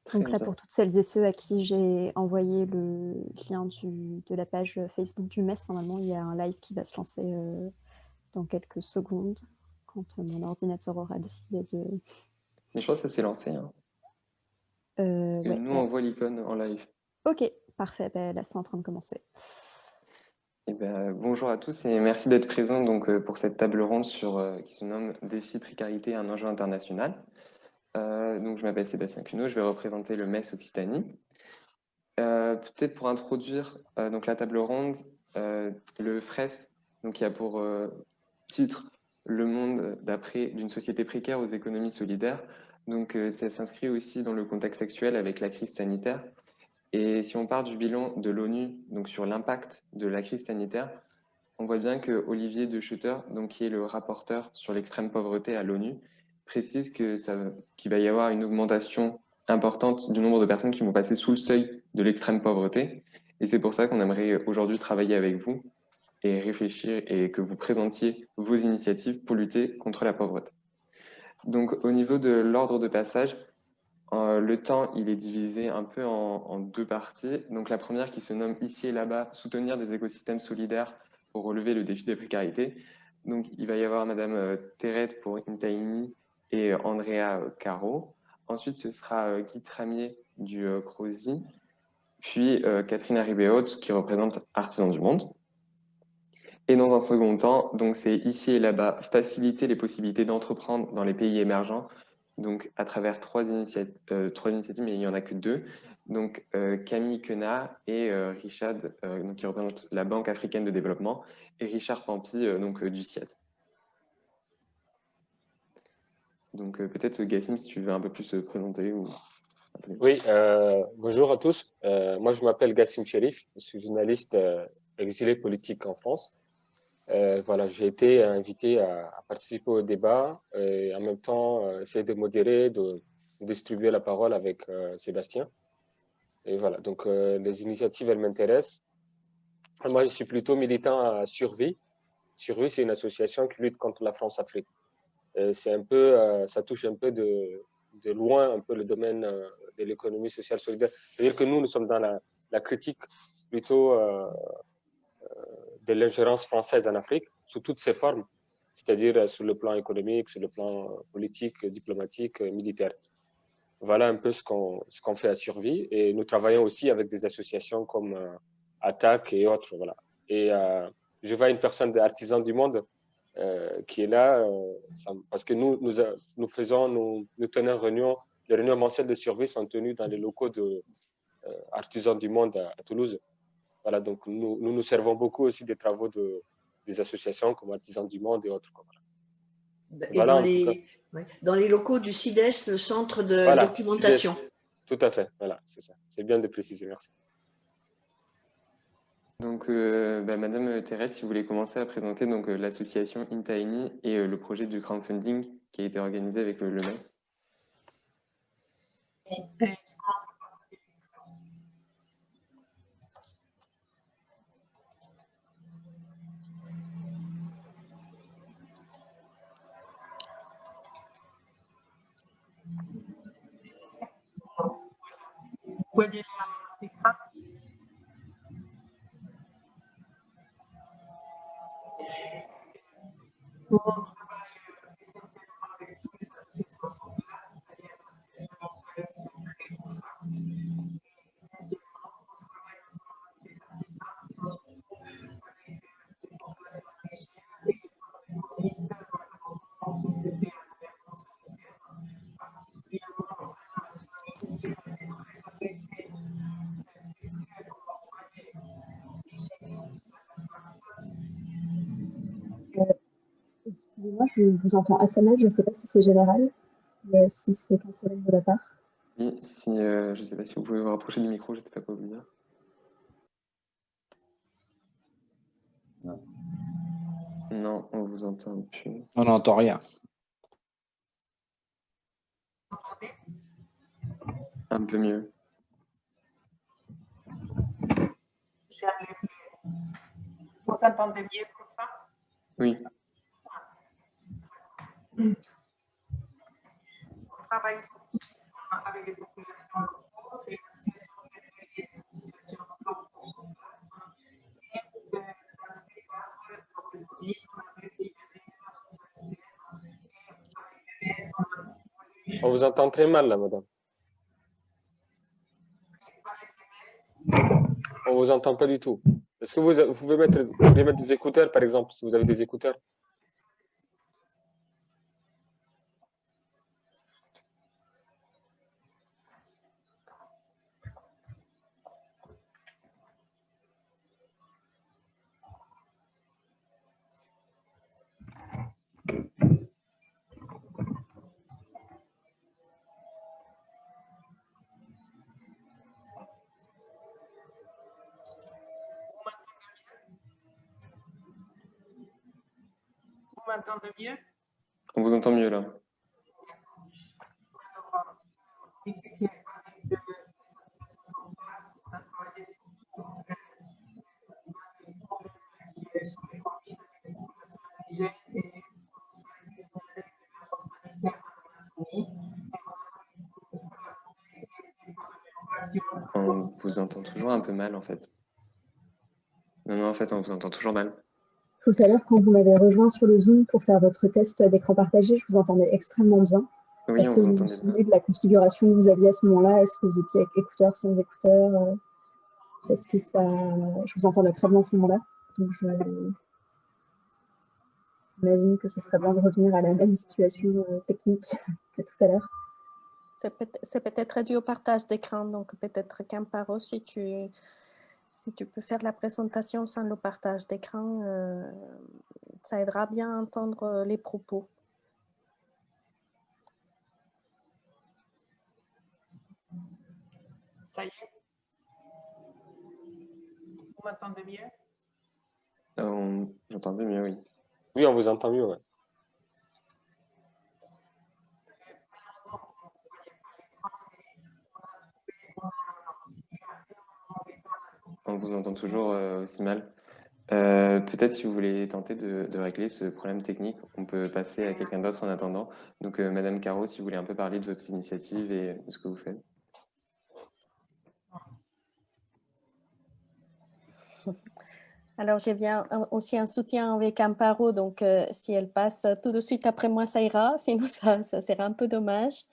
Très Donc là, bien. pour toutes celles et ceux à qui j'ai envoyé le lien de la page Facebook du MES, normalement, il y a un live qui va se lancer dans quelques secondes, quand mon ordinateur aura décidé de... Mais je pense que ça s'est lancé, hein. Parce que ouais, nous, on voit l'icône en live. ok, parfait. Ben, là, c'est en train de commencer. Eh ben, bonjour à tous et merci d'être présents donc, pour cette table ronde qui se nomme Défi précarité, un enjeu international. Donc, je m'appelle Sébastien Cuneau, je vais représenter le MES Occitanie. Peut-être pour introduire donc la table ronde, le FRES, donc, qui a pour titre Le monde d'après d'une société précaire aux économies solidaires. Donc, ça s'inscrit aussi dans le contexte actuel avec la crise sanitaire. Et si on part du bilan de l'ONU donc sur l'impact de la crise sanitaire, on voit bien que Olivier De Schutter, donc qui est le rapporteur sur l'extrême pauvreté à l'ONU, précise qu'il va y avoir une augmentation importante du nombre de personnes qui vont passer sous le seuil de l'extrême pauvreté. Et c'est pour ça qu'on aimerait aujourd'hui travailler avec vous et réfléchir et que vous présentiez vos initiatives pour lutter contre la pauvreté. Donc au niveau de l'ordre de passage, le temps, il est divisé un peu en deux parties. Donc la première qui se nomme ici et là-bas, soutenir des écosystèmes solidaires pour relever le défi des précarités. Donc il va y avoir Madame Terrette pour Intaini et Andrea Caro. Ensuite, ce sera Guy Tramier du CROSI, puis Catherine Arribeault qui représente Artisans du Monde. Et dans un second temps, donc c'est ici et là-bas, faciliter les possibilités d'entreprendre dans les pays émergents, donc à travers trois initiatives, mais il n'y en a que deux. Donc Camille Quenat et Richard, donc, qui représentent la Banque africaine de développement, et Richard Pampi, donc du CIAD. Donc peut-être Gassim, si tu veux un peu plus présenter. Oui, bonjour à tous. Moi, je m'appelle Gassim Cherif, je suis journaliste exilé politique en France. Voilà, j'ai été invité à participer au débat et en même temps essayer de modérer, de distribuer la parole avec Sébastien. Et voilà, donc les initiatives, elles m'intéressent. Moi, je suis plutôt militant à Survie. Survie, c'est une association qui lutte contre la France-Afrique. C'est un peu, ça touche un peu de loin un peu le domaine de l'économie sociale solidaire. C'est-à-dire que nous sommes dans la critique plutôt de l'ingérence française en Afrique sous toutes ses formes, c'est-à-dire sur le plan économique, sur le plan politique, diplomatique, militaire. Voilà un peu ce qu'on fait à Survie. Et nous travaillons aussi avec des associations comme Attaque et autres. Voilà. Et je vois une personne d'Artisans du Monde qui est là parce que nous tenons les réunions mensuelles de Survie sont tenues dans les locaux de Artisans du Monde à Toulouse. Voilà, donc nous servons beaucoup aussi des travaux des associations comme Artisans du Monde et autres. Et voilà, dans les locaux du CIDES, le centre de voilà, documentation. CIDES, tout à fait, voilà, c'est ça. C'est bien de préciser, merci. Donc, Madame Terrette, si vous voulez commencer à présenter l'association Intaini et le projet du crowdfunding qui a été organisé avec le MES. Excusez-moi, je vous entends assez mal, je ne sais pas si c'est général, mais si c'est un problème de la part. Oui, je ne sais pas si vous pouvez vous rapprocher du micro, je ne sais pas quoi vous dire. Non, on vous entend plus. On n'entend rien. Un peu mieux. Vous entendez mieux comme ça? Oui. On travaille sur avec les populations locales, c'est une situation de cette situation locale sur place. Et dans ces cadres, dans le Covid, on avait fait une émergence sanitaire et avec les BS, On vous entend très mal là, madame. On vous entend pas du tout. Est-ce que vous pouvez mettre des écouteurs, par exemple, si vous avez des écouteurs? Vous m'entendez mieux? On vous entend mieux là. Alors, ici, qui est avec les associations sur place, on a travaillé surtout sur les Covid avec les populations indigènes et sur les questions de l'émergence sanitaire en Amazonie. On vous entend toujours un peu mal en fait. Non, en fait, on vous entend toujours mal. Tout à l'heure, quand vous m'avez rejoint sur le Zoom pour faire votre test d'écran partagé, je vous entendais extrêmement bien. Oui, Est-ce on que vous vous vous entendait souvenez bien. de la configuration que vous aviez à ce moment-là? Est-ce que vous étiez avec écouteurs, sans écouteurs? Est-ce que ça... Je vous entendais très bien à ce moment-là. Donc, j'imagine que ce serait bien de revenir à la même situation technique que tout à l'heure. C'est peut-être dû au partage d'écran, donc peut-être qu'Amparo, si tu peux faire la présentation sans le partage d'écran, ça aidera bien à entendre les propos. Ça y est? Vous m'entendez mieux? J'entendais mieux, oui. Oui, on vous entend mieux. Ouais. On vous entend toujours aussi mal. Peut-être si vous voulez tenter de régler ce problème technique, on peut passer à quelqu'un d'autre en attendant. Donc, Madame Caro, si vous voulez un peu parler de votre initiative et de ce que vous faites. Alors, je viens aussi en soutien avec Amparo, donc si elle passe tout de suite après moi, ça ira, sinon ça sera un peu dommage.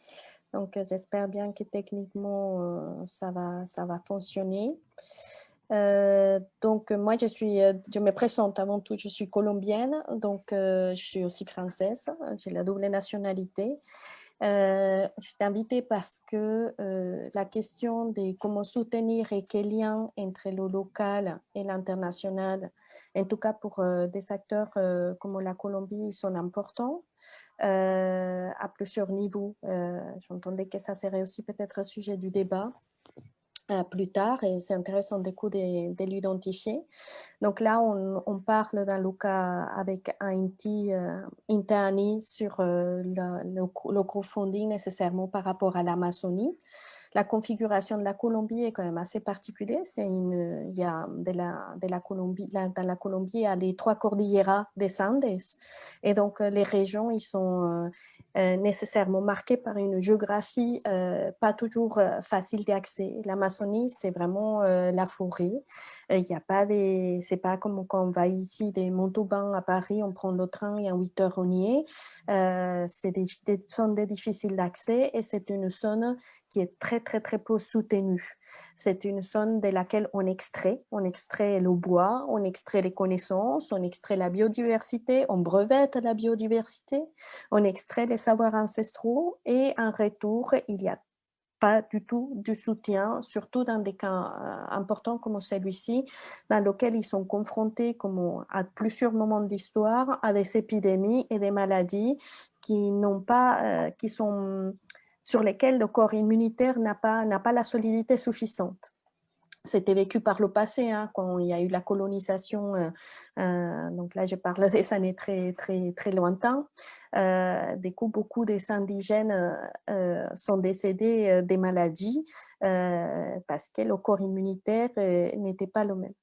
Donc, j'espère bien que techniquement, ça va fonctionner. Donc, moi, je me présente avant tout, je suis colombienne, donc je suis aussi française, j'ai la double nationalité. Je t'ai invitée parce que la question de comment soutenir et quel lien entre le local et l'international, en tout cas pour des acteurs comme la Colombie, sont importants à plusieurs niveaux. J'entendais que ça serait aussi peut-être un sujet du débat plus tard et c'est intéressant du coup de l'identifier. Donc là, on parle dans le cas avec Inti Intani sur le crowdfunding nécessairement par rapport à l'Amazonie. La configuration de la Colombie est quand même assez particulière. Il y a dans la Colombie, il y a les 3 cordilleras des Andes. Et donc, les régions, ils sont nécessairement marquées par une géographie pas toujours facile d'accès. L'Amazonie, c'est vraiment la forêt. Il y a pas c'est pas comme quand on va ici des Montauban à Paris, on prend le train et en 8 heures on y est. C'est des zones difficiles d'accès et c'est une zone qui est très, très, très peu soutenue. C'est une zone de laquelle on extrait le bois, on extrait les connaissances, on extrait la biodiversité, on brevette la biodiversité, on extrait les savoirs ancestraux et en retour, il n'y a pas du tout du soutien, surtout dans des cas importants comme celui-ci, dans lesquels ils sont confrontés comme à plusieurs moments d'histoire à des épidémies et des maladies qui n'ont pas, qui sont sur lesquelles le corps immunitaire n'a pas la solidité suffisante. C'était vécu par le passé, hein, quand il y a eu la colonisation. Donc là, je parle des années très, très, très lointains. Du coup, beaucoup des indigènes sont décédés des maladies parce que le corps immunitaire n'était pas le même.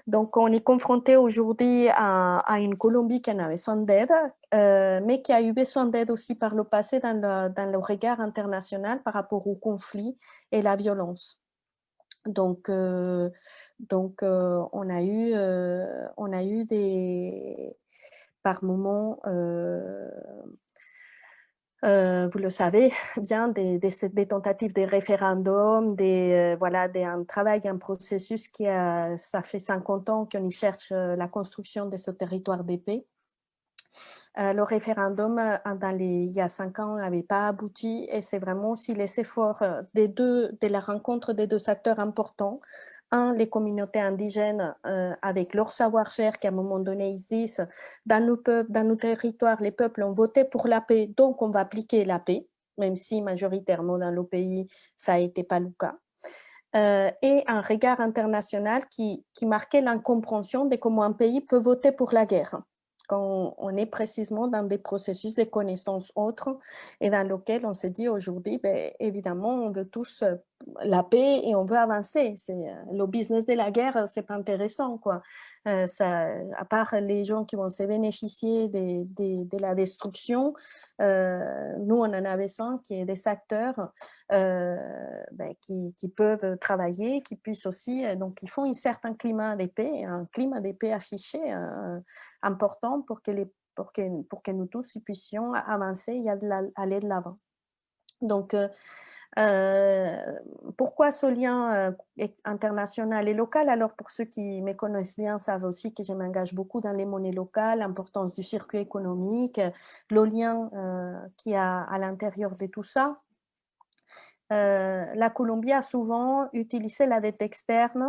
Donc, on est confronté aujourd'hui à une Colombie qui en avait besoin d'aide, mais qui a eu besoin d'aide aussi par le passé dans le regard international par rapport au conflit et la violence. Donc, on a eu par moments, vous le savez bien, des tentatives de référendum, un travail, un processus ça fait 50 ans qu'on y cherche la construction de ce territoire de paix. Le référendum, il y a 5 ans, n'avait pas abouti, et c'est vraiment aussi les efforts de la rencontre des deux acteurs importants. Les communautés indigènes avec leur savoir-faire, qui à un moment donné, ils se disent, dans nos territoires, les peuples ont voté pour la paix, donc on va appliquer la paix, même si majoritairement dans le pays, ça n'était pas le cas. Et un regard international qui marquait l'incompréhension de comment un pays peut voter pour la guerre, quand on est précisément dans des processus de connaissances autres et dans lesquels on se dit aujourd'hui, évidemment, on veut tous la paix et on veut avancer. Le business de la guerre, c'est pas intéressant, quoi. À part les gens qui vont se bénéficier de la destruction, nous, on en a besoin qu'il y ait des acteurs qui peuvent travailler, qui puissent aussi, donc ils font un certain climat d'épée, un climat d'épée affiché important pour que nous tous puissions avancer et aller de l'avant. Donc, pourquoi ce lien international et local? Alors, pour ceux qui me connaissent bien, savent aussi que je m'engage beaucoup dans les monnaies locales, l'importance du circuit économique, le lien qu'il y a à l'intérieur de tout ça. La Colombie a souvent utilisé la dette externe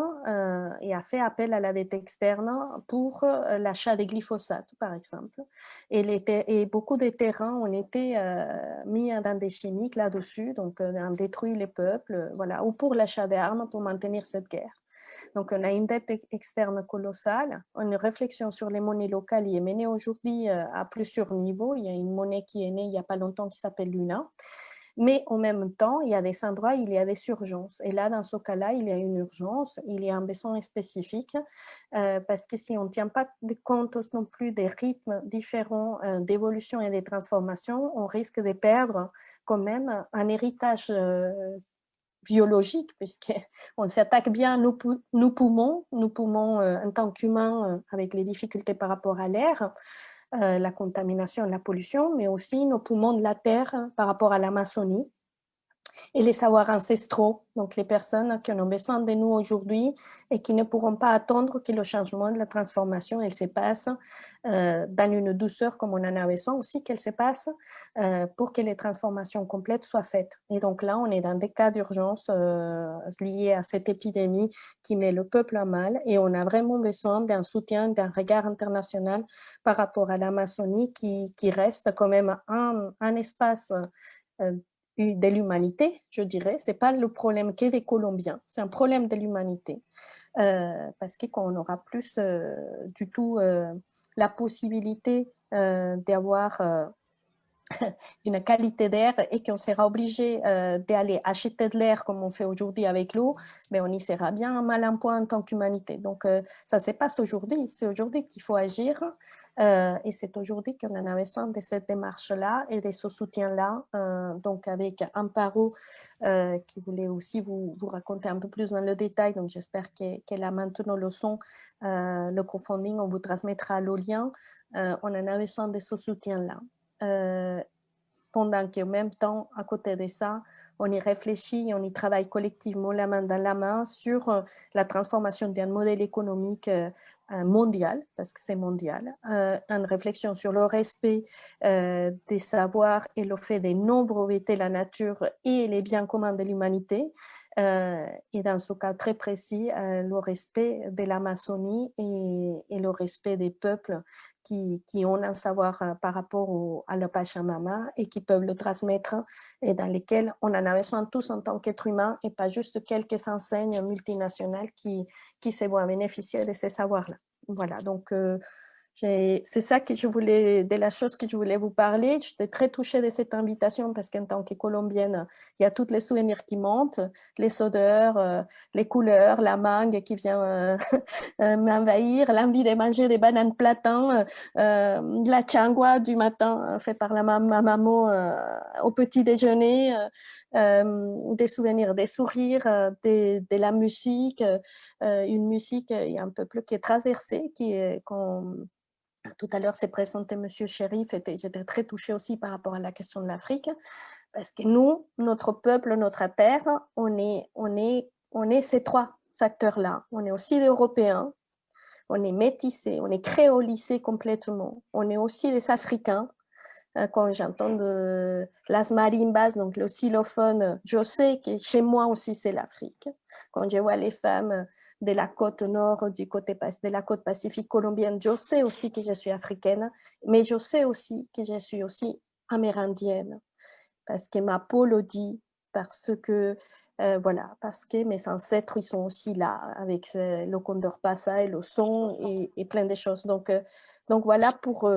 et a fait appel à la dette externe pour l'achat des glyphosates, par exemple. Et beaucoup de terrains ont été mis dans des chimiques là-dessus, donc on détruit les peuples, voilà, ou pour l'achat d'armes pour maintenir cette guerre. Donc, on a une dette externe colossale. Une réflexion sur les monnaies locales y est menée aujourd'hui à plusieurs niveaux. Il y a une monnaie qui est née il n'y a pas longtemps qui s'appelle Luna. Mais en même temps, il y a des endroits, il y a des urgences. Et là, dans ce cas-là, il y a une urgence, il y a un besoin spécifique, parce que si on ne tient pas compte non plus des rythmes différents d'évolution et de transformation, on risque de perdre quand même un héritage biologique, puisqu'on s'attaque bien à nos poumons en tant qu'humains avec les difficultés par rapport à l'air, la contamination, la pollution, mais aussi nos poumons de la terre par rapport à l'Amazonie et les savoirs ancestraux, donc les personnes qui en ont besoin de nous aujourd'hui et qui ne pourront pas attendre que le changement de la transformation, elle se passe dans une douceur comme on en a besoin aussi qu'elle se passe pour que les transformations complètes soient faites. Et donc là, on est dans des cas d'urgence liés à cette épidémie qui met le peuple à mal, et on a vraiment besoin d'un soutien, d'un regard international par rapport à l'Amazonie qui reste quand même un espace de l'humanité, je dirais. Ce n'est pas le problème que des Colombiens, c'est un problème de l'humanité. Parce qu'on n'aura plus du tout la possibilité d'avoir une qualité d'air et qu'on sera obligé d'aller acheter de l'air comme on fait aujourd'hui avec l'eau, mais on y sera bien mal en point en tant qu'humanité. Donc, ça se passe aujourd'hui. C'est aujourd'hui qu'il faut agir et c'est aujourd'hui qu'on en a besoin de cette démarche-là et de ce soutien-là. Donc, avec Amparo qui voulait aussi vous raconter un peu plus dans le détail, donc j'espère qu'elle a maintenant le son, le crowdfunding, on vous transmettra le lien. On en a besoin de ce soutien-là. Pendant qu'en même temps, à côté de ça, on y réfléchit et on y travaille collectivement la main dans la main sur la transformation d'un modèle économique mondial, parce que c'est mondial, une réflexion sur le respect des savoirs et le fait de non breveter la nature et les biens communs de l'humanité, et dans ce cas très précis, le respect de l'Amazonie et le respect des peuples qui ont un savoir par rapport à la Pachamama et qui peuvent le transmettre et dans lesquels on en a besoin tous en tant qu'êtres humains et pas juste quelques enseignes multinationales qui se vont bénéficier de ces savoirs-là. Voilà, donc C'est ça que je voulais, de la chose que je voulais vous parler. J'étais très touchée de cette invitation parce qu'en tant que Colombienne, il y a tous les souvenirs qui montent, les odeurs, les couleurs, la mangue qui vient m'envahir, l'envie de manger des bananes platans, la changua du matin fait par ma maman au petit déjeuner, des souvenirs, des sourires, de la musique, une musique, il y a un peuple qui est traversé, qui est tout à l'heure s'est présenté Monsieur Chérif, j'étais très touchée aussi par rapport à la question de l'Afrique, parce que nous, notre peuple, notre terre, on est ces trois acteurs-là. On est aussi des Européens, on est métissés, on est créolisés complètement, on est aussi des Africains. Quand j'entends de las marimbas, donc le xylophone, je sais que chez moi aussi c'est l'Afrique. Quand je vois les femmes de la côte nord, de la côte pacifique colombienne, je sais aussi que je suis africaine, mais je sais aussi que je suis aussi amérindienne, parce que ma peau le dit, parce que voilà, parce que mes ancêtres ils sont aussi là avec le condor pasa et le son et plein de choses. Donc voilà pour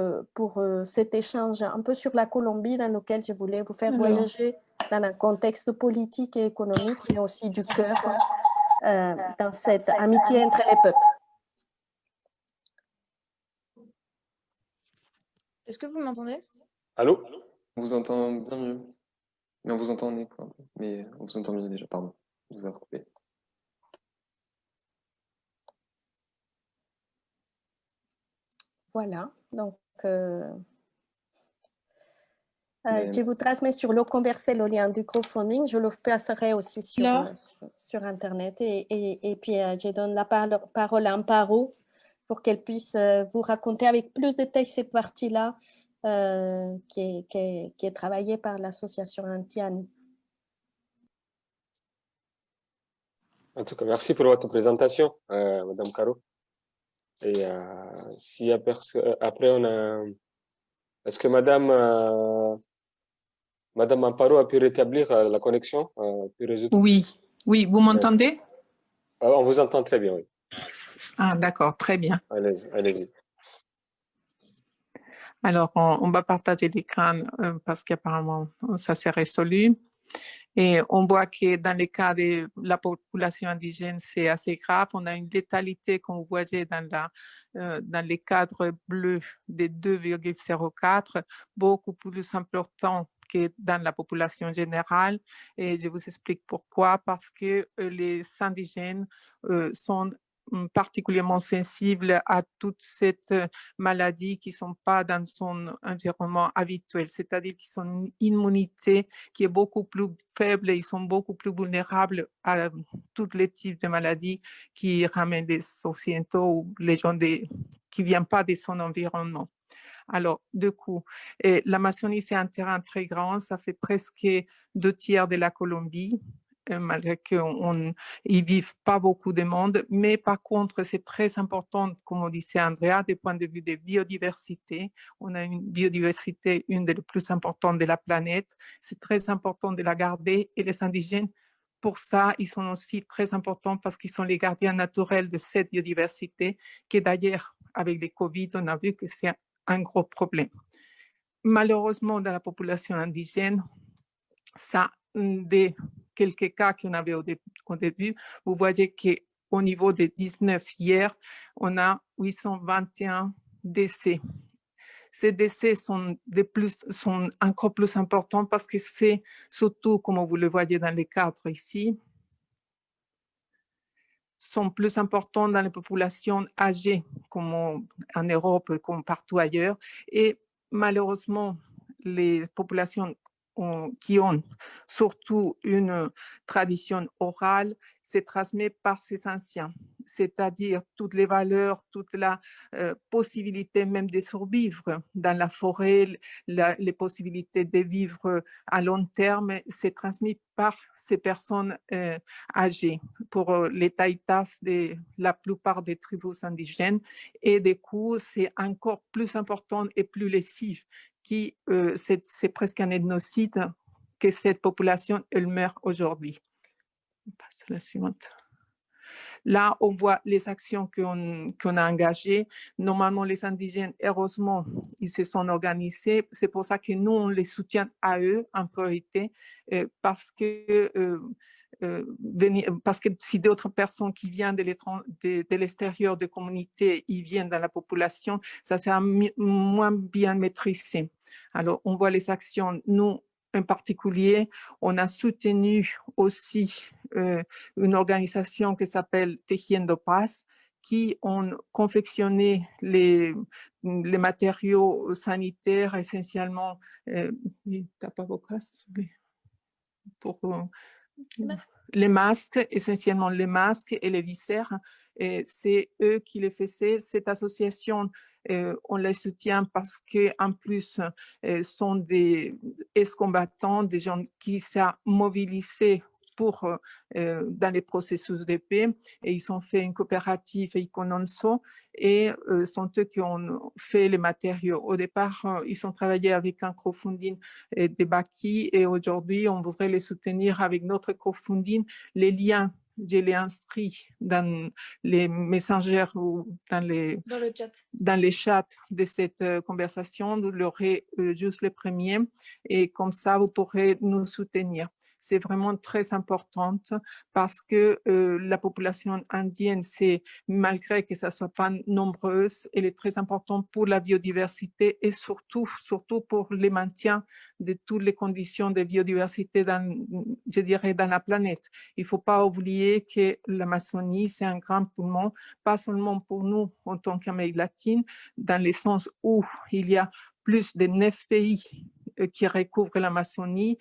cet échange un peu sur la Colombie dans lequel je voulais vous faire voyager dans un contexte politique et économique, mais aussi du cœur dans cette amitié entre les peuples. Est-ce que vous m'entendez? Allô? On vous entend bien mieux. Mais on vous entend en écho un peu. Mais on vous entend mieux déjà, pardon. Je vous ai coupé. Voilà, donc je vous transmets sur le conversé le lien du crowdfunding, je le passerai aussi sur Internet et puis je donne la parole à Amparo pour qu'elle puisse vous raconter avec plus de détails cette partie-là qui est travaillée par l'association Antiani. En tout cas, merci pour votre présentation, Madame Caro. Et si après on a, est-ce que Madame Amparo a pu rétablir la connexion, pu résoudre? Oui, vous m'entendez? On vous entend très bien, oui. Ah, d'accord, très bien. Allez-y. Alors, on va partager l'écran parce qu'apparemment, ça s'est résolu. Et on voit que dans le cas de la population indigène, c'est assez grave. On a une létalité, comme vous voyez, dans les cadres bleus de 2,04, beaucoup plus important que dans la population générale. Et je vous explique pourquoi. Parce que les indigènes sont particulièrement sensibles à toute cette maladie qui ne sont pas dans son environnement habituel, c'est-à-dire qu'ils ont une immunité qui est beaucoup plus faible et ils sont beaucoup plus vulnérables à tous les types de maladies qui ramènent des occidentaux ou les gens qui ne viennent pas de son environnement. Alors, du coup, l'Amazonie, c'est un terrain très grand, ça fait presque 2/3 de la Colombie, malgré qu'ils ne vivent pas beaucoup de monde. Mais par contre, c'est très important, comme disait Andrea, du point de vue de biodiversité. On a une biodiversité, une des plus importantes de la planète. C'est très important de la garder. Et les indigènes, pour ça, ils sont aussi très importants parce qu'ils sont les gardiens naturels de cette biodiversité, qui d'ailleurs, avec les Covid, on a vu que c'est un gros problème. Malheureusement, dans la population indigène, ça, des quelques cas qu'on avait au début, vous voyez qu'au niveau des 19 hier, on a 821 décès. Ces décès sont encore plus importants parce que c'est surtout, comme vous le voyez dans les cadres ici, sont plus importants dans les populations âgées, comme en Europe, comme partout ailleurs. Et malheureusement, les populations qui ont surtout une tradition orale se transmet par ces anciens, c'est-à-dire toutes les valeurs, toute la possibilité même de survivre dans la forêt, les possibilités de vivre à long terme, se transmettent par ces personnes âgées. Pour les Taïtas de la plupart des tribus indigènes, et du coup, c'est encore plus important et plus lessif. C'est presque un ethnocide que cette population elle meurt aujourd'hui. On passe à la suivante. Là, on voit les actions qu'on a engagées. Normalement, les indigènes, heureusement, ils se sont organisés. C'est pour ça que nous, on les soutient à eux en priorité, parce que si d'autres personnes qui viennent de l'extérieur des communautés, ils viennent dans la population, ça sera moins bien maîtrisé. Alors, on voit les actions. Nous, en particulier, on a soutenu aussi une organisation qui s'appelle Tejiendo Paz, qui ont confectionné les matériaux sanitaires, essentiellement pour les masques, essentiellement les masques et les visères. C'est eux qui les faisaient. Cette association, on les soutient parce qu'en plus, sont des ex-combattants, des gens qui sont mobilisés dans les processus de paix, et ils ont fait une coopérative Icononso, et sont eux qui ont fait les matériaux. Au départ, ils ont travaillé avec un crowdfunding de Baki, et aujourd'hui, on voudrait les soutenir avec notre crowdfunding. Les liens, je les inscris dans les messengers ou dans les chats de cette conversation. Vous l'aurez juste les premiers, et comme ça, vous pourrez nous soutenir. C'est vraiment très importante parce que la population indienne, malgré que ça ne soit pas nombreuse, elle est très importante pour la biodiversité et surtout pour le maintien de toutes les conditions de biodiversité je dirais, dans la planète. Il ne faut pas oublier que l'Amazonie, c'est un grand poumon, pas seulement pour nous en tant qu'Amérique latine, dans le sens où il y a plus de 9 pays qui recouvrent l'Amazonie,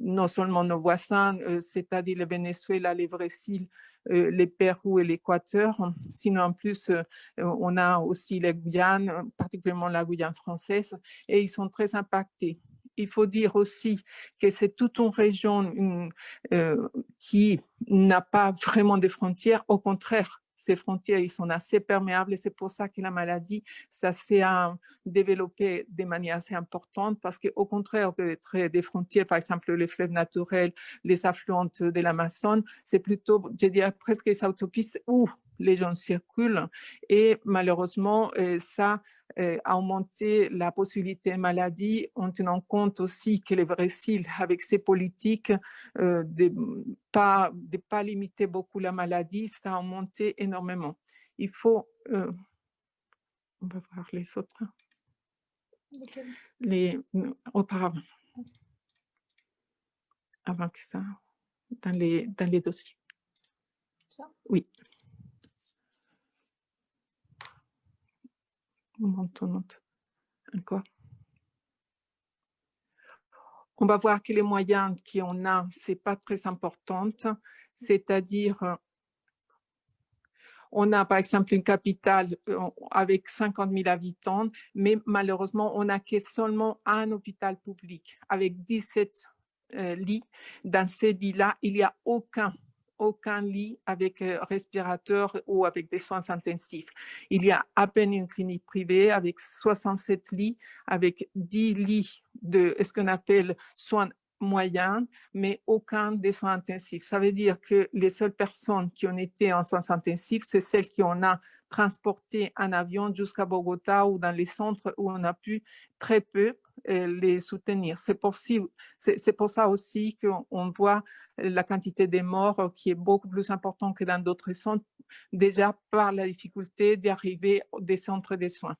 non seulement nos voisins, c'est-à-dire le Venezuela, le Brésil, le Pérou et l'Équateur, sinon en plus, on a aussi les Guyanes, particulièrement la Guyane française, et ils sont très impactés. Il faut dire aussi que c'est toute une région qui n'a pas vraiment de frontières, au contraire, ces frontières, ils sont assez perméables, et c'est pour ça que la maladie, ça s'est développé de manière assez importante, parce qu'au contraire des frontières, par exemple les fleuves naturels, les affluentes de l'Amazone, c'est plutôt, je dirais, presque les autopistes où les gens circulent, et malheureusement, ça a augmenté la possibilité de maladie, en tenant compte aussi que le Brésil, avec ses politiques de pas limiter beaucoup la maladie, ça a augmenté énormément. Il faut, on va voir les autres, auparavant, avant que ça, dans les dossiers. Ça? Oui. On monte. Encore. On va voir que les moyens qu'on a, ce n'est pas très important, c'est-à-dire on a par exemple une capitale avec 50 000 habitants, mais malheureusement, on n'a que seulement un hôpital public avec 17 lits. Dans ces lits-là, il n'y a aucun lit avec respirateur ou avec des soins intensifs. Il y a à peine une clinique privée avec 67 lits, avec 10 lits de ce qu'on appelle soins moyens, mais aucun des soins intensifs. Ça veut dire que les seules personnes qui ont été en soins intensifs, c'est celles qui ont transporté en avion jusqu'à Bogota ou dans les centres où on a pu très peu les soutenir. C'est pour ça aussi qu'on voit la quantité de morts qui est beaucoup plus importante que dans d'autres centres, déjà par la difficulté d'y arriver des centres de soins.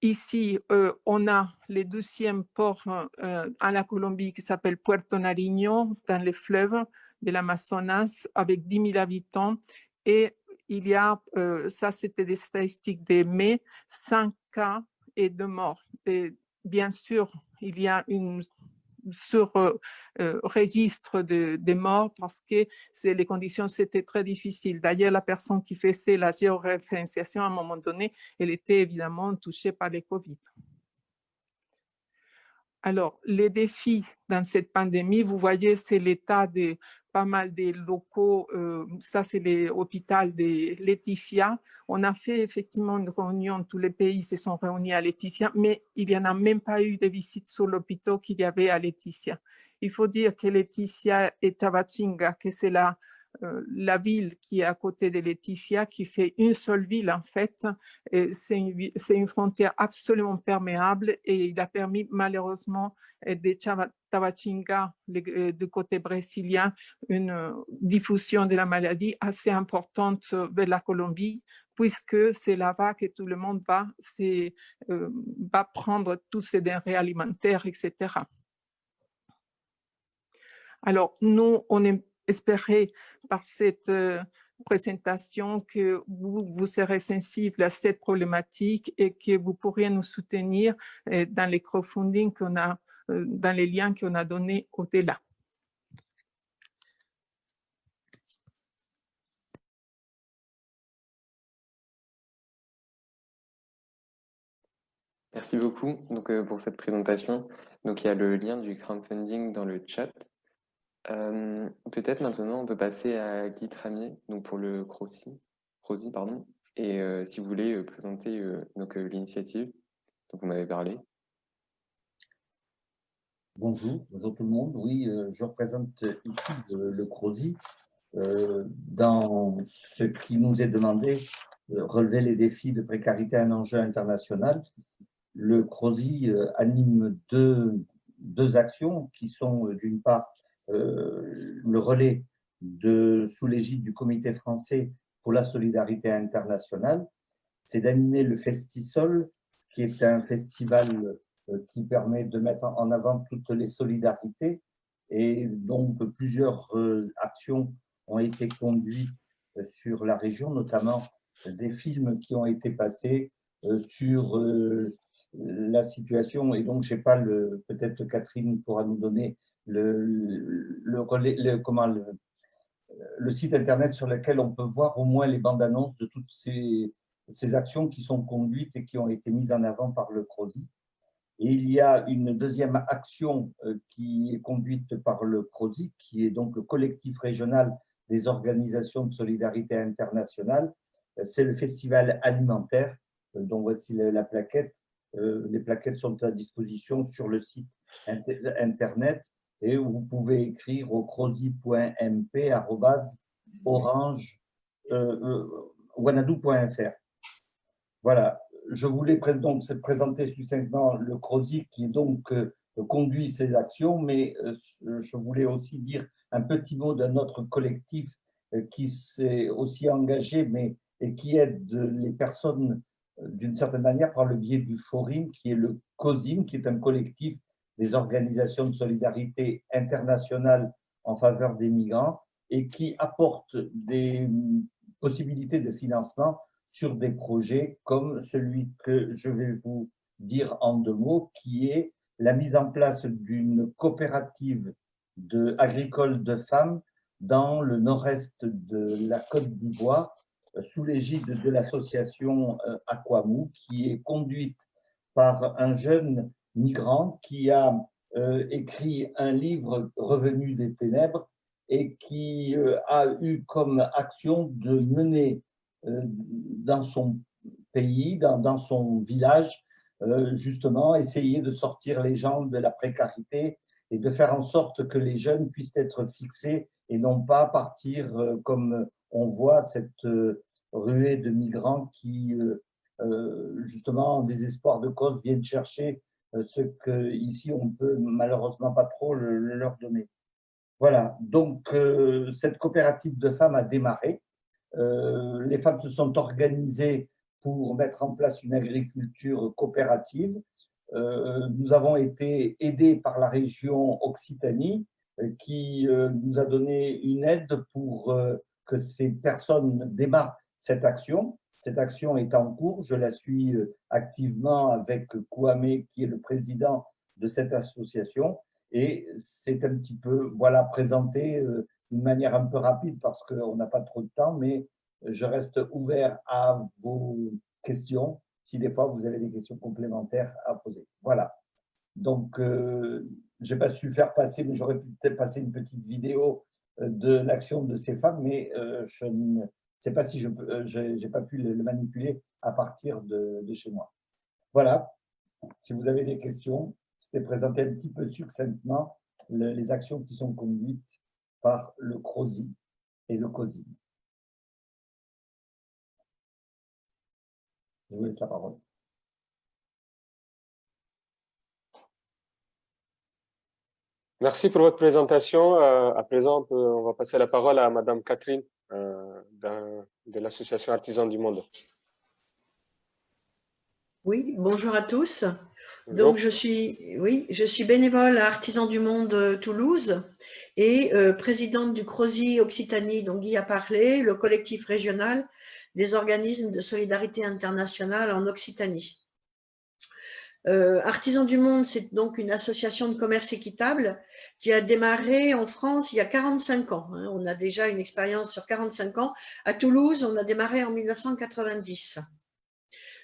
Ici, on a le 12e port en la Colombie qui s'appelle Puerto Nariño, dans les fleuves de l'Amazonas, avec 10 000 habitants. Et il y a, ça c'était des statistiques de mai, 5 cas et 2 morts. Et bien sûr, il y a une registre des morts parce que les conditions c'était très difficiles. D'ailleurs, la personne qui faisait la géoréférenciation à un moment donné, elle était évidemment touchée par les Covid. Alors, les défis dans cette pandémie, vous voyez, c'est l'état de pas mal de locaux. Ça, c'est l'hôpital de Leticia. On a fait effectivement une réunion, tous les pays se sont réunis à Leticia, mais il n'y en a même pas eu de visite sur l'hôpital qu'il y avait à Leticia. Il faut dire que Leticia et Tabatinga, que c'est la la ville qui est à côté de Laetitia, qui fait une seule ville en fait. C'est une frontière absolument perméable et il a permis malheureusement de Tabatinga, du côté brésilien, une diffusion de la maladie assez importante vers la Colombie, puisque c'est là-bas que tout le monde va prendre tous ces denrées alimentaires, etc. Alors, nous, on espérait par cette présentation que vous serez sensible à cette problématique et que vous pourriez nous soutenir dans les crowdfunding qu'on a, dans les liens qu'on a donnés au-delà. Merci beaucoup pour cette présentation. Donc, il y a le lien du crowdfunding dans le chat. Peut-être maintenant, on peut passer à Guy Tramier, donc pour le CROSI, pardon. Et si vous voulez présenter l'initiative dont vous m'avez parlé. Bonjour tout le monde. Oui, je représente ici le CROSI. Dans ce qui nous est demandé, relever les défis de précarité, un enjeu international. Le CROSI anime deux actions qui sont d'une part le relais sous l'égide du Comité français pour la solidarité internationale, c'est d'animer le Festisol, qui est un festival qui permet de mettre en avant toutes les solidarités, et donc plusieurs actions ont été conduites sur la région, notamment des films qui ont été passés sur la situation, et donc j'ai pas peut-être Catherine pourra nous donner le site internet sur lequel on peut voir au moins les bandes annonces de toutes ces actions qui sont conduites et qui ont été mises en avant par le CROSI. Et il y a une deuxième action qui est conduite par le CROSI, qui est donc le collectif régional des organisations de solidarité internationale. C'est le festival alimentaire, dont voici la plaquette. Les plaquettes sont à disposition sur le site internet et vous pouvez écrire au crosi.mp@orange.wanadoo.fr. Voilà, je voulais donc présenter succinctement le CROSI qui donc conduit ces actions, mais je voulais aussi dire un petit mot d'un autre collectif qui s'est aussi engagé, et qui aide les personnes d'une certaine manière par le biais du FORIM, qui est le COSIM, qui est un collectif des organisations de solidarité internationale en faveur des migrants et qui apporte des possibilités de financement sur des projets comme celui que je vais vous dire en 2 mots, qui est la mise en place d'une coopérative agricole de femmes dans le nord-est de la Côte d'Ivoire, sous l'égide de l'association Aquamou, qui est conduite par un jeune migrant qui a écrit un livre, Revenu des ténèbres, et qui a eu comme action de mener dans son pays, dans son village, justement, essayer de sortir les gens de la précarité et de faire en sorte que les jeunes puissent être fixés et non pas partir comme on voit cette ruée de migrants qui, justement, en désespoir de cause, viennent chercher ce qu'ici on peut malheureusement pas trop leur donner. Voilà, donc cette coopérative de femmes a démarré. Les femmes se sont organisées pour mettre en place une agriculture coopérative. Nous avons été aidés par la région Occitanie qui nous a donné une aide pour que ces personnes démarrent cette action. Cette action est en cours, je la suis activement avec Kouamé, qui est le président de cette association, et c'est un petit peu, voilà, présenté d'une manière un peu rapide parce qu'on n'a pas trop de temps, mais je reste ouvert à vos questions, si des fois vous avez des questions complémentaires à poser. Voilà. Donc, je n'ai pas su faire passer, mais j'aurais pu peut-être passer une petite vidéo de l'action de ces femmes, mais je ne sais pas si je n'ai pas pu le manipuler à partir de chez moi. Voilà. Si vous avez des questions, c'était présenté un petit peu succinctement les actions qui sont conduites par le CROSI et le COSI. Je vous laisse la parole. Merci pour votre présentation. À présent, on va passer la parole à Madame Catherine de l'Association Artisans du Monde. Oui, bonjour à tous. Bonjour. Donc, je suis bénévole à Artisans du Monde Toulouse et présidente du CROSI Occitanie, dont Guy a parlé, le collectif régional des organismes de solidarité internationale en Occitanie. Artisans du Monde, c'est donc une association de commerce équitable qui a démarré en France il y a 45 ans. Hein. On a déjà une expérience sur 45 ans. À Toulouse, on a démarré en 1990.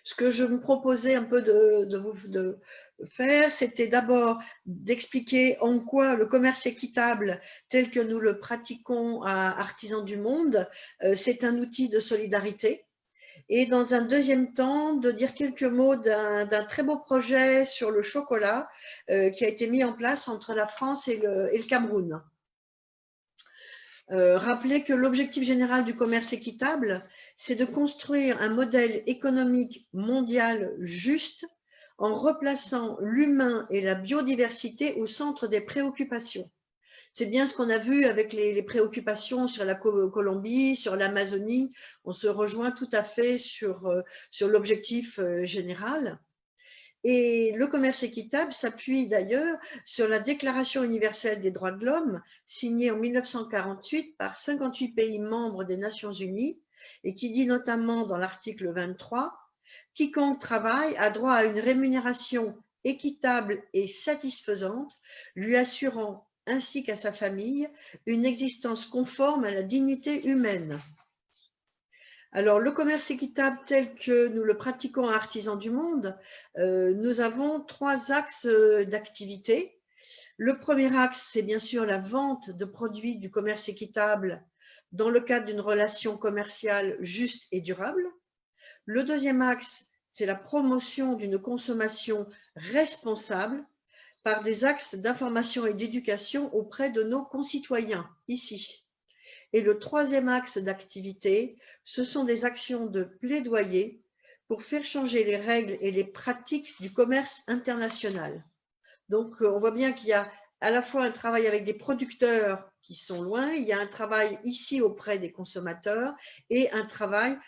Ce que je me proposais un peu de faire, c'était d'abord d'expliquer en quoi le commerce équitable, tel que nous le pratiquons à Artisans du Monde, c'est un outil de solidarité. Et dans un deuxième temps, de dire quelques mots d'un très beau projet sur le chocolat qui a été mis en place entre la France et le Cameroun. Rappeler que l'objectif général du commerce équitable, c'est de construire un modèle économique mondial juste en replaçant l'humain et la biodiversité au centre des préoccupations. C'est bien ce qu'on a vu avec les préoccupations sur la Colombie, sur l'Amazonie. On se rejoint tout à fait sur l'objectif général. Et le commerce équitable s'appuie d'ailleurs sur la Déclaration universelle des droits de l'homme, signée en 1948 par 58 pays membres des Nations unies, et qui dit notamment dans l'article 23 « Quiconque travaille a droit à une rémunération équitable et satisfaisante, lui assurant ainsi qu'à sa famille, une existence conforme à la dignité humaine. » Alors, le commerce équitable tel que nous le pratiquons à Artisans du Monde, nous avons 3 axes d'activité. Le premier axe, c'est bien sûr la vente de produits du commerce équitable dans le cadre d'une relation commerciale juste et durable. Le deuxième axe, c'est la promotion d'une consommation responsable par des axes d'information et d'éducation auprès de nos concitoyens, ici. Et le troisième axe d'activité, ce sont des actions de plaidoyer pour faire changer les règles et les pratiques du commerce international. Donc, on voit bien qu'il y a à la fois un travail avec des producteurs qui sont loin, il y a un travail ici auprès des consommateurs et un travail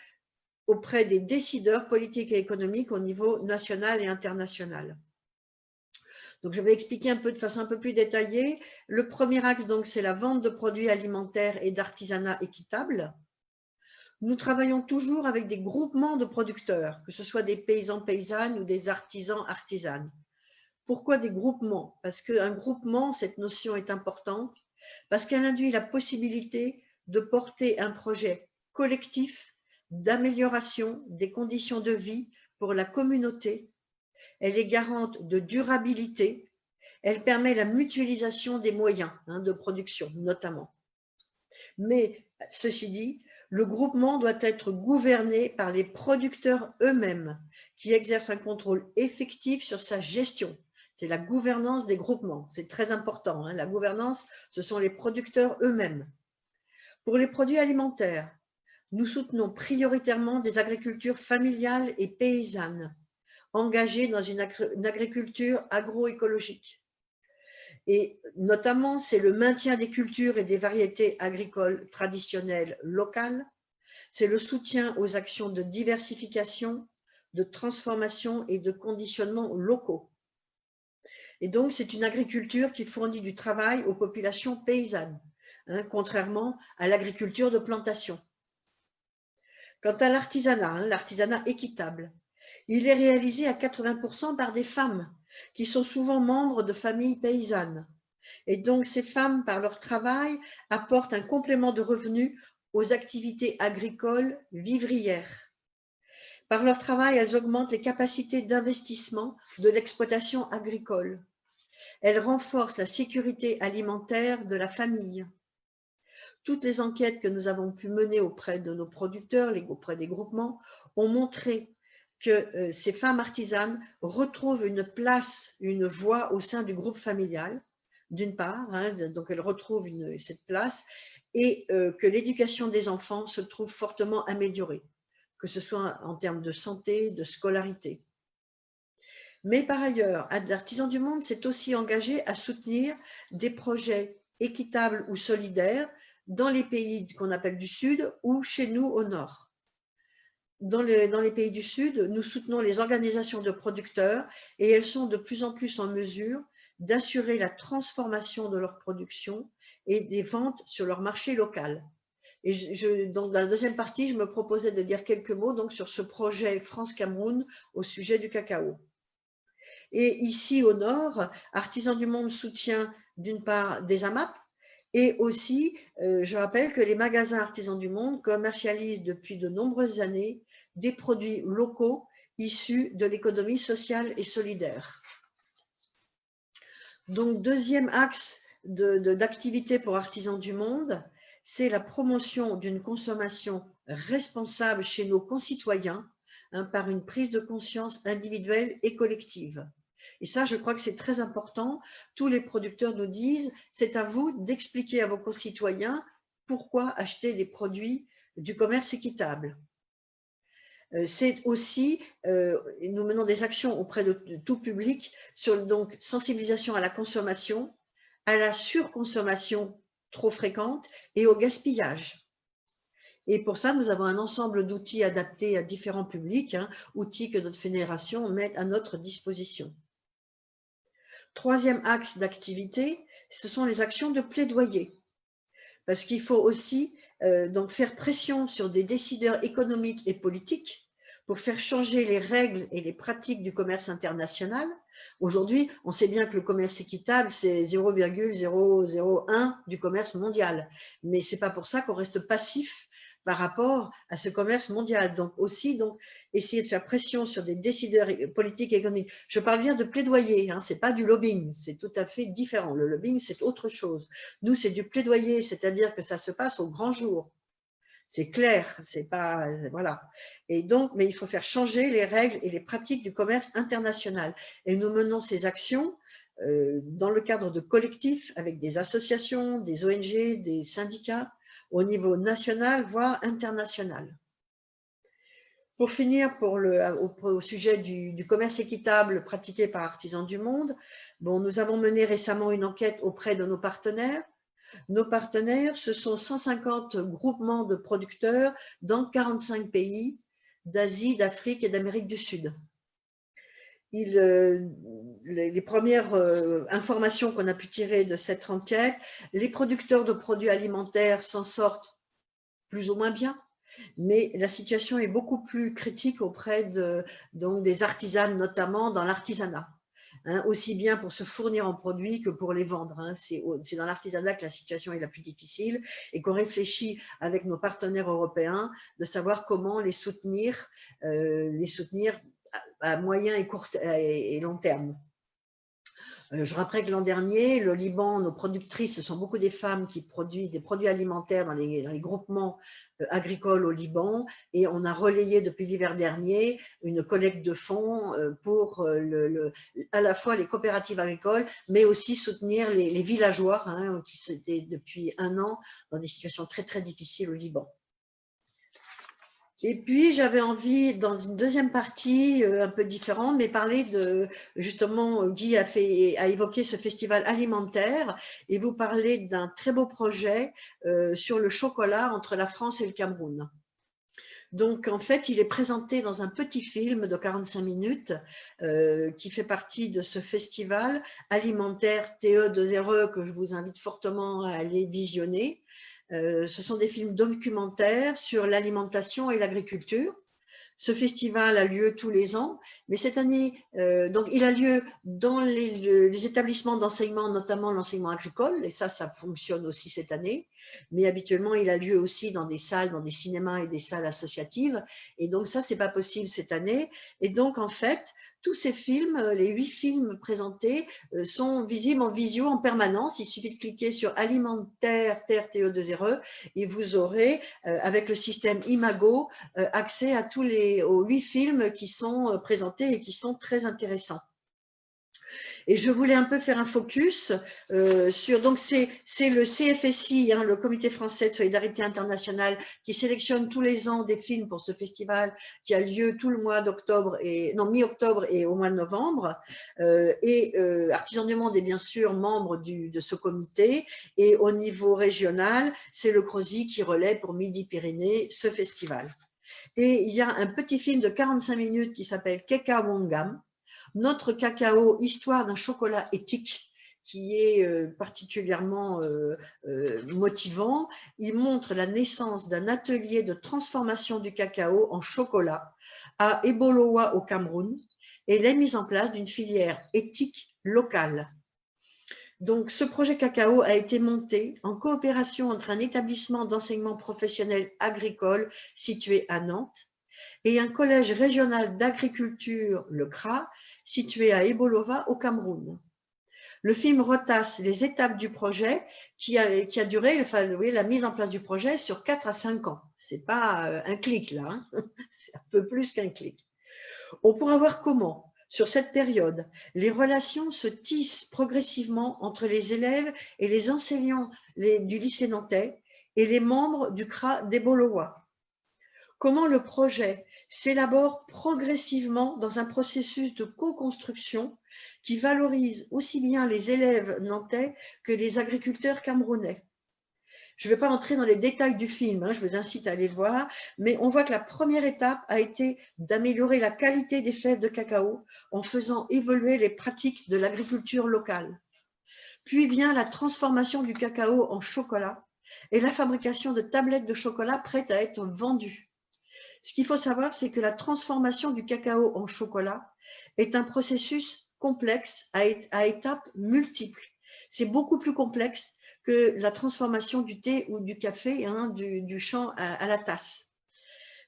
auprès des décideurs politiques et économiques au niveau national et international. Donc, je vais expliquer un peu de façon un peu plus détaillée. Le premier axe, donc, c'est la vente de produits alimentaires et d'artisanat équitable. Nous travaillons toujours avec des groupements de producteurs, que ce soit des paysans paysannes ou des artisans artisanes. Pourquoi des groupements? Parce qu'un groupement, cette notion est importante, parce qu'elle induit la possibilité de porter un projet collectif d'amélioration des conditions de vie pour la communauté. Elle est garante de durabilité, elle permet la mutualisation des moyens de production notamment. Mais ceci dit, le groupement doit être gouverné par les producteurs eux-mêmes qui exercent un contrôle effectif sur sa gestion. C'est la gouvernance des groupements, c'est très important. La gouvernance, ce sont les producteurs eux-mêmes. Pour les produits alimentaires, nous soutenons prioritairement des agricultures familiales et paysannes, engagés dans une agriculture agroécologique. Et notamment, c'est le maintien des cultures et des variétés agricoles traditionnelles locales, c'est le soutien aux actions de diversification, de transformation et de conditionnement locaux. Et donc, c'est une agriculture qui fournit du travail aux populations paysannes, contrairement à l'agriculture de plantation. Quant à l'artisanat, l'artisanat équitable, il est réalisé à 80% par des femmes qui sont souvent membres de familles paysannes. Et donc, ces femmes, par leur travail, apportent un complément de revenus aux activités agricoles vivrières. Par leur travail, elles augmentent les capacités d'investissement de l'exploitation agricole. Elles renforcent la sécurité alimentaire de la famille. Toutes les enquêtes que nous avons pu mener auprès de nos producteurs, auprès des groupements, ont montré que ces femmes artisanes retrouvent une place, une voix au sein du groupe familial, d'une part, donc elles retrouvent cette place, et que l'éducation des enfants se trouve fortement améliorée, que ce soit en termes de santé, de scolarité. Mais par ailleurs, Artisans du Monde s'est aussi engagé à soutenir des projets équitables ou solidaires dans les pays qu'on appelle du Sud ou chez nous au Nord. Dans les pays du Sud, nous soutenons les organisations de producteurs et elles sont de plus en plus en mesure d'assurer la transformation de leur production et des ventes sur leur marché local. Et dans la deuxième partie, je me proposais de dire quelques mots donc, sur ce projet France-Cameroun au sujet du cacao. Et ici au Nord, Artisans du Monde soutient d'une part des AMAP, et aussi, je rappelle que les magasins Artisans du Monde commercialisent depuis de nombreuses années des produits locaux issus de l'économie sociale et solidaire. Donc, deuxième axe d'activité pour Artisans du Monde, c'est la promotion d'une consommation responsable chez nos concitoyens par une prise de conscience individuelle et collective. Et ça, je crois que c'est très important. Tous les producteurs nous disent, c'est à vous d'expliquer à vos concitoyens pourquoi acheter des produits du commerce équitable. C'est aussi, nous menons des actions auprès de tout public sur donc sensibilisation à la consommation, à la surconsommation trop fréquente et au gaspillage. Et pour ça, nous avons un ensemble d'outils adaptés à différents publics, outils que notre fédération met à notre disposition. Troisième axe d'activité, ce sont les actions de plaidoyer. Parce qu'il faut aussi donc faire pression sur des décideurs économiques et politiques pour faire changer les règles et les pratiques du commerce international. Aujourd'hui, on sait bien que le commerce équitable, c'est 0,001 du commerce mondial. Mais ce n'est pas pour ça qu'on reste passif par rapport à ce commerce mondial. Donc aussi, essayer de faire pression sur des décideurs politiques et économiques. Je parle bien de plaidoyer, ce n'est pas du lobbying, c'est tout à fait différent. Le lobbying, c'est autre chose. Nous, c'est du plaidoyer, c'est-à-dire que ça se passe au grand jour. C'est clair, c'est pas, voilà. Et donc, mais il faut faire changer les règles et les pratiques du commerce international. Et nous menons ces actions dans le cadre de collectifs avec des associations, des ONG, des syndicats, au niveau national, voire international. Pour finir, au sujet du commerce équitable pratiqué par Artisans du Monde, nous avons mené récemment une enquête auprès de nos partenaires. Nos partenaires, ce sont 150 groupements de producteurs dans 45 pays d'Asie, d'Afrique et d'Amérique du Sud. Les premières informations qu'on a pu tirer de cette enquête, les producteurs de produits alimentaires s'en sortent plus ou moins bien, mais la situation est beaucoup plus critique auprès des artisanes, notamment dans l'artisanat. Aussi bien pour se fournir en produits que pour les vendre. C'est dans l'artisanat que la situation est la plus difficile et qu'on réfléchit avec nos partenaires européens de savoir comment les soutenir à moyen et long terme. Je rappelle que l'an dernier, le Liban, nos productrices, ce sont beaucoup des femmes qui produisent des produits alimentaires dans les groupements agricoles au Liban, et on a relayé depuis l'hiver dernier une collecte de fonds pour à la fois les coopératives agricoles, mais aussi soutenir les villageois qui étaient depuis 1 an dans des situations très très difficiles au Liban. Et puis, j'avais envie, dans une deuxième partie un peu différente, mais parler justement, Guy a évoqué ce festival alimentaire et vous parler d'un très beau projet sur le chocolat entre la France et le Cameroun. Donc, en fait, il est présenté dans un petit film de 45 minutes qui fait partie de ce festival alimentaire TE2RE que je vous invite fortement à aller visionner. Ce sont des films documentaires sur l'alimentation et l'agriculture. Ce festival a lieu tous les ans, mais cette année, donc il a lieu dans les établissements d'enseignement, notamment l'enseignement agricole, et ça fonctionne aussi cette année, mais habituellement il a lieu aussi dans des salles, dans des cinémas et des salles associatives, et donc ça c'est pas possible cette année, et donc en fait, tous ces films, les 8 films présentés sont visibles en visio en permanence, il suffit de cliquer sur alimentaire TE2RE et vous aurez, avec le système Imago, accès à aux 8 films qui sont présentés et qui sont très intéressants. Et je voulais un peu faire un focus sur, donc c'est le CFSI, hein, le Comité français de solidarité internationale, qui sélectionne tous les ans des films pour ce festival qui a lieu tout le mois d'octobre, mi-octobre et au mois de novembre. Artisans du Monde est bien sûr membre de ce comité, et au niveau régional, c'est le CROSI qui relaie pour Midi-Pyrénées ce festival. Et il y a un petit film de 45 minutes qui s'appelle Keka Wongam, notre cacao, histoire d'un chocolat éthique, qui est particulièrement motivant. Il montre la naissance d'un atelier de transformation du cacao en chocolat à Ebolowa au Cameroun et la mise en place d'une filière éthique locale. Donc, ce projet cacao a été monté en coopération entre un établissement d'enseignement professionnel agricole situé à Nantes et un collège régional d'agriculture, le CRA, situé à Ebolowa au Cameroun. Le film retrace les étapes du projet qui a duré, enfin, la mise en place du projet sur 4 à 5 ans. C'est pas un clic là, hein. C'est un peu plus qu'un clic. On pourra voir comment, sur cette période, les relations se tissent progressivement entre les élèves et les enseignants du lycée nantais et les membres du CRA d'Ebolowa. Comment le projet s'élabore progressivement dans un processus de co-construction qui valorise aussi bien les élèves nantais que les agriculteurs camerounais. Je ne vais pas entrer dans les détails du film, hein, je vous incite à aller le voir, mais on voit que la première étape a été d'améliorer la qualité des fèves de cacao en faisant évoluer les pratiques de l'agriculture locale. Puis vient la transformation du cacao en chocolat et la fabrication de tablettes de chocolat prêtes à être vendues. Ce qu'il faut savoir, c'est que la transformation du cacao en chocolat est un processus complexe à étapes multiples. C'est beaucoup plus complexe que la transformation du thé ou du café, hein, du champ à la tasse.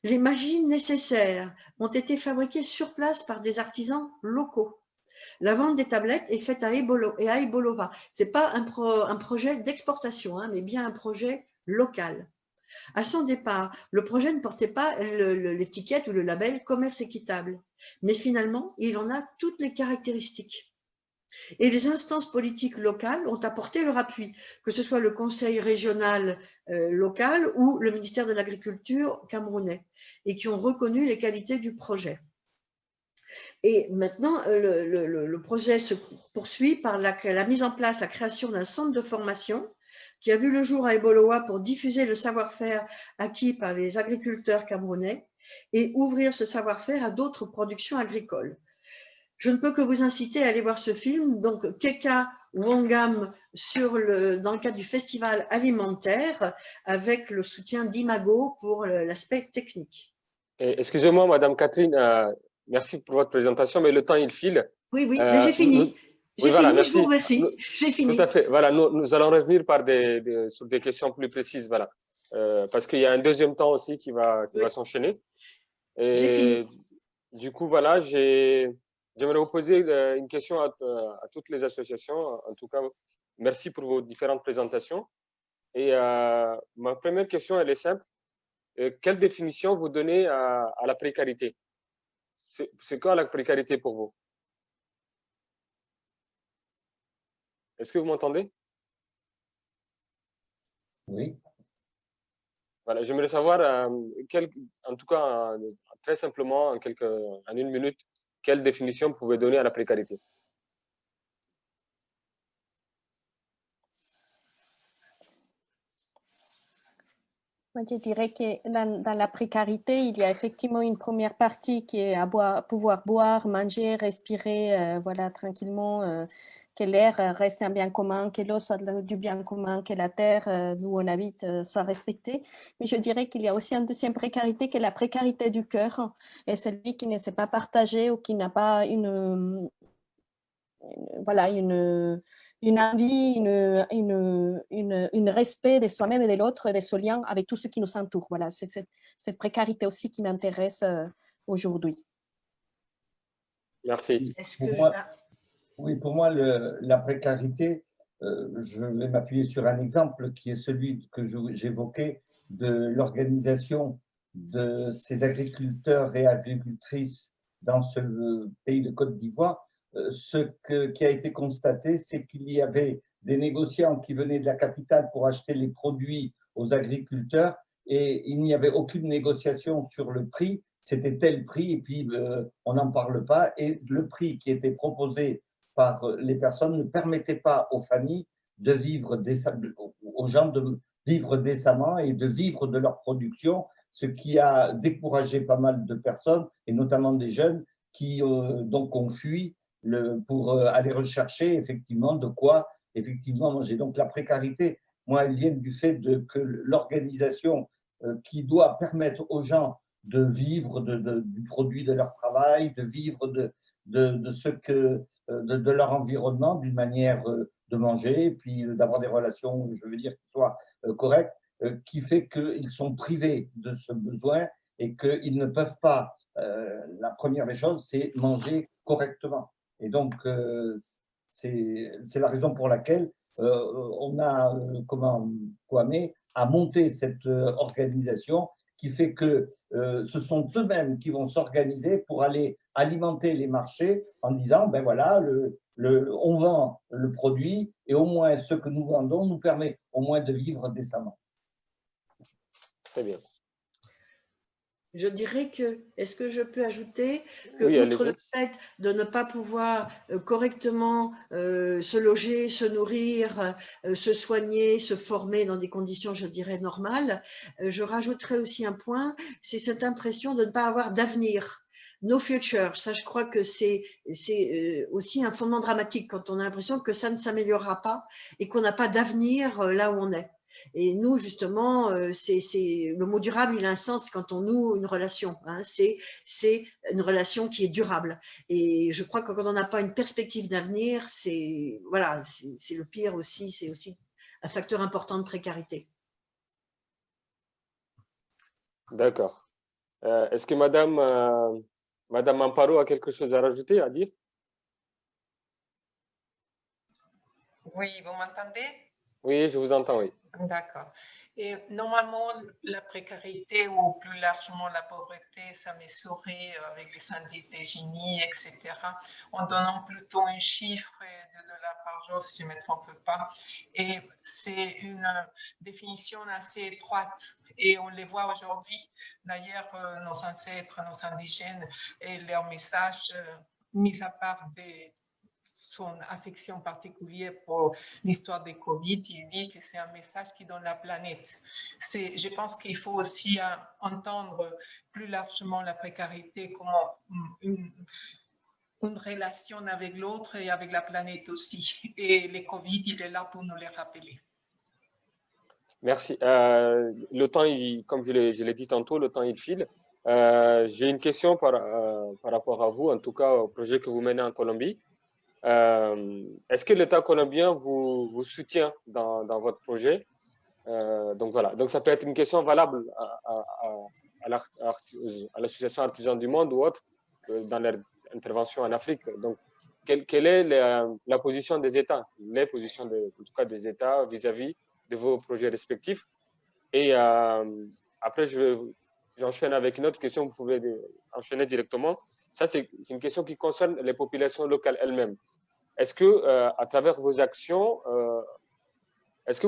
Les machines nécessaires ont été fabriquées sur place par des artisans locaux. La vente des tablettes est faite à Ebolowa. Ce n'est pas un projet d'exportation, hein, mais bien un projet local. À son départ, le projet ne portait pas l'étiquette ou le label commerce équitable, mais finalement, il en a toutes les caractéristiques. Et les instances politiques locales ont apporté leur appui, que ce soit le conseil régional local ou le ministère de l'Agriculture camerounais, et qui ont reconnu les qualités du projet. Et maintenant, le projet se poursuit par la mise en place, la création d'un centre de formation qui a vu le jour à Ebolowa pour diffuser le savoir-faire acquis par les agriculteurs camerounais et ouvrir ce savoir-faire à d'autres productions agricoles. Je ne peux que vous inciter à aller voir ce film, donc Keka Wongam, dans le cadre du festival alimentaire, avec le soutien d'Imago pour l'aspect technique. Excusez-moi, Madame Catherine, merci pour votre présentation, mais le temps il file. Oui, mais j'ai fini. Je vous remercie. J'ai fini. Tout à fait. Voilà, nous allons revenir sur des questions plus précises, voilà, parce qu'il y a un deuxième temps aussi qui va s'enchaîner. J'ai fini. Du coup, voilà, j'aimerais vous poser une question à toutes les associations. En tout cas, merci pour vos différentes présentations. Et ma première question, elle est simple. Quelle définition vous donnez à la précarité? C'est quoi la précarité pour vous? Est-ce que vous m'entendez? Oui. Voilà, j'aimerais savoir, en tout cas, très simplement, en une minute, quelle définition vous pouvez donner à la précarité? Moi, je dirais que dans la précarité, il y a effectivement une première partie qui est à pouvoir boire, manger, respirer, voilà, tranquillement, que l'air reste un bien commun, que l'eau soit du bien commun, que la terre où on habite soit respectée. Mais je dirais qu'il y a aussi une deuxième précarité qui est la précarité du cœur, et celui qui ne s'est pas partagé ou qui n'a pas une envie, une respect de soi-même et de l'autre, de ce lien avec tout ce qui nous entoure. Voilà, c'est cette précarité aussi qui m'intéresse aujourd'hui. Merci. Pour moi, la précarité, je vais m'appuyer sur un exemple qui est celui que j'évoquais de l'organisation de ces agriculteurs et agricultrices dans ce pays de Côte d'Ivoire, qui a été constaté, c'est qu'il y avait des négociants qui venaient de la capitale pour acheter les produits aux agriculteurs et il n'y avait aucune négociation sur le prix. C'était tel prix et puis on n'en parle pas. Et le prix qui était proposé par les personnes ne permettait pas aux familles de vivre aux gens de vivre décemment et de vivre de leur production, ce qui a découragé pas mal de personnes et notamment des jeunes qui donc ont fui pour aller rechercher effectivement de quoi effectivement manger. Donc la précarité, moi, elle vient du fait que l'organisation qui doit permettre aux gens de vivre du produit de leur travail, de vivre de leur environnement d'une manière de manger, et puis d'avoir des relations, je veux dire, qui soient correctes, qui fait qu'ils sont privés de ce besoin et qu'ils ne peuvent pas, la première des choses, c'est manger correctement. Et donc, c'est la raison pour laquelle on a, Kwame a monté cette organisation qui fait que ce sont eux-mêmes qui vont s'organiser pour aller alimenter les marchés en disant, ben voilà, on vend le produit et au moins ce que nous vendons nous permet au moins de vivre décemment. Très bien. Je dirais que, est-ce que je peux ajouter que, oui, outre le fait de ne pas pouvoir correctement se loger, se nourrir, se soigner, se former dans des conditions, je dirais, normales, je rajouterais aussi un point, c'est cette impression de ne pas avoir d'avenir. No future, ça je crois que c'est aussi un fondement dramatique quand on a l'impression que ça ne s'améliorera pas et qu'on n'a pas d'avenir là où on est. Et nous, justement, le mot durable, il a un sens quand on noue une relation. Hein, c'est une relation qui est durable. Et je crois que quand on n'a pas une perspective d'avenir, c'est le pire aussi. C'est aussi un facteur important de précarité. D'accord. Est-ce que Madame Amparo a quelque chose à rajouter, à dire? Oui, vous m'entendez? Oui, je vous entends, oui. D'accord. Et normalement, la précarité ou plus largement la pauvreté, ça mesurait avec les indices des Gini, etc. En donnant plutôt un chiffre de $ par jour, si je ne me trompe pas. Et c'est une définition assez étroite. Et on les voit aujourd'hui. D'ailleurs, nos ancêtres, nos indigènes, et leurs messages, mis à part son affection particulière pour l'histoire des Covid, il dit que c'est un message qui donne la planète. Je pense qu'il faut aussi entendre plus largement la précarité comme une relation avec l'autre et avec la planète aussi. Et le Covid, il est là pour nous le rappeler. Merci. Le temps, comme je l'ai dit tantôt, le temps il file. J'ai une question par rapport à vous, en tout cas au projet que vous menez en Colombie. Est-ce que l'État colombien vous soutient dans votre projet? Donc voilà, donc ça peut être une question valable à l'association Artisans du Monde ou autre dans leur intervention en Afrique. Donc, quelle est la position des États, les positions en tout cas des États vis-à-vis de vos projets respectifs? Et après, j'enchaîne avec une autre question, vous pouvez enchaîner directement. Ça, c'est une question qui concerne les populations locales elles-mêmes. Est-ce que, à travers vos actions, est-ce que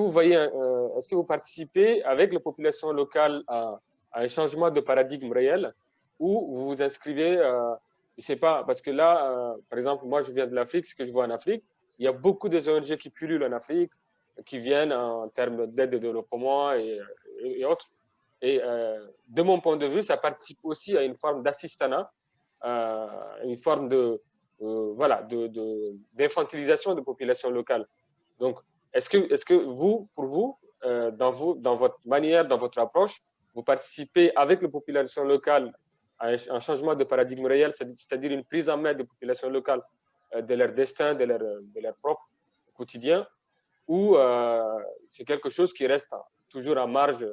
vous participez avec la population locale à un changement de paradigme réel ou vous vous inscrivez, je ne sais pas, parce que là, par exemple, moi je viens de l'Afrique, ce que je vois en Afrique, il y a beaucoup de ONG qui pullulent en Afrique, qui viennent en termes d'aide de développement et autres. Et de mon point de vue, ça participe aussi à une forme d'assistanat, une forme d'infantilisation de populations locales. Donc, est-ce que vous, pour vous, dans votre manière, dans votre approche, vous participez avec les populations locales à un changement de paradigme réel, c'est-à-dire une prise en main des populations locales de leur destin, de leur propre quotidien, ou c'est quelque chose qui reste toujours en marge?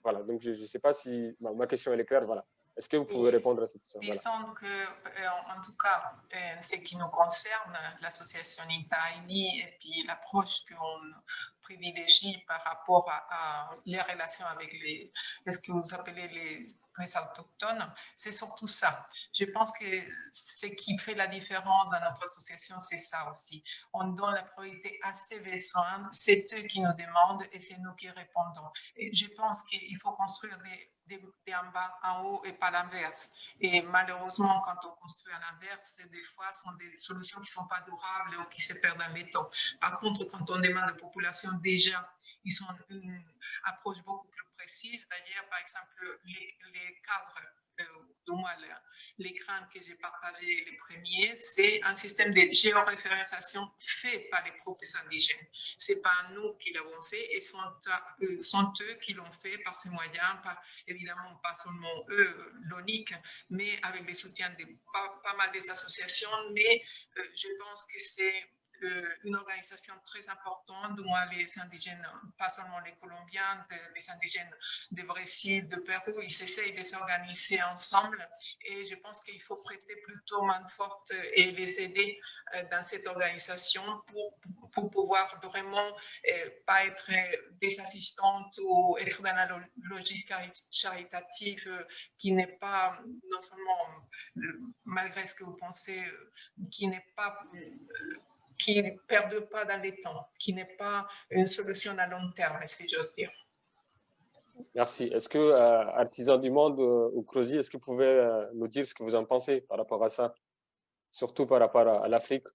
Voilà, donc je ne sais pas si ma question elle est claire. Voilà. Est-ce que vous pouvez répondre à cette question? Disons que, en tout cas, ce qui nous concerne, l'association INTA-INI et puis l'approche qu'on privilégie par rapport à les relations avec ce que vous appelez les autochtones, c'est surtout ça. Je pense que ce qui fait la différence dans notre association, c'est ça aussi. On donne la priorité à ces besoins, c'est eux qui nous demandent et c'est nous qui répondons. Et je pense qu'il faut construire en bas en haut et pas l'inverse. Et malheureusement, quand on construit à l'inverse, des fois, ce sont des solutions qui ne sont pas durables ou qui se perdent dans le temps. Par contre, quand on demande aux populations, déjà, ils ont une approche beaucoup plus précise. D'ailleurs, par exemple, les cadres, du moins les craintes que j'ai partagées les premiers, c'est un système de géoréférenciation fait par les propres indigènes. Ce n'est pas nous qui l'avons fait et sont eux qui l'ont fait par ces moyens, évidemment pas seulement eux, l'ONIC, mais avec le soutien de pas mal des associations. Mais je pense que c'est une organisation très importante, dont les indigènes, pas seulement les Colombiens, les indigènes de Brésil, de Pérou, ils essayent de s'organiser ensemble et je pense qu'il faut prêter plutôt main forte et les aider dans cette organisation pour pouvoir vraiment pas être des assistantes ou être dans la logique caritative qui n'est pas, non seulement, malgré ce que vous pensez, qui n'est pas... qui ne perdent pas dans les temps, qui n'est pas une solution à long terme, si j'ose dire. Merci. Est-ce que, Artisans du Monde ou CROZI, est-ce que vous pouvez nous dire ce que vous en pensez par rapport à ça, surtout par rapport à l'Afrique?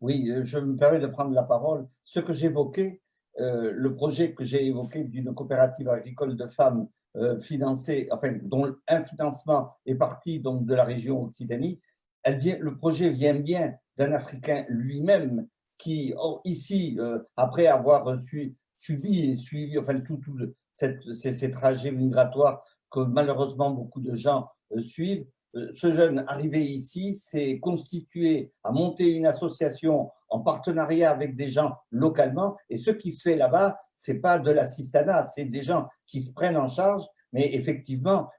Oui, je me permets de prendre la parole. Ce que j'évoquais, le projet que j'ai évoqué d'une coopérative agricole de femmes financée, enfin, dont un financement est parti donc, de la région Occitanie, le projet vient bien d'un Africain lui-même qui, ici, après avoir subi et suivi enfin, ces trajets migratoires que malheureusement beaucoup de gens suivent, ce jeune arrivé ici s'est constitué, a monté une association en partenariat avec des gens localement. Et ce qui se fait là-bas, ce n'est pas de l'assistanat, c'est des gens qui se prennent en charge. Mais effectivement,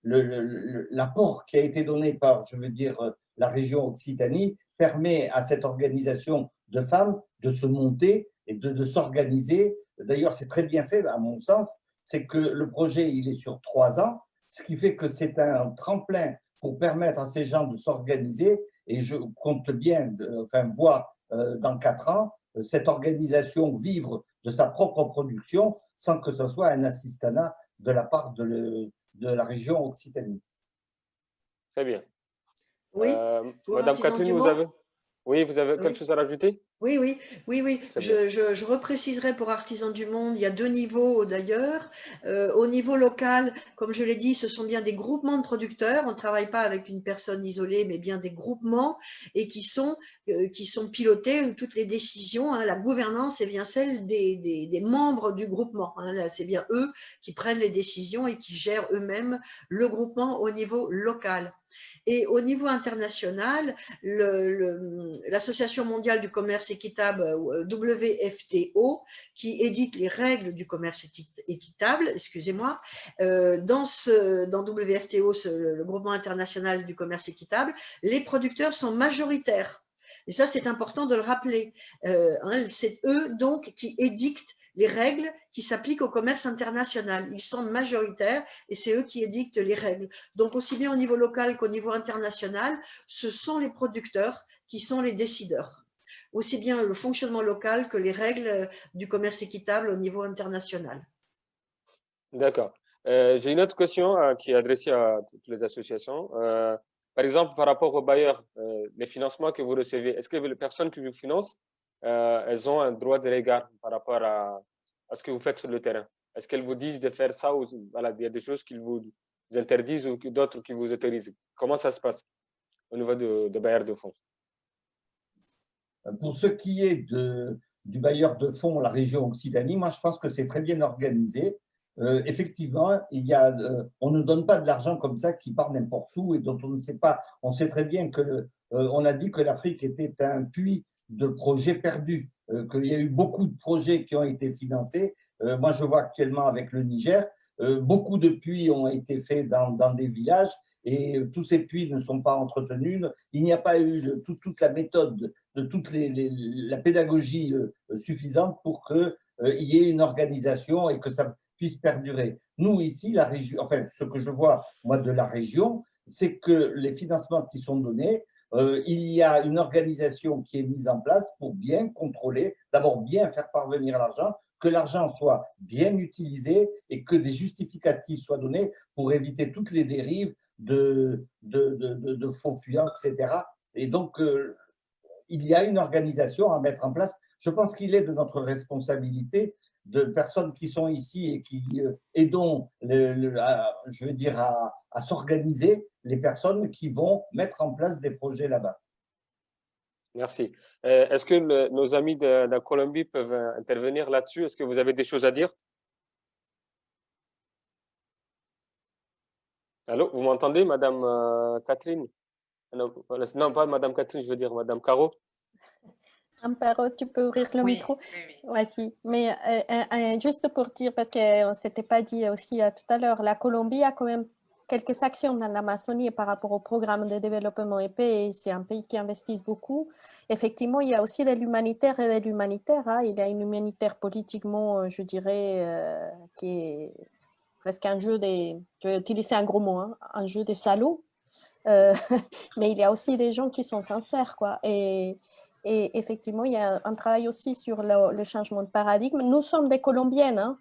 l'apport qui a été donné par, je veux dire, la région Occitanie permet à cette organisation de femmes de se monter et de s'organiser. D'ailleurs, c'est très bien fait, à mon sens. C'est que le projet, il est sur 3 ans, ce qui fait que c'est un tremplin pour permettre à ces gens de s'organiser. Et je compte bien voir dans 4 ans cette organisation vivre de sa propre production sans que ce soit un assistanat de la part de la région Occitanie. Très bien. Oui. Madame Catherine, vous avez quelque chose à rajouter? Oui. Je repréciserai pour Artisans du Monde, il y a 2 niveaux d'ailleurs. Au niveau local, comme je l'ai dit, ce sont bien des groupements de producteurs. On ne travaille pas avec une personne isolée, mais bien des groupements et qui sont pilotés, toutes les décisions. La gouvernance est bien celle des membres du groupement. C'est bien eux qui prennent les décisions et qui gèrent eux-mêmes le groupement au niveau local. Et au niveau international, l'Association mondiale du commerce équitable, WFTO, qui édite les règles du commerce équitable, excusez-moi, dans WFTO, le groupement international du commerce équitable, les producteurs sont majoritaires. Et ça, c'est important de le rappeler. C'est eux, donc, qui édictent les règles qui s'appliquent au commerce international. Ils sont majoritaires et c'est eux qui édictent les règles. Donc, aussi bien au niveau local qu'au niveau international, ce sont les producteurs qui sont les décideurs. Aussi bien le fonctionnement local que les règles du commerce équitable au niveau international. D'accord. J'ai une autre question qui est adressée à toutes les associations. Par exemple, par rapport aux bailleurs, les financements que vous recevez, est-ce que les personnes qui vous financent, elles ont un droit de regard par rapport à ce que vous faites sur le terrain? Est-ce qu'elles vous disent de faire ça ou voilà, il y a des choses qu'ils vous interdisent ou d'autres qui vous autorisent? Comment ça se passe au niveau de bailleurs de fonds? Pour ce qui est du bailleur de fonds, la région Occitanie, moi je pense que c'est très bien organisé. Effectivement, on ne donne pas de l'argent comme ça qui part n'importe où et dont on ne sait pas. On sait très bien on a dit que l'Afrique était un puits de projets perdus, qu'il y a eu beaucoup de projets qui ont été financés. Moi, je vois actuellement avec le Niger, beaucoup de puits ont été faits dans des villages et tous ces puits ne sont pas entretenus. Il n'y a pas eu toute la méthode, de toute la pédagogie suffisante pour qu'il y ait une organisation et que ça puisse perdurer. Nous, ici, la région, enfin, ce que je vois, moi, de la région, c'est que les financements qui sont donnés, il y a une organisation qui est mise en place pour bien contrôler, d'abord bien faire parvenir l'argent, que l'argent soit bien utilisé et que des justificatifs soient donnés pour éviter toutes les dérives de faux fuyants, etc. Et donc, il y a une organisation à mettre en place. Je pense qu'il est de notre responsabilité de personnes qui sont ici et qui aidons, je veux dire, à s'organiser, les personnes qui vont mettre en place des projets là-bas. Merci. Est-ce que nos amis de la Colombie peuvent intervenir là-dessus? Est-ce que vous avez des choses à dire? Allô, vous m'entendez, Madame Catherine? Non, pas Madame Catherine, je veux dire Madame Caro. Amparo, tu peux ouvrir le micro? Oui. Vas-y. Mais juste pour dire, parce qu'on ne s'était pas dit aussi tout à l'heure, la Colombie a quand même quelques actions dans l'Amazonie par rapport au programme de développement épais, et c'est un pays qui investit beaucoup. Effectivement, il y a aussi de l'humanitaire et de l'humanitaire. Hein. Il y a une humanitaire politiquement, je dirais, qui est presque un jeu des... Je vais utiliser un gros mot, hein, un jeu des salauds. Mais il y a aussi des gens qui sont sincères, quoi. Et effectivement, il y a un travail aussi sur le changement de paradigme. Nous sommes des Colombiennes, hein,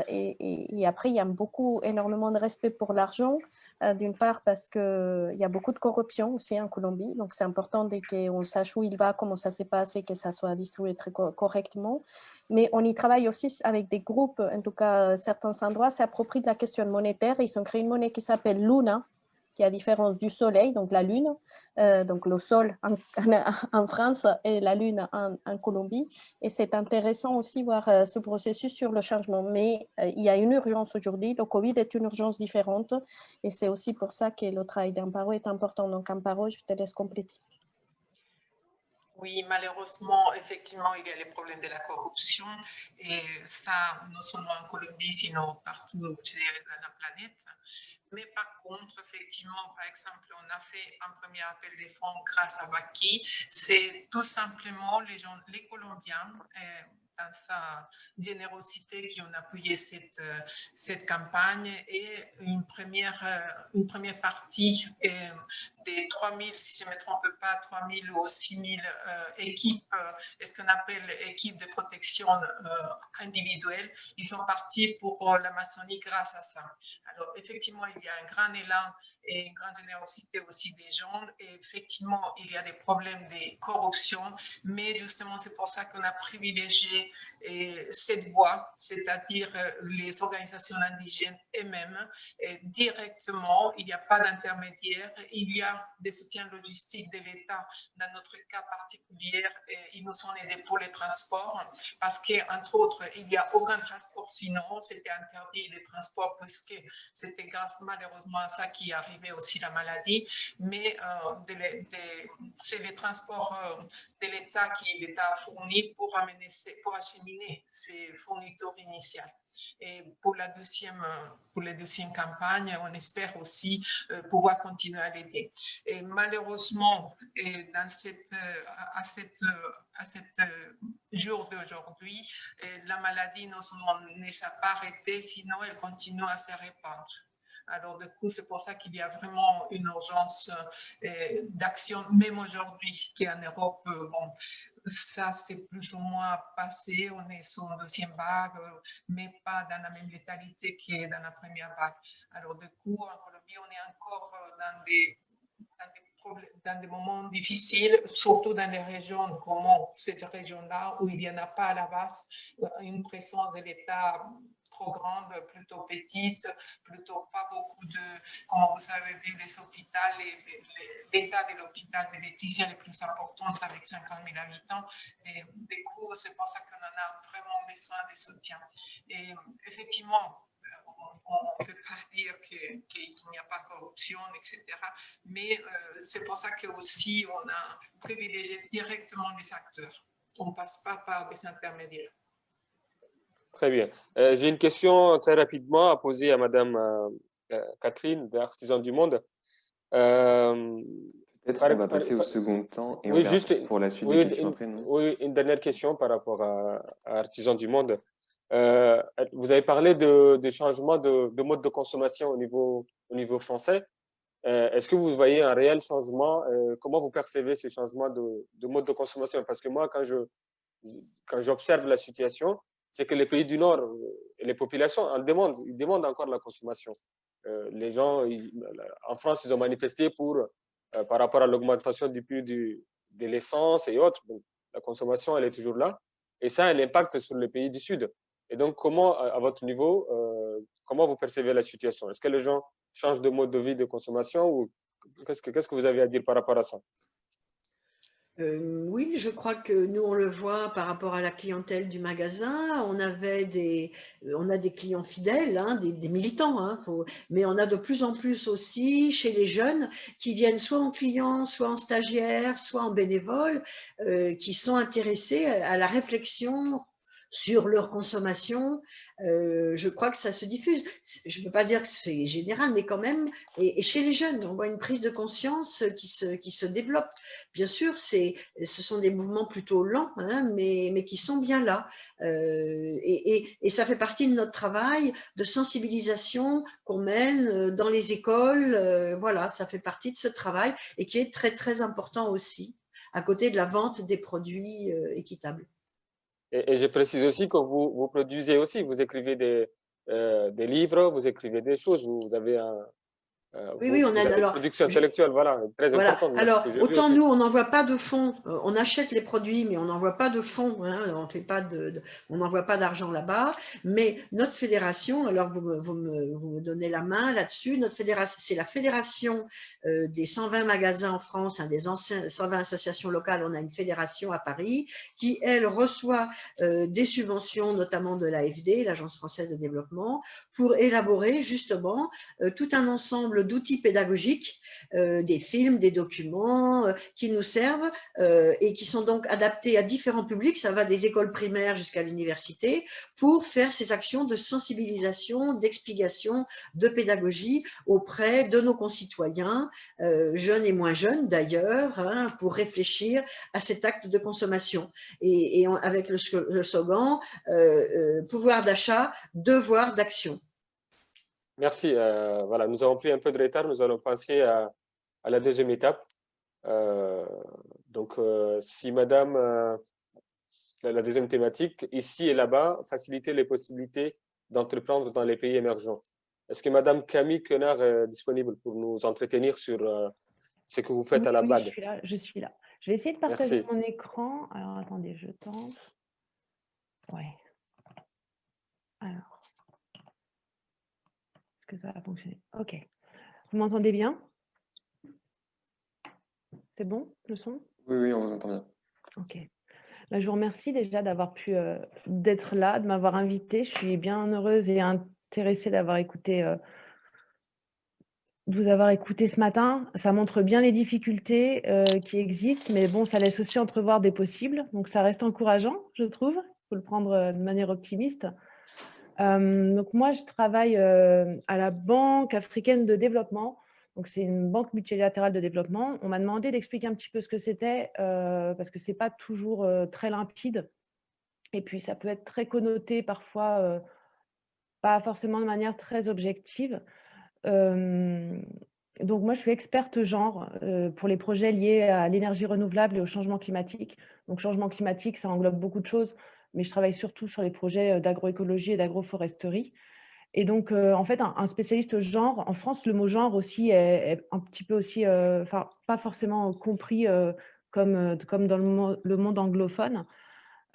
et après, il y a énormément de respect pour l'argent, d'une part parce qu'il y a beaucoup de corruption aussi en Colombie, donc c'est important qu'on sache où il va, comment ça s'est passé, que ça soit distribué très correctement. Mais on y travaille aussi avec des groupes, en tout cas, certains endroits s'approprient de la question monétaire. Ils ont créé une monnaie qui s'appelle Luna, qui est la différence du soleil, donc la lune, donc le sol en France et la lune en Colombie. Et c'est intéressant aussi voir ce processus sur le changement. Mais il y a une urgence aujourd'hui. Le Covid est une urgence différente. Et c'est aussi pour ça que le travail d'Amparo est important. Donc, Amparo, je te laisse compléter. Oui, malheureusement, effectivement, il y a les problèmes de la corruption. Et ça, non seulement en Colombie, sinon partout dans la planète. Mais par contre, effectivement, par exemple, on a fait un premier appel des fonds grâce à Baki. C'est tout simplement les Colombiens, dans sa générosité, qui ont appuyé cette campagne, et une première partie des 3000, si je ne me trompe pas, 3000 ou 6000 équipes, ce qu'on appelle équipes de protection individuelle, ils sont partis pour l'Amazonie grâce à ça. Alors, effectivement, il y a un grand élan et une grande générosité aussi des gens. Et effectivement, il y a des problèmes de corruption, mais justement, c'est pour ça qu'on a privilégié cette voie, c'est-à-dire les organisations indigènes elles-mêmes. Directement, il n'y a pas d'intermédiaire, il y a des soutiens logistiques de l'État. Dans notre cas particulier, ils nous ont aidés pour les transports, parce qu'entre autres, il n'y a aucun transport, sinon c'était interdit les transports, puisque c'était grâce malheureusement à ça qui est arrivé aussi la maladie. Mais c'est les transports de l'État qui l'État a fourni pour acheminer ces fournitures initiales. Et pour la deuxième campagne, on espère aussi pouvoir continuer à l'aider. Et malheureusement, à cette jour d'aujourd'hui, la maladie non seulement ne s'est pas arrêtée, sinon elle continue à se répandre. Alors, du coup, c'est pour ça qu'il y a vraiment une urgence d'action, même aujourd'hui, qu'en Europe, bon, ça, c'est plus ou moins passé. On est sur une deuxième vague, mais pas dans la même létalité que dans la première vague. Alors, du coup, en Colombie, on est encore dans des moments difficiles, surtout dans les régions comme cette région-là, où il n'y en a pas à la base une présence de l'État trop grande, plutôt petite, plutôt pas beaucoup comme vous avez vu, les hôpitaux, l'état de l'hôpital de Laetitia est le plus important avec 50 000 habitants. Et du coup, c'est pour ça qu'on en a vraiment besoin de soutien. Et effectivement, on ne peut pas dire qu'il n'y a pas de corruption, etc. Mais c'est pour ça qu'aussi on a privilégié directement les acteurs. On ne passe pas par des intermédiaires. Très bien. J'ai une question très rapidement à poser à Madame Catherine d'Artisans du Monde. Peut-être on va passer au second temps et oui, on verra juste, pour la suite oui, des questions après, non? oui, une dernière question par rapport à Artisans du Monde. Vous avez parlé de changement de mode de consommation au niveau français. Est-ce que vous voyez un réel changement? Comment vous percevez ces changements de mode de consommation? Parce que moi, quand j'observe la situation, c'est que les pays du Nord, les populations en demandent, ils demandent encore la consommation. Les gens, en France, ils ont manifesté par rapport à l'augmentation du prix de l'essence et autres. Donc, la consommation, elle est toujours là. Et ça a un impact sur les pays du Sud. Et donc, comment, à votre niveau, comment vous percevez la situation? Est-ce que les gens changent de mode de vie de consommation ou qu'est-ce que vous avez à dire par rapport à ça? Oui, je crois que nous, on le voit par rapport à la clientèle du magasin. On a des clients fidèles, hein, des militants, hein, mais on a de plus en plus aussi chez les jeunes qui viennent soit en client, soit en stagiaire, soit en bénévole, qui sont intéressés à la réflexion sur leur consommation. Je crois que ça se diffuse. Je ne peux pas dire que c'est général, mais quand même, et chez les jeunes, on voit une prise de conscience qui se développe. Bien sûr, ce sont des mouvements plutôt lents, hein, mais qui sont bien là. Et ça fait partie de notre travail de sensibilisation qu'on mène dans les écoles. Voilà, ça fait partie de ce travail et qui est très, très important aussi, à côté de la vente des produits équitables. Et je précise aussi que vous produisez aussi, vous écrivez des livres, vous écrivez des choses, vous avez Oui, on a une alors. production intellectuelle, voilà, très Voilà. importante. Alors, autant nous, on n'envoie pas de fonds, on achète les produits, mais on n'envoie pas de fonds, hein, on n'envoie pas d'argent là-bas. Mais notre fédération, alors vous me donnez la main là-dessus, notre fédération, c'est la fédération des 120 magasins en France, hein, des anciens 120 associations locales. On a une fédération à Paris qui, elle, reçoit des subventions, notamment de l'AFD, l'Agence française de développement, pour élaborer justement tout un ensemble d'outils pédagogiques, des films, des documents qui nous servent et qui sont donc adaptés à différents publics. Ça va des écoles primaires jusqu'à l'université pour faire ces actions de sensibilisation, d'explication, de pédagogie auprès de nos concitoyens, jeunes et moins jeunes d'ailleurs, hein, pour réfléchir à cet acte de consommation. Et avec le slogan pouvoir d'achat, devoir d'action. Merci. Voilà, nous avons pris un peu de retard. Nous allons passer à la deuxième étape. Donc, si Madame, la deuxième thématique, ici et là-bas, faciliter les possibilités d'entreprendre dans les pays émergents. Est-ce que Madame Camille Quenard est disponible pour nous entretenir sur ce que vous faites à la BAD? Oui, je suis là. Je vais essayer de partager mon écran. Alors, attendez, je tente. Ouais. Alors, est-ce que ça va fonctionner? OK. Vous m'entendez bien? C'est bon, le son? Oui, on vous entend bien. OK. Je vous remercie déjà d'avoir pu d'être là, de m'avoir invitée. Je suis bien heureuse et intéressée d'avoir écouté, de vous avoir écouté ce matin. Ça montre bien les difficultés qui existent, mais bon, ça laisse aussi entrevoir des possibles. Donc, ça reste encourageant, je trouve. Il faut le prendre de manière optimiste. Donc, moi, je travaille à la Banque africaine de développement. Donc, c'est une banque multilatérale de développement. On m'a demandé d'expliquer un petit peu ce que c'était parce que ce n'est pas toujours très limpide. Et puis, ça peut être très connoté parfois, pas forcément de manière très objective. Donc, moi, je suis experte genre pour les projets liés à l'énergie renouvelable et au changement climatique. Donc, changement climatique, ça englobe beaucoup de choses, mais je travaille surtout sur les projets d'agroécologie et d'agroforesterie. Et donc, en fait, un spécialiste genre, en France, le mot genre aussi est un petit peu aussi, enfin, pas forcément compris comme dans le monde anglophone.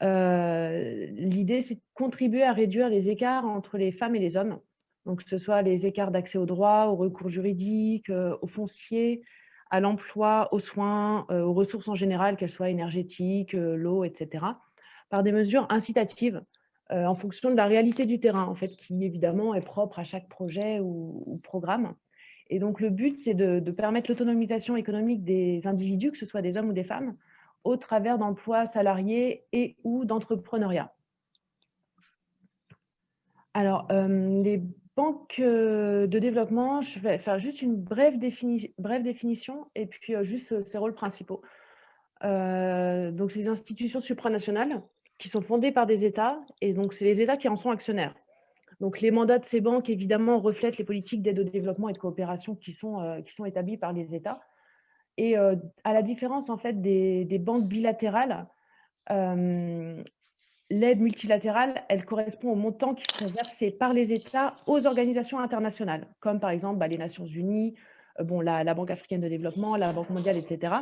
L'idée, c'est de contribuer à réduire les écarts entre les femmes et les hommes. Donc, que ce soit les écarts d'accès aux droits, aux recours juridiques, au foncier, à l'emploi, aux soins, aux ressources en général, qu'elles soient énergétiques, l'eau, etc., par des mesures incitatives en fonction de la réalité du terrain, en fait, qui évidemment est propre à chaque projet ou programme. Et donc, le but, c'est de permettre l'autonomisation économique des individus, que ce soit des hommes ou des femmes, au travers d'emplois salariés et ou d'entrepreneuriat. Alors, les banques de développement, je vais faire juste une brève définition et puis juste ses rôles principaux. Donc, c'est des institutions supranationales qui sont fondées par des États et donc c'est les États qui en sont actionnaires. Donc, les mandats de ces banques, évidemment, reflètent les politiques d'aide au développement et de coopération qui sont établies par les États. Et à la différence, en fait, des banques bilatérales, l'aide multilatérale, elle correspond aux montants qui sont versés par les États aux organisations internationales, comme par exemple les Nations Unies, la Banque africaine de développement, la Banque mondiale, etc.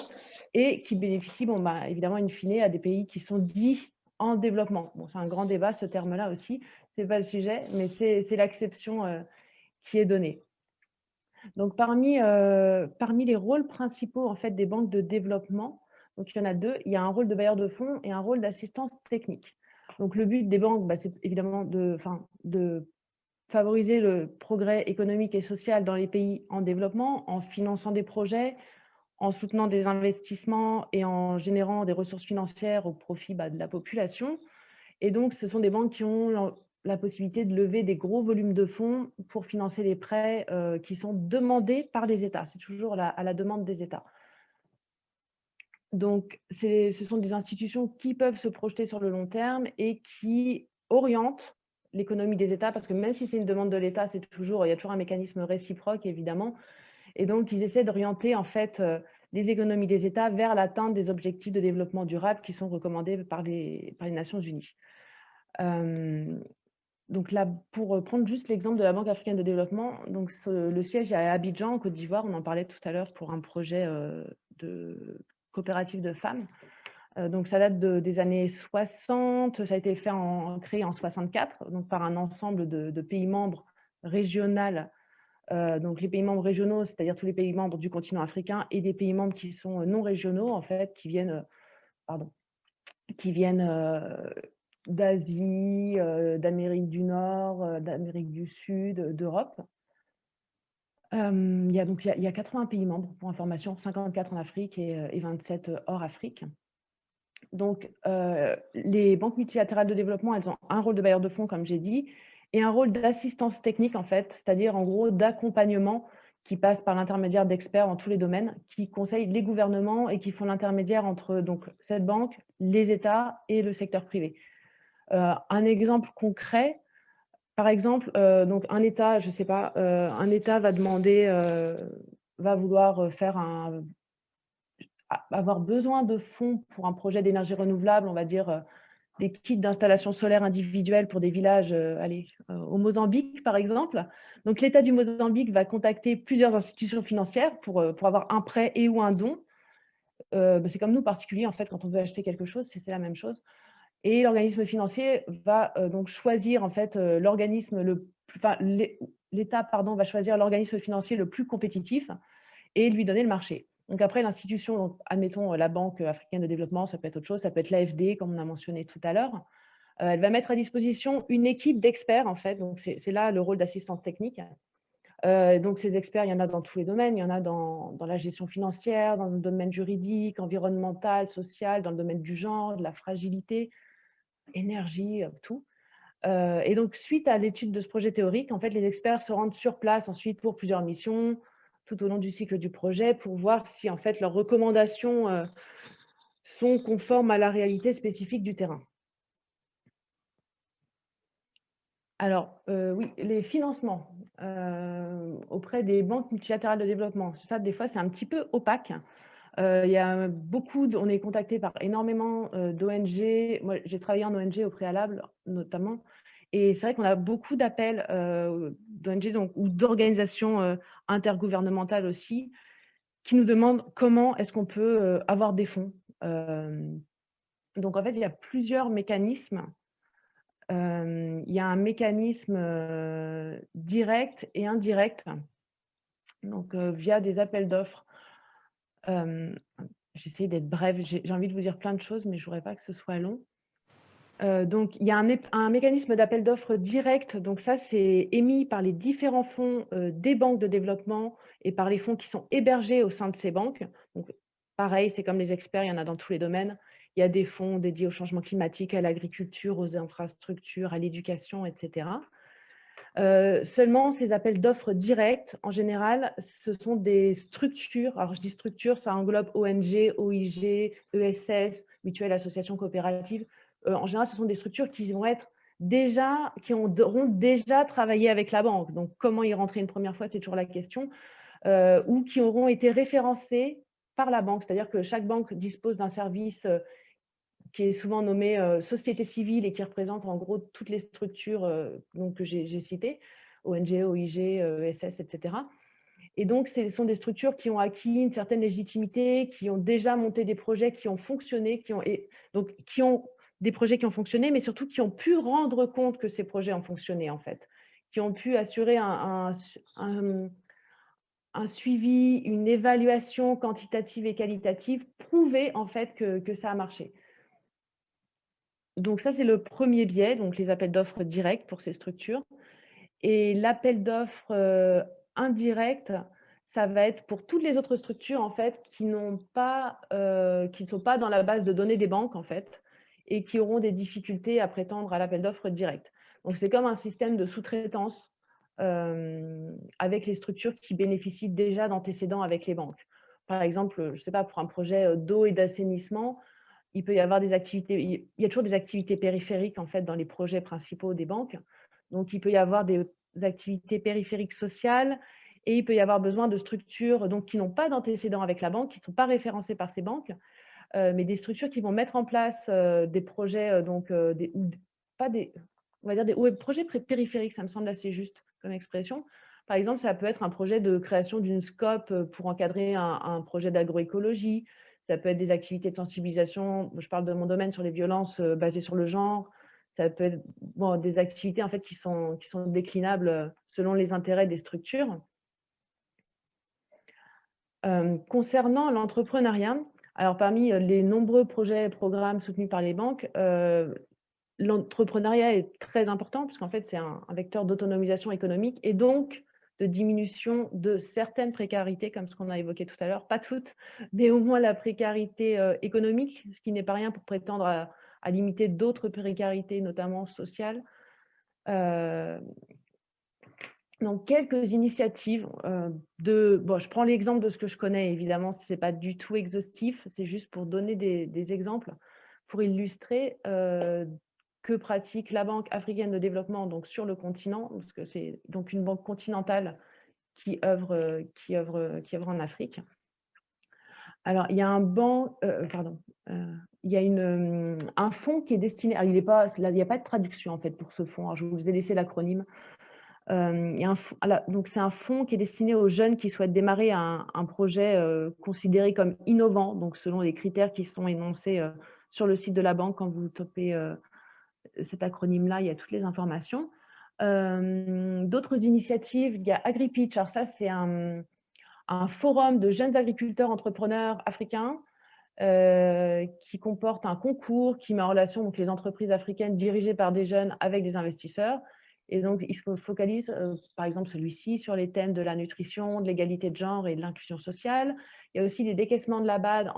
Et qui bénéficient, évidemment, in fine, à des pays qui sont dits en développement. Bon, c'est un grand débat, ce terme-là aussi. Ce n'est pas le sujet, mais c'est l'acception qui est donnée. Donc, parmi les rôles principaux en fait, des banques de développement, donc il y en a deux. Il y a un rôle de bailleur de fonds et un rôle d'assistance technique. Donc, le but des banques, c'est évidemment de favoriser le progrès économique et social dans les pays en développement, en finançant des projets, en soutenant des investissements et en générant des ressources financières au profit de la population. Et donc, ce sont des banques qui ont la possibilité de lever des gros volumes de fonds pour financer les prêts qui sont demandés par les États. C'est toujours à la demande des États. Donc, ce sont des institutions qui peuvent se projeter sur le long terme et qui orientent l'économie des États, parce que même si c'est une demande de l'État, il y a toujours un mécanisme réciproque, évidemment. Et donc, ils essaient d'orienter, en fait, les économies des États vers l'atteinte des objectifs de développement durable qui sont recommandés par les Nations Unies. Donc là, pour prendre juste l'exemple de la Banque africaine de développement, donc le siège est à Abidjan, en Côte d'Ivoire. On en parlait tout à l'heure pour un projet de coopérative de femmes. Donc ça date des années 60. Ça a été créé en 64, donc par un ensemble de pays membres régionaux. Donc les pays membres régionaux, c'est-à-dire tous les pays membres du continent africain, et des pays membres qui sont non régionaux, en fait, qui viennent d'Asie, d'Amérique du Nord, d'Amérique du Sud, d'Europe. Il y a 80 pays membres, pour information, 54 en Afrique et 27 hors Afrique. Donc, les banques multilatérales de développement, elles ont un rôle de bailleur de fonds, comme j'ai dit, et un rôle d'assistance technique, en fait, c'est-à-dire, en gros, d'accompagnement qui passe par l'intermédiaire d'experts dans tous les domaines, qui conseillent les gouvernements et qui font l'intermédiaire entre donc, cette banque, les États et le secteur privé. Un exemple concret, par exemple, donc un État, je ne sais pas, un État va demander, va vouloir avoir besoin de fonds pour un projet d'énergie renouvelable, on va dire des kits d'installation solaire individuelle pour des villages, au Mozambique, par exemple. Donc, l'État du Mozambique va contacter plusieurs institutions financières pour avoir un prêt et ou un don. C'est comme nous, particuliers, en fait, quand on veut acheter quelque chose, c'est la même chose. Et l'organisme financier va donc choisir, en fait, l'État, va choisir l'organisme financier le plus compétitif et lui donner le marché. Donc après, l'institution, admettons la Banque africaine de développement, ça peut être autre chose, ça peut être l'AFD, comme on a mentionné tout à l'heure. Elle va mettre à disposition une équipe d'experts, en fait. Donc c'est là le rôle d'assistance technique. Donc ces experts, il y en a dans tous les domaines. Il y en a dans la gestion financière, dans le domaine juridique, environnemental, social, dans le domaine du genre, de la fragilité, énergie, tout. Et donc, suite à l'étude de ce projet théorique, en fait, les experts se rendent sur place ensuite pour plusieurs missions tout au long du cycle du projet pour voir si, en fait, leurs recommandations sont conformes à la réalité spécifique du terrain. Alors, oui, les financements auprès des banques multilatérales de développement, ça, des fois, c'est un petit peu opaque. Il y a on est contacté par énormément d'ONG. Moi, j'ai travaillé en ONG au préalable, notamment. Et c'est vrai qu'on a beaucoup d'appels d'ONG ou d'organisations intergouvernementales aussi qui nous demandent comment est-ce qu'on peut avoir des fonds. Donc, en fait, il y a plusieurs mécanismes. Il y a un mécanisme direct et indirect, donc via des appels d'offres. J'essaie d'être brève, j'ai envie de vous dire plein de choses, mais je ne voudrais pas que ce soit long. Donc, il y a un mécanisme d'appel d'offres direct. Donc, ça, c'est émis par les différents fonds des banques de développement et par les fonds qui sont hébergés au sein de ces banques. Donc, pareil, c'est comme les experts, il y en a dans tous les domaines. Il y a des fonds dédiés au changement climatique, à l'agriculture, aux infrastructures, à l'éducation, etc. Seulement, ces appels d'offres directs, en général, ce sont des structures. Alors, je dis structure, ça englobe ONG, OIG, ESS, mutuelles, associations coopératives. En général, ce sont des structures qui vont être qui auront déjà travaillé avec la banque. Donc, comment y rentrer une première fois, c'est toujours la question. Ou qui auront été référencés par la banque. C'est-à-dire que chaque banque dispose d'un service qui est souvent nommé société civile et qui représente en gros toutes les structures que j'ai citées, ONG, OIG, ESS, etc. Et donc, ce sont des structures qui ont acquis une certaine légitimité, qui ont déjà monté des projets qui ont fonctionné, qui ont des projets qui ont fonctionné, mais surtout qui ont pu rendre compte que ces projets ont fonctionné, en fait, qui ont pu assurer un suivi, une évaluation quantitative et qualitative, prouver en fait que ça a marché. Donc ça, c'est le premier biais, donc les appels d'offres directs pour ces structures. Et l'appel d'offres indirect, ça va être pour toutes les autres structures en fait qui ne sont pas dans la base de données des banques en fait et qui auront des difficultés à prétendre à l'appel d'offres direct. Donc c'est comme un système de sous-traitance avec les structures qui bénéficient déjà d'antécédents avec les banques. Par exemple, je ne sais pas, pour un projet d'eau et d'assainissement, il peut y avoir des activités, il y a toujours des activités périphériques en fait dans les projets principaux des banques. Donc, il peut y avoir des activités périphériques sociales et il peut y avoir besoin de structures donc, qui n'ont pas d'antécédents avec la banque, qui ne sont pas référencées par ces banques, mais des structures qui vont mettre en place des projets, projets périphériques, ça me semble assez juste comme expression. Par exemple, ça peut être un projet de création d'une SCOP pour encadrer un projet d'agroécologie. Ça peut être des activités de sensibilisation. Je parle de mon domaine sur les violences basées sur le genre. Ça peut être des activités en fait, qui sont déclinables selon les intérêts des structures. Concernant l'entrepreneuriat, alors parmi les nombreux projets et programmes soutenus par les banques, l'entrepreneuriat est très important puisqu'en fait, c'est un vecteur d'autonomisation économique et donc de diminution de certaines précarités, comme ce qu'on a évoqué tout à l'heure, pas toutes, mais au moins la précarité économique, ce qui n'est pas rien pour prétendre à limiter d'autres précarités, notamment sociales. Donc, quelques initiatives je prends l'exemple de ce que je connais, évidemment, ce n'est pas du tout exhaustif, c'est juste pour donner des exemples, pour illustrer que pratique la Banque africaine de développement donc sur le continent, parce que c'est donc une banque continentale qui œuvre en Afrique. Alors, il y a un fonds qui est destiné, alors il n'y a pas de traduction en fait pour ce fonds, alors je vous ai laissé l'acronyme. Donc c'est un fonds qui est destiné aux jeunes qui souhaitent démarrer un projet considéré comme innovant, donc selon les critères qui sont énoncés sur le site de la banque. Quand vous tapez cet acronyme-là, il y a toutes les informations. D'autres initiatives, il y a AgriPitch. Alors ça, c'est un forum de jeunes agriculteurs entrepreneurs africains qui comporte un concours qui met en relation donc, les entreprises africaines dirigées par des jeunes avec des investisseurs. Et donc, il se focalise, par exemple, celui-ci, sur les thèmes de la nutrition, de l'égalité de genre et de l'inclusion sociale. Il y a aussi des décaissements de la BAD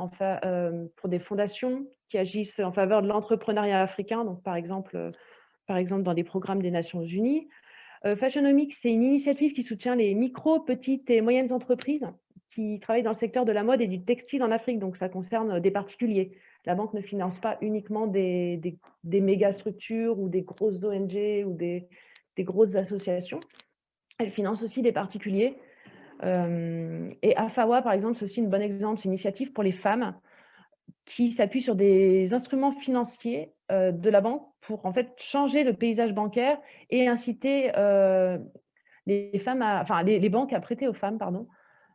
pour des fondations qui agissent en faveur de l'entrepreneuriat africain, donc par exemple dans des programmes des Nations Unies. Fashionomics, c'est une initiative qui soutient les micro, petites et moyennes entreprises qui travaillent dans le secteur de la mode et du textile en Afrique, donc ça concerne des particuliers. La banque ne finance pas uniquement des méga structures ou des grosses ONG ou des grosses associations. Elle finance aussi des particuliers. Et AFAWA, par exemple, c'est aussi un bon exemple, c'est une initiative pour les femmes qui s'appuie sur des instruments financiers de la banque pour en fait changer le paysage bancaire et inciter les banques à prêter aux femmes, pardon.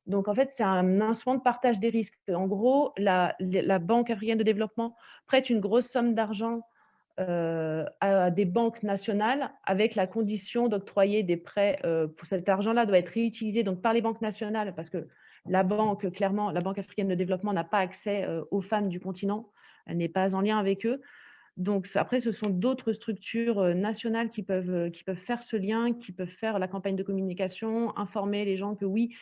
Donc, en fait, c'est un instrument de partage des risques. En gros, la Banque africaine de développement prête une grosse somme d'argent à des banques nationales avec la condition d'octroyer des prêts. Pour cet argent-là doit être réutilisé donc, par les banques nationales parce que la banque africaine de développement n'a pas accès aux femmes du continent. Elle n'est pas en lien avec eux. Donc, après, ce sont d'autres structures nationales qui peuvent faire ce lien, qui peuvent faire la campagne de communication, informer les gens que oui,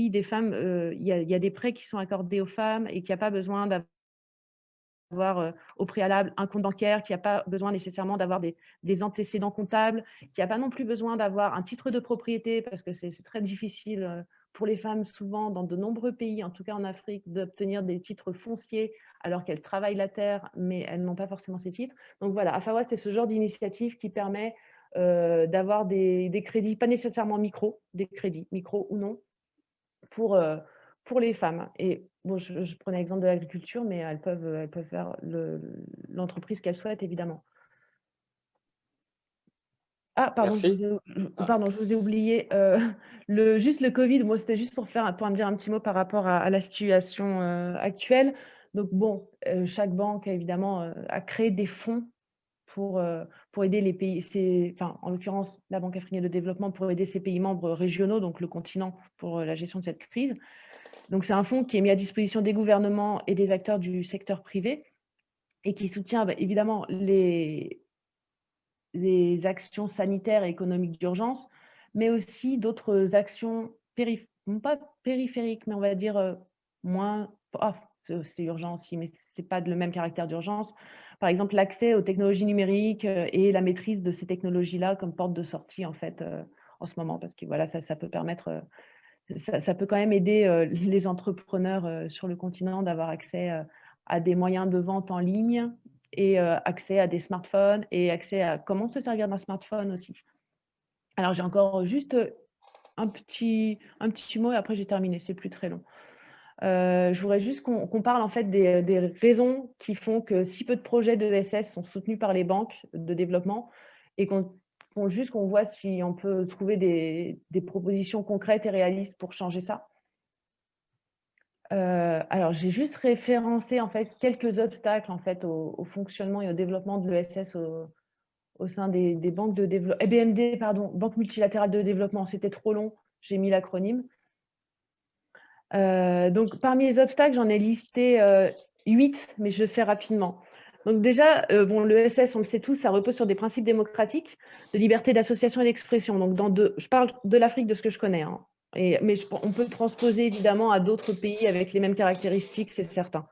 des femmes, il y a des prêts qui sont accordés aux femmes et qu'il n'y a pas besoin d'avoir d'avoir au préalable un compte bancaire, qui n'a pas besoin nécessairement d'avoir des antécédents comptables, qui n'a pas non plus besoin d'avoir un titre de propriété, parce que c'est très difficile pour les femmes, souvent dans de nombreux pays, en tout cas en Afrique, d'obtenir des titres fonciers alors qu'elles travaillent la terre, mais elles n'ont pas forcément ces titres. Donc voilà, AFAWA, c'est ce genre d'initiative qui permet d'avoir des crédits, pas nécessairement micro, des crédits, micro ou non, pour les femmes. Et bon, je prenais l'exemple de l'agriculture, mais elles peuvent faire l'entreprise qu'elles souhaitent, évidemment. Ah, pardon, Merci. je vous ai oublié. Juste le Covid, moi, c'était juste pour me dire un petit mot par rapport à la situation actuelle. Donc, bon, chaque banque, évidemment, a créé des fonds pour aider les pays, en l'occurrence, la Banque africaine de développement, pour aider ses pays membres régionaux, donc le continent, pour la gestion de cette crise. Donc, c'est un fonds qui est mis à disposition des gouvernements et des acteurs du secteur privé et qui soutient évidemment les actions sanitaires et économiques d'urgence, mais aussi d'autres actions pas périphériques, mais on va dire moins... c'est urgent aussi, mais ce n'est pas le même caractère d'urgence. Par exemple, l'accès aux technologies numériques et la maîtrise de ces technologies-là comme porte de sortie, en fait, en ce moment, parce que voilà, ça peut permettre... Ça peut quand même aider les entrepreneurs sur le continent d'avoir accès à des moyens de vente en ligne et accès à des smartphones et accès à comment se servir d'un smartphone aussi. Alors, j'ai encore juste un petit mot et après j'ai terminé, c'est plus très long. Je voudrais juste qu'on parle en fait des raisons qui font que si peu de projets de ESS sont soutenus par les banques de développement et qu'on voit si on peut trouver des propositions concrètes et réalistes pour changer ça. Alors, j'ai juste référencé en fait quelques obstacles en fait au fonctionnement et au développement de l'ESS au sein des banques de développement. BMD, pardon, Banque multilatérale de développement, c'était trop long, j'ai mis l'acronyme. Donc, parmi les obstacles, j'en ai listé 8, mais je le fais rapidement. Donc déjà, l'ESS, on le sait tous, ça repose sur des principes démocratiques de liberté d'association et d'expression. Donc, je parle de l'Afrique, de ce que je connais, hein. Mais on peut transposer évidemment à d'autres pays avec les mêmes caractéristiques, c'est certain.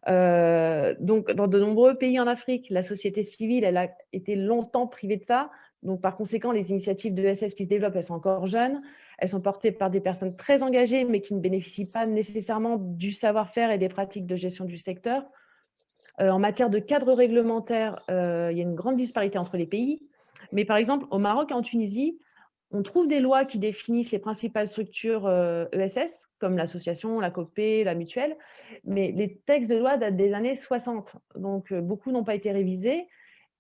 Donc, dans de nombreux pays en Afrique, la société civile, elle a été longtemps privée de ça. Donc, par conséquent, les initiatives de ESS qui se développent, elles sont encore jeunes. Elles sont portées par des personnes très engagées, mais qui ne bénéficient pas nécessairement du savoir-faire et des pratiques de gestion du secteur. En matière de cadre réglementaire, il y a une grande disparité entre les pays. Mais par exemple, au Maroc et en Tunisie, on trouve des lois qui définissent les principales structures ESS, comme l'association, la COP, la mutuelle, mais les textes de loi datent des années 60. Donc, beaucoup n'ont pas été révisés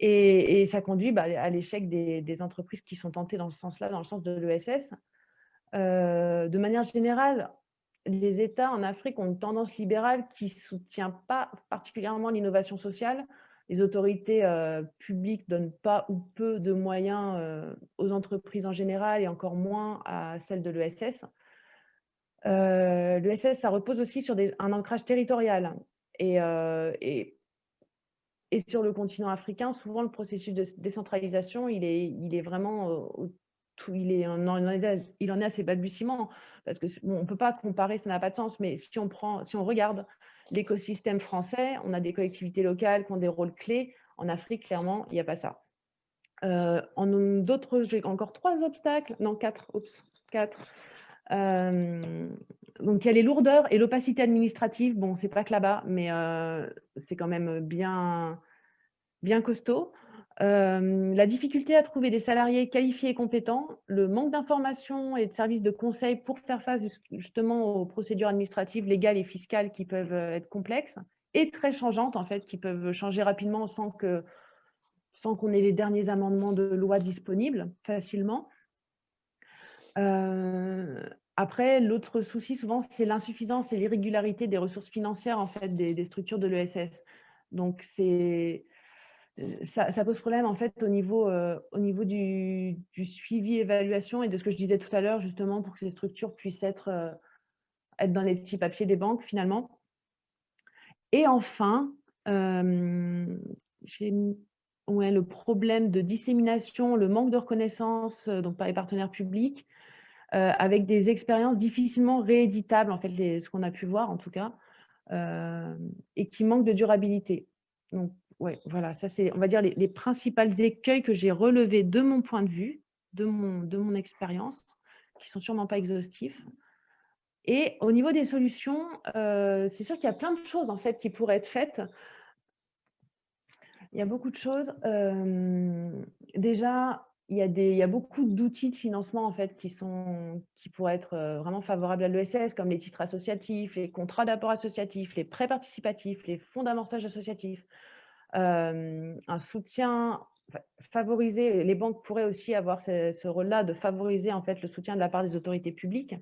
et ça conduit à l'échec des entreprises qui sont tentées dans ce sens-là, dans le sens de l'ESS. De manière générale, les États en Afrique ont une tendance libérale qui ne soutient pas particulièrement l'innovation sociale. Les autorités publiques ne donnent pas ou peu de moyens aux entreprises en général et encore moins à celles de l'ESS. L'ESS, ça repose aussi sur un ancrage territorial. Et sur le continent africain, souvent le processus de décentralisation, il est vraiment... il en est à ses balbutiements, parce qu'on ne peut pas comparer, ça n'a pas de sens, mais si on regarde l'écosystème français, on a des collectivités locales qui ont des rôles clés. En Afrique, clairement, il n'y a pas ça. J'ai encore 3 obstacles, non 4, 4. Donc, il y a les lourdeurs et l'opacité administrative. Bon, c'est pas que là-bas, mais c'est quand même bien costaud. La difficulté à trouver des salariés qualifiés et compétents, le manque d'informations et de services de conseil pour faire face justement aux procédures administratives, légales et fiscales qui peuvent être complexes et très changeantes, en fait, qui peuvent changer rapidement sans qu'on ait les derniers amendements de loi disponibles facilement. Après, l'autre souci, souvent, c'est l'insuffisance et l'irrégularité des ressources financières, en fait, des structures de l'ESS. Donc, ça pose problème en fait au niveau du suivi, évaluation et de ce que je disais tout à l'heure, justement, pour que ces structures puissent être dans les petits papiers des banques finalement. Et enfin, le problème de dissémination, le manque de reconnaissance donc par les partenaires publics, avec des expériences difficilement rééditables, en fait, ce qu'on a pu voir en tout cas. et qui manquent de durabilité. Donc, ouais, voilà, ça c'est, on va dire, les principales écueils que j'ai relevés de mon point de vue, de mon expérience, qui sont sûrement pas exhaustifs. Et au niveau des solutions, c'est sûr qu'il y a plein de choses en fait qui pourraient être faites. Il y a beaucoup de choses. Déjà, il y a beaucoup d'outils de financement en fait qui pourraient être vraiment favorables à l'ESS, comme les titres associatifs, les contrats d'apport associatifs, les prêts participatifs, les fonds d'amorçage associatif, un soutien. Favoriser, les banques pourraient aussi avoir ce rôle-là de favoriser en fait le soutien de la part des autorités publiques.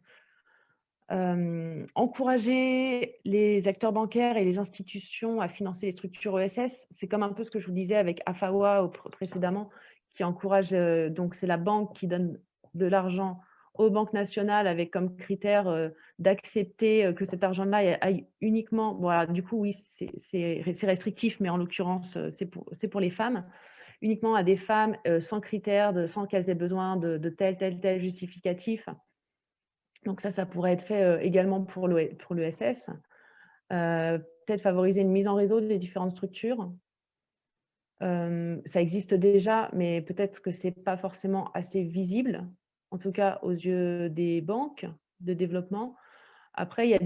Encourager les acteurs bancaires et les institutions à financer les structures ESS, c'est comme un peu ce que je vous disais avec AFAWA précédemment, qui encourage, donc c'est la banque qui donne de l'argent aux banques nationales avec comme critère d'accepter que cet argent-là aille uniquement, voilà, du coup oui, c'est restrictif, mais en l'occurrence c'est pour les femmes, uniquement à des femmes sans critères, sans qu'elles aient besoin de tel justificatif. Donc ça pourrait être fait également pour l'ESS. Peut-être favoriser une mise en réseau des différentes structures. Ça existe déjà, mais peut-être que ce n'est pas forcément assez visible, en tout cas aux yeux des banques de développement. Après,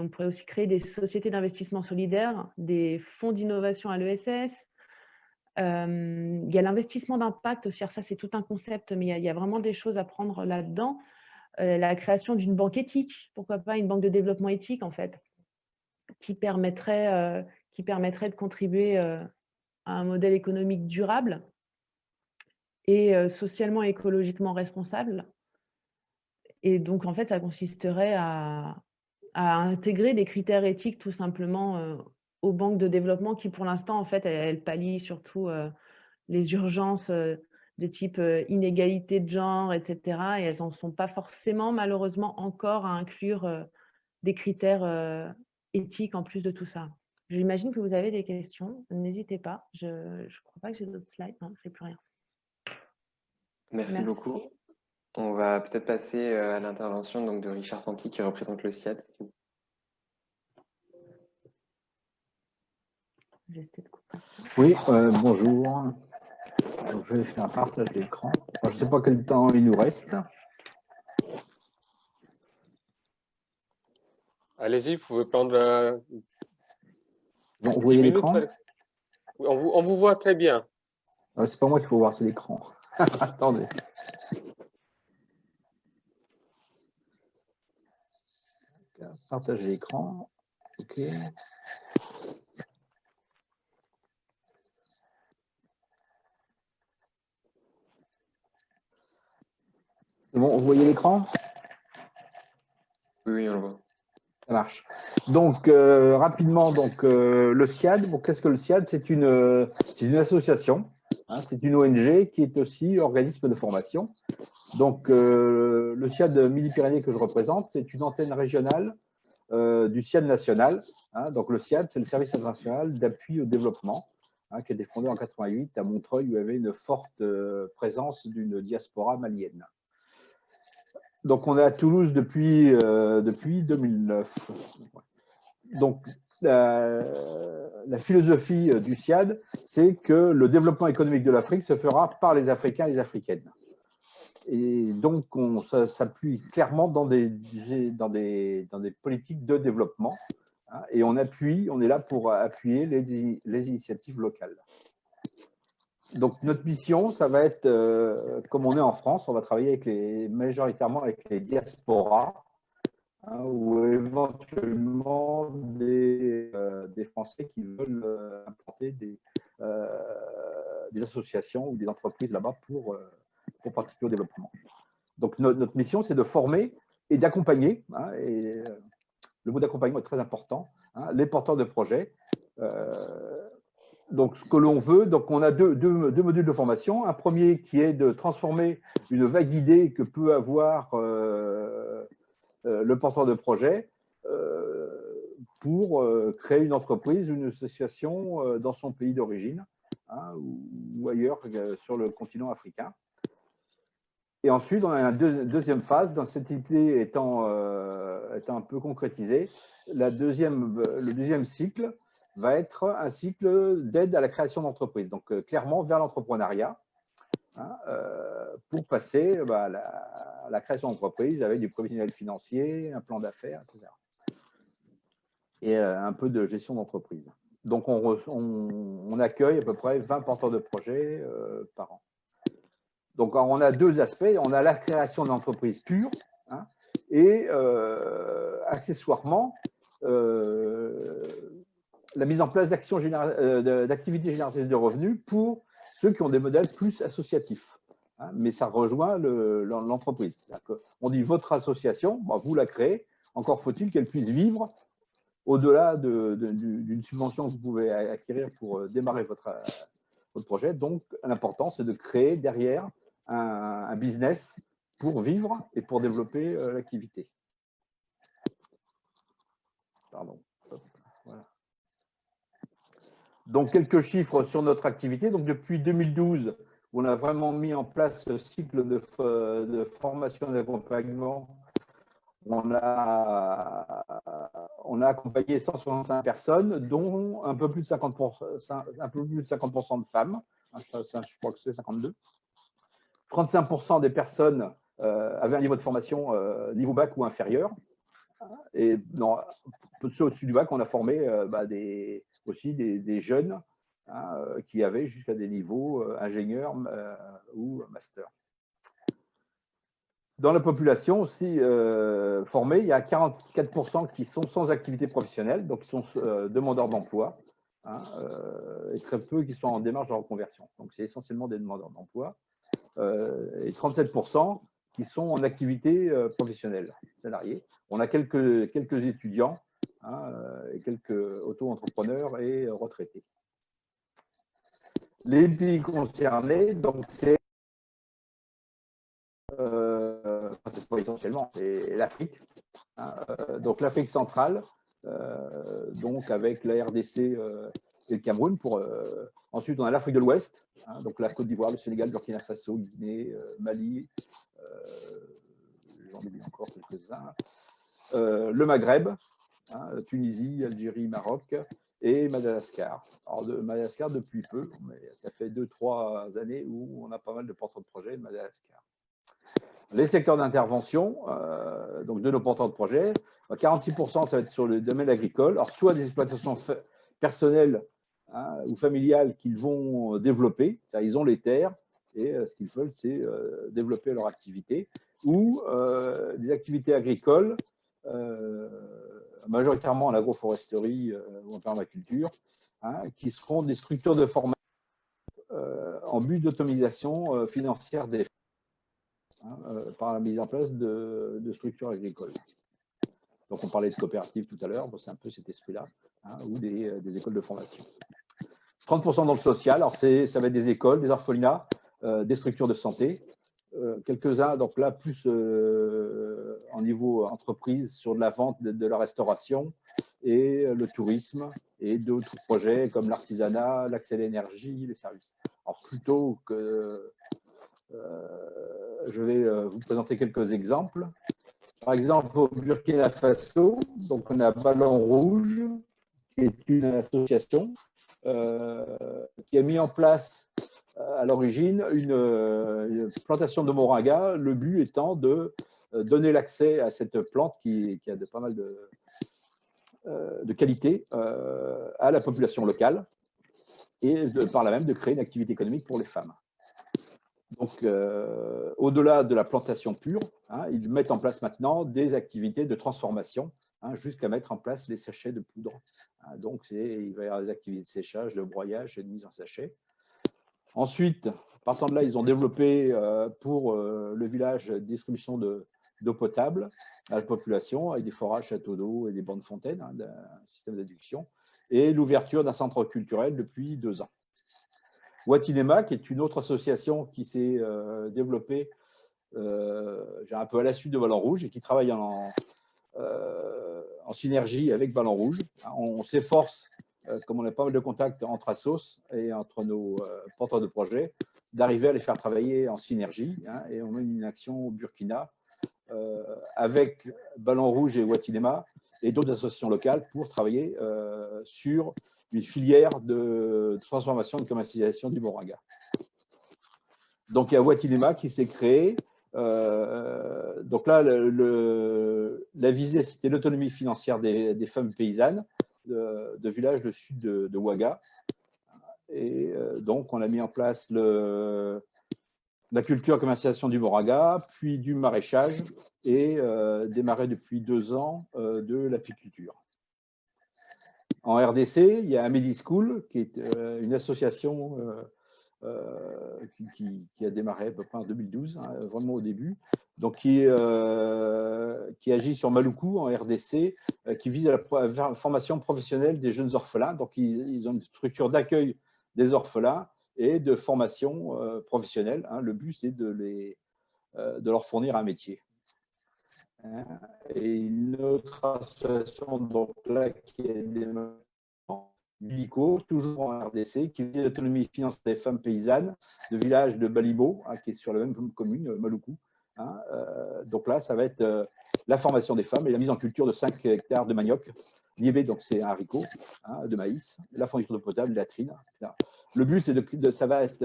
on pourrait aussi créer des sociétés d'investissement solidaires, des fonds d'innovation à l'ESS. Il y a l'investissement d'impact aussi. Alors ça, c'est tout un concept, mais il y a vraiment des choses à prendre là-dedans. La création d'une banque éthique, pourquoi pas une banque de développement éthique en fait, qui permettrait de contribuer à un modèle économique durable et socialement et écologiquement responsable. Et donc en fait, ça consisterait à intégrer des critères éthiques tout simplement aux banques de développement qui pour l'instant en fait elles pallient surtout les urgences de type inégalité de genre, etc. Et elles n'en sont pas forcément, malheureusement, encore à inclure des critères éthiques en plus de tout ça. J'imagine que vous avez des questions. N'hésitez pas. Je ne crois pas que j'ai d'autres slides. Non, je n'ai plus rien. Merci beaucoup. On va peut-être passer à l'intervention donc, de Richard Panqui qui représente le SIAD. Oui, bonjour. Donc, je vais faire un partage d'écran. Je ne sais pas quel temps il nous reste. Allez-y, vous pouvez prendre. Bon, vous voyez l'écran? On vous voit très bien. C'est pas moi qu'il faut voir, c'est l'écran. Attendez. Partager l'écran. OK. C'est bon, vous voyez l'écran? Oui, on le voit. Ça marche. Donc, rapidement, donc, le SIAD, bon, qu'est-ce que le SIAD? C'est une association, hein, c'est une ONG qui est aussi organisme de formation. Donc, le SIAD Midi-Pyrénées que je représente, c'est une antenne régionale du SIAD national. Hein. Donc, le SIAD, c'est le service international d'appui au développement, hein, qui a été fondé en 88 à Montreuil, où il y avait une forte présence d'une diaspora malienne. Donc, on est à Toulouse depuis 2009. Donc, la philosophie du SIAD, c'est que le développement économique de l'Afrique se fera par les Africains et les Africaines. Et donc, on s'appuie clairement dans des politiques de développement. Hein, et on est là pour appuyer les initiatives locales. Donc, notre mission, ça va être, comme on est en France, on va travailler majoritairement avec les diasporas, hein, ou éventuellement des Français qui veulent implanter des associations ou des entreprises là-bas pour participer au développement. Donc, notre mission, c'est de former et d'accompagner, hein, et le mot d'accompagnement est très important, hein, les porteurs de projets. Donc, ce que l'on veut, donc on a deux modules de formation. Un premier qui est de transformer une vague idée que peut avoir le porteur de projet pour créer une entreprise, une association dans son pays d'origine, hein, ou ailleurs sur le continent africain. Et ensuite, on a une deuxième phase, dans cette idée étant un peu concrétisée. Le deuxième cycle va être un cycle d'aide à la création d'entreprises, donc clairement vers l'entrepreneuriat, hein, pour passer à la création d'entreprise avec du prévisionnel financier, un plan d'affaires, etc. Et un peu de gestion d'entreprise. Donc, on accueille à peu près 20 porteurs de projets par an. Donc, on a deux aspects. On a la création d'entreprises pure, hein, et accessoirement, la mise en place d'activités génératrices de revenus pour ceux qui ont des modèles plus associatifs. Hein, mais ça rejoint l'entreprise. On dit votre association, vous la créez, encore faut-il qu'elle puisse vivre au-delà d'une subvention que vous pouvez acquérir pour démarrer votre projet. Donc, l'important, c'est de créer derrière un business pour vivre et pour développer l'activité. Pardon. Voilà. Donc, quelques chiffres sur notre activité. Donc, depuis 2012, on a vraiment mis en place ce cycle de formation et d'accompagnement. On a accompagné 165 personnes, dont un peu plus de 50% de femmes. Je crois que c'est 52. 35% des personnes avaient un niveau de formation niveau bac ou inférieur. Et ceux au-dessus du bac, on a formé aussi des jeunes, hein, qui avaient jusqu'à des niveaux ingénieurs ou master. Dans la population aussi formée, il y a 44% qui sont sans activité professionnelle, donc qui sont demandeurs d'emploi, hein, et très peu qui sont en démarche de reconversion. Donc, c'est essentiellement des demandeurs d'emploi. Et 37% qui sont en activité professionnelle, salariés. On a quelques étudiants, hein, et quelques auto-entrepreneurs et retraités. Les pays concernés, donc c'est pas essentiellement, c'est l'Afrique. Hein, donc l'Afrique centrale, donc avec la RDC et le Cameroun. Ensuite, on a l'Afrique de l'Ouest, hein, donc la Côte d'Ivoire, le Sénégal, Burkina Faso, Guinée, Mali, j'en oublie encore quelques-uns, le Maghreb, hein, Tunisie, Algérie, Maroc et Madagascar. Alors, Madagascar depuis peu, mais ça fait 2-3 années où on a pas mal de porteurs de projets de Madagascar. Les secteurs d'intervention, donc de nos porteurs de projets, 46%, ça va être sur le domaine agricole. Alors, soit des exploitations personnelles, hein, ou familiales qu'ils vont développer, ils ont les terres et ce qu'ils veulent, c'est développer leur activité, ou des activités agricoles, majoritairement en agroforesterie ou en permaculture, hein, qui seront des structures de formation en but d'autonomisation financière des par la mise en place de structures agricoles. Donc, on parlait de coopératives tout à l'heure, c'est un peu cet esprit-là, hein, ou des écoles de formation. 30% dans le social, alors ça va être des écoles, des orphelinats, des structures de santé, quelques-uns, donc là, plus en niveau entreprise, sur de la vente, de la restauration, et le tourisme, et d'autres projets comme l'artisanat, l'accès à l'énergie, les services. Alors, plutôt que... je vais vous présenter quelques exemples. Par exemple, au Burkina Faso, donc on a Ballon Rouge, qui est une association qui a mis en place à l'origine une plantation de moringa, le but étant de donner l'accès à cette plante qui a pas mal de qualité à la population locale et par là même de créer une activité économique pour les femmes. Donc, au-delà de la plantation pure, hein, ils mettent en place maintenant des activités de transformation, hein, jusqu'à mettre en place les sachets de poudre. Hein, donc, il va y avoir des activités de séchage, de broyage et de mise en sachet. Ensuite, partant de là, ils ont développé pour le village distribution d'eau potable à la population, avec des forages, châteaux d'eau et des bancs de fontaines, hein, un système d'adduction, et l'ouverture d'un centre culturel depuis 2 ans. Watinema, qui est une autre association qui s'est développée un peu à la suite de Ballon Rouge et qui travaille en synergie avec Ballon Rouge. On s'efforce, comme on a pas mal de contacts entre assos et entre nos porteurs de projets, d'arriver à les faire travailler en synergie. Hein, et on mène une action au Burkina avec Ballon Rouge et Watinema et d'autres associations locales pour travailler sur une filière de transformation et de commercialisation du moringa. Donc, il y a Watinema qui s'est créé. Donc là, la visée, c'était l'autonomie financière des femmes paysannes de villages du sud de Ouaga. Et donc, on a mis en place la culture et commercialisation du moringa, puis du maraîchage et démarré depuis 2 ans de l'apiculture. En RDC, il y a Amélie School, qui est une association qui a démarré à peu près en 2012, hein, vraiment au début, donc qui agit sur Maluku en RDC, qui vise à la formation professionnelle des jeunes orphelins. Donc, ils ont une structure d'accueil des orphelins et de formation professionnelle. Hein. Le but, c'est de leur fournir un métier. Hein. Et une autre association donc là, qui est Bilico, toujours en RDC, qui vise l'autonomie financière des femmes paysannes de village de Balibo, hein, qui est sur la même commune, Maluku. Hein. Donc là, ça va être la formation des femmes et la mise en culture de 5 hectares de manioc. Niébé, donc c'est un haricot, hein, de maïs, la fourniture d'eau potable, la latrine, etc. Le but, c'est ça va être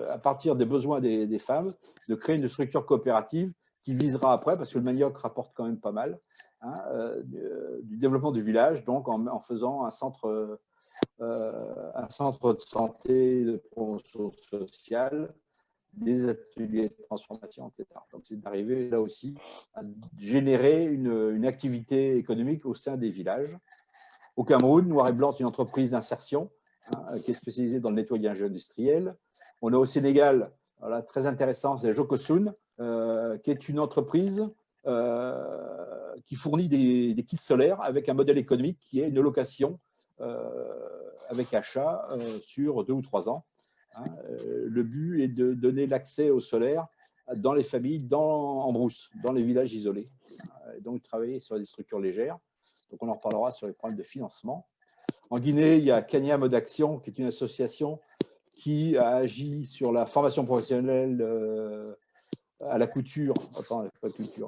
à partir des besoins des femmes, de créer une structure coopérative qui visera après, parce que le manioc rapporte quand même pas mal, hein, du développement du village, donc en faisant un centre de santé, de promotion sociale, des ateliers de transformation, etc. Donc, c'est d'arriver là aussi à générer une activité économique au sein des villages. Au Cameroun, Noir et Blanc, c'est une entreprise d'insertion, hein, qui est spécialisée dans le nettoyage industriel. On a au Sénégal, voilà, très intéressant, c'est Jokosun, qui est une entreprise qui fournit des kits solaires avec un modèle économique qui est une location avec achat sur 2 ou 3 ans. Hein. Le but est de donner l'accès au solaire dans les familles, en brousse, dans les villages isolés. Et donc, travailler sur des structures légères. Donc, on en reparlera sur les problèmes de financement. En Guinée, il y a Kenya Mode Action, qui est une association qui a agi sur la formation professionnelle à la couture,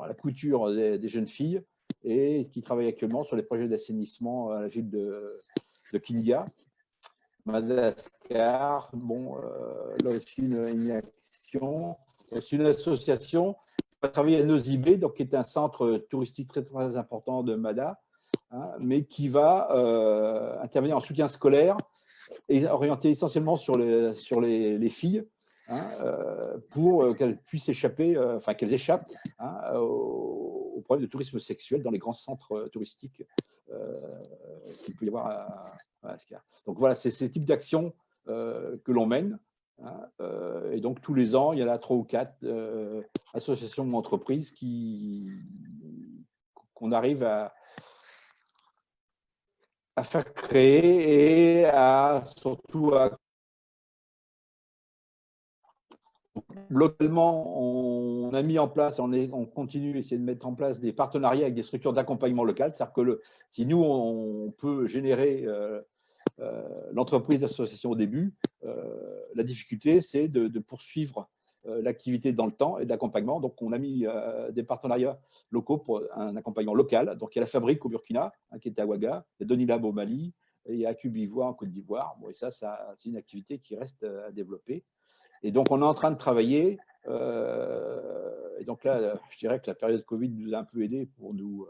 à la couture des jeunes filles et qui travaille actuellement sur les projets d'assainissement à la ville de Kindia. Madagascar, bon, là aussi une action. C'est une association qui va travailler à Nosibé, donc qui est un centre touristique très, très important de Mada, hein, mais qui va intervenir en soutien scolaire et orienté essentiellement sur les filles, hein, pour qu'elles puissent échapper, enfin qu'elles échappent, hein, au problème de tourisme sexuel dans les grands centres touristiques qu'il peut y avoir à Madagascar. Donc voilà, c'est ces types d'actions que l'on mène. Hein, et donc tous les ans, il y en a 3 ou 4 associations d'entreprises qu'on arrive à faire créer et surtout localement, on a mis en place, on continue à essayer de mettre en place des partenariats avec des structures d'accompagnement local. C'est-à-dire que si nous, on peut générer l'entreprise d'association au début, la difficulté, c'est de poursuivre l'activité dans le temps et d'accompagnement. Donc, on a mis des partenariats locaux pour un accompagnement local. Donc, il y a la fabrique au Burkina, hein, qui est à Ouaga, il y a Donilab au Mali, et il y a Cubivoie en Côte d'Ivoire. Bon, et ça c'est une activité qui reste à développer. Et donc, on est en train de travailler. Et donc là, je dirais que la période Covid nous a un peu aidés pour nous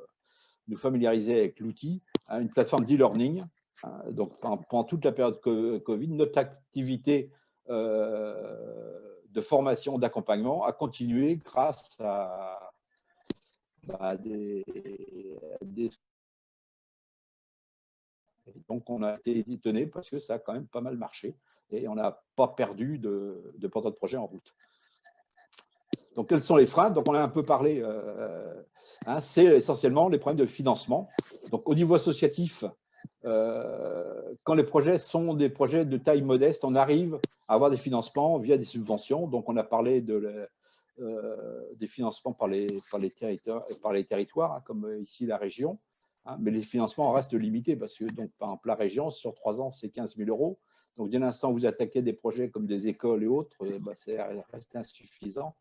familiariser avec l'outil, hein, une plateforme d'e-learning. Hein, donc, pendant toute la période Covid, notre activité de formation, d'accompagnement a continué grâce à des. Donc, on a été étonné parce que ça a quand même pas mal marché et on n'a pas perdu de porteurs de projet en route. Donc, quels sont les freins? Donc, on a un peu parlé, hein, c'est essentiellement les problèmes de financement. Donc, au niveau associatif, quand les projets sont des projets de taille modeste, on arrive à avoir des financements via des subventions. Donc, on a parlé des financements par les territoires, hein, comme ici la région. Hein, mais les financements restent limités parce que, donc, par exemple, la région, sur 3 ans, c'est 15 000 €. Donc, dès l'instant où vous attaquez des projets comme des écoles et autres, ça reste insuffisant.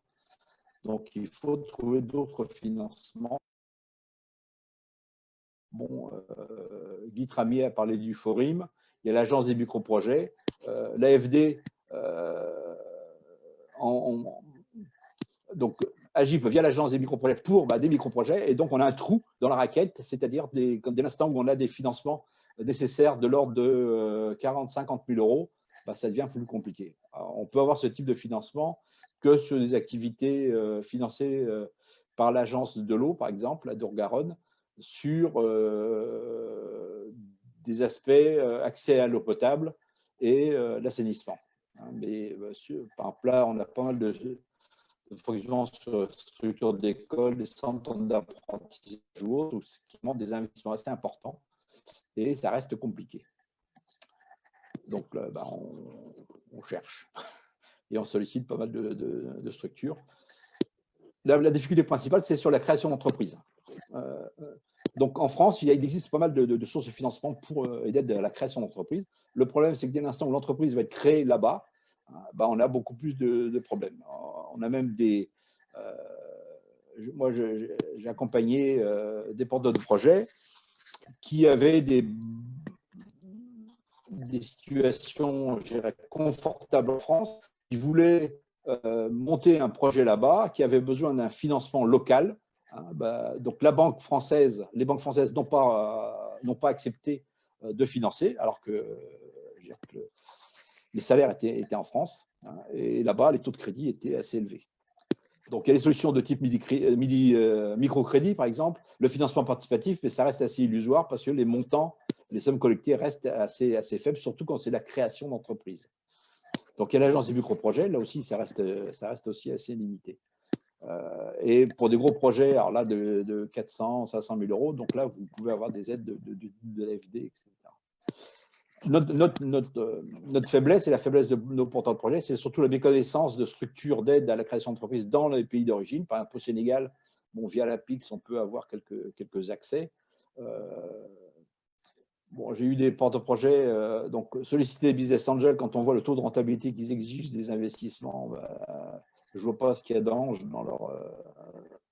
Donc, il faut trouver d'autres financements. Bon, Guy Tramier a parlé du Forim, il y a l'Agence des microprojets, l'AFD donc agit via l'Agence des microprojets pour des microprojets, et donc on a un trou dans la raquette, c'est-à-dire dès l'instant où on a des financements nécessaires de l'ordre de 40-50 000 euros, ça devient plus compliqué. Alors, on peut avoir ce type de financement que sur des activités financées par l'Agence de l'eau, par exemple, à Dour-Garonne, sur des aspects accès à l'eau potable et l'assainissement. Mais par exemple, là, on a pas mal de fonctionnement sur structure d'école, des centres d'apprentissage ou autres, ce qui demande des investissements assez importants et ça reste compliqué. Donc, là, on cherche et on sollicite pas mal de structures. La difficulté principale, c'est sur la création d'entreprises. Donc, en France, il existe pas mal de sources de financement pour aider à la création d'entreprises. Le problème, c'est que dès l'instant où l'entreprise va être créée là-bas, on a beaucoup plus de problèmes. On a même des… moi, j'ai accompagné des porteurs de projets qui avaient des situations, je dirais, confortables en France, qui voulaient monter un projet là-bas, qui avaient besoin d'un financement local. Donc, les banques françaises n'ont pas accepté de financer, alors que les salaires étaient en France, et là-bas, les taux de crédit étaient assez élevés. Donc, il y a des solutions de type microcrédit, par exemple, le financement participatif, mais ça reste assez illusoire parce que les montants, les sommes collectées restent assez faibles, surtout quand c'est la création d'entreprise. Donc, il y a l'agence des microprojets, là aussi, ça reste aussi assez limité. Et pour des gros projets, alors là, de 400, 500 000 euros, donc là, vous pouvez avoir des aides de l'AFD, etc. Notre faiblesse et la faiblesse de nos porteurs de projets, c'est surtout la méconnaissance de structures d'aide à la création d'entreprises dans les pays d'origine. Par exemple, au Sénégal, via l'APIX, on peut avoir quelques accès. J'ai eu des porteurs de projets, donc solliciter des business angels, quand on voit le taux de rentabilité qu'ils exigent des investissements, je ne vois pas ce qu'il y a d'ange dans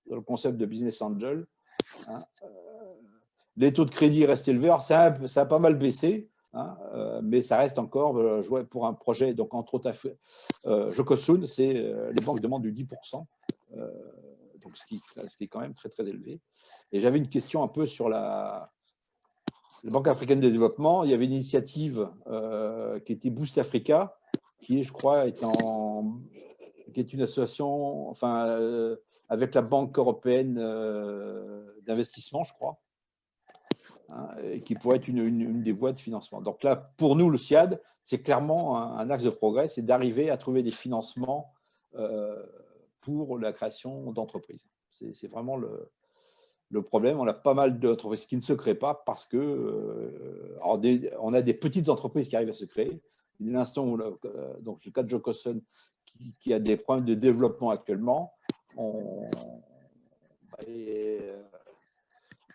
le concept de business angel. Les taux de crédit restent élevés. Alors, ça a pas mal baissé. Mais ça reste encore joué pour un projet. Donc, entre autres, Jocosun, les banques demandent du 10%, donc ce qui est quand même très, très élevé. Et j'avais une question un peu sur la Banque africaine de développement. Il y avait une initiative qui était Boost Africa, qui est, je crois, qui est une association avec la Banque européenne d'investissement, je crois, qui pourrait être une des voies de financement. Donc là, pour nous, le SIAD, c'est clairement un axe de progrès, c'est d'arriver à trouver des financements pour la création d'entreprises. C'est vraiment le problème. On a pas mal d'entreprises qui ne se créent pas parce que on a des petites entreprises qui arrivent à se créer. Dès l'instant où, donc le cas de Jocosun, qui a des problèmes de développement actuellement,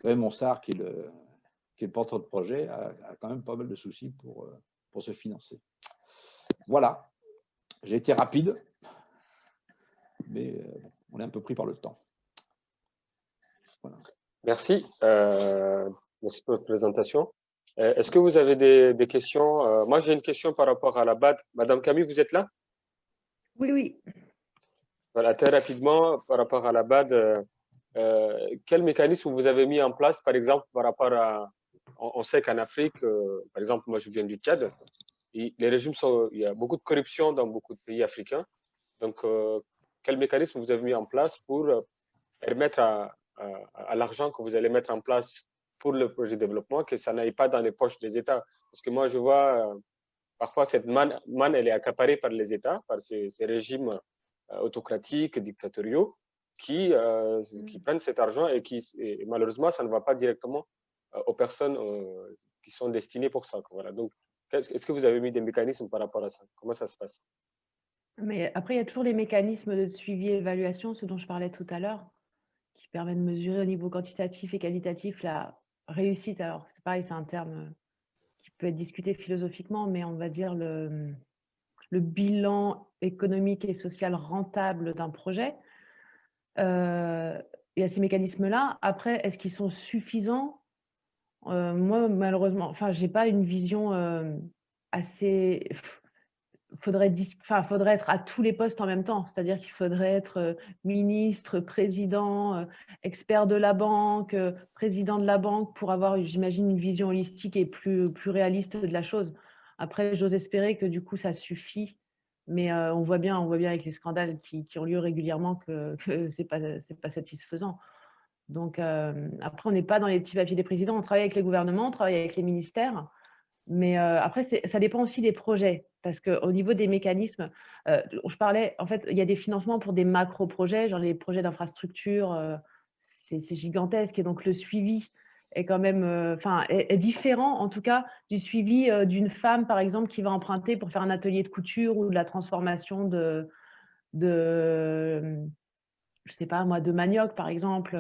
Monsard, qui est le porteur de projet, a quand même pas mal de soucis pour se financer. Voilà, j'ai été rapide, mais on est un peu pris par le temps. Voilà. Merci. Merci pour votre présentation. Est-ce que vous avez des questions? Moi, j'ai une question par rapport à la BAD. Madame Camille, vous êtes là? Oui, oui. Voilà, très rapidement, par rapport à la BAD, quel mécanisme vous avez mis en place, par exemple, par rapport à… On sait qu'en Afrique, par exemple, moi je viens du Tchad, il y a beaucoup de corruption dans beaucoup de pays africains. Donc, quel mécanisme vous avez mis en place pour permettre à l'argent que vous allez mettre en place pour le projet de développement, que ça n'aille pas dans les poches des États? Parce que moi, je vois parfois cette manne, elle est accaparée par les États, par ces régimes autocratiques, dictatoriaux, qui prennent cet argent et malheureusement, ça ne va pas directement aux personnes qui sont destinées pour ça. Voilà. Donc, est-ce que vous avez mis des mécanismes par rapport à ça? Comment ça se passe? Mais après, il y a toujours les mécanismes de suivi et évaluation, ce dont je parlais tout à l'heure, qui permettent de mesurer au niveau quantitatif et qualitatif la réussite. Alors, c'est pareil, c'est un terme qui peut être discuté philosophiquement, mais on va dire le bilan économique et social rentable d'un projet. Il y a ces mécanismes-là. Après, est-ce qu'ils sont suffisants? Moi, malheureusement, enfin, j'ai pas une vision assez. Faudrait être à tous les postes en même temps. C'est-à-dire qu'il faudrait être ministre, président, expert de la banque, président de la banque pour avoir, j'imagine, une vision holistique et plus réaliste de la chose. Après, j'ose espérer que du coup, ça suffit. Mais on voit bien avec les scandales qui ont lieu régulièrement que c'est pas satisfaisant. Donc, après, on n'est pas dans les petits papiers des présidents. On travaille avec les gouvernements, on travaille avec les ministères. Mais après, ça dépend aussi des projets. Parce qu'au niveau des mécanismes, je parlais, en fait, il y a des financements pour des macro-projets, genre les projets d'infrastructure, c'est gigantesque. Et donc, le suivi est quand même, est différent, en tout cas, du suivi d'une femme, par exemple, qui va emprunter pour faire un atelier de couture ou de la transformation de je sais pas moi, de manioc, par exemple.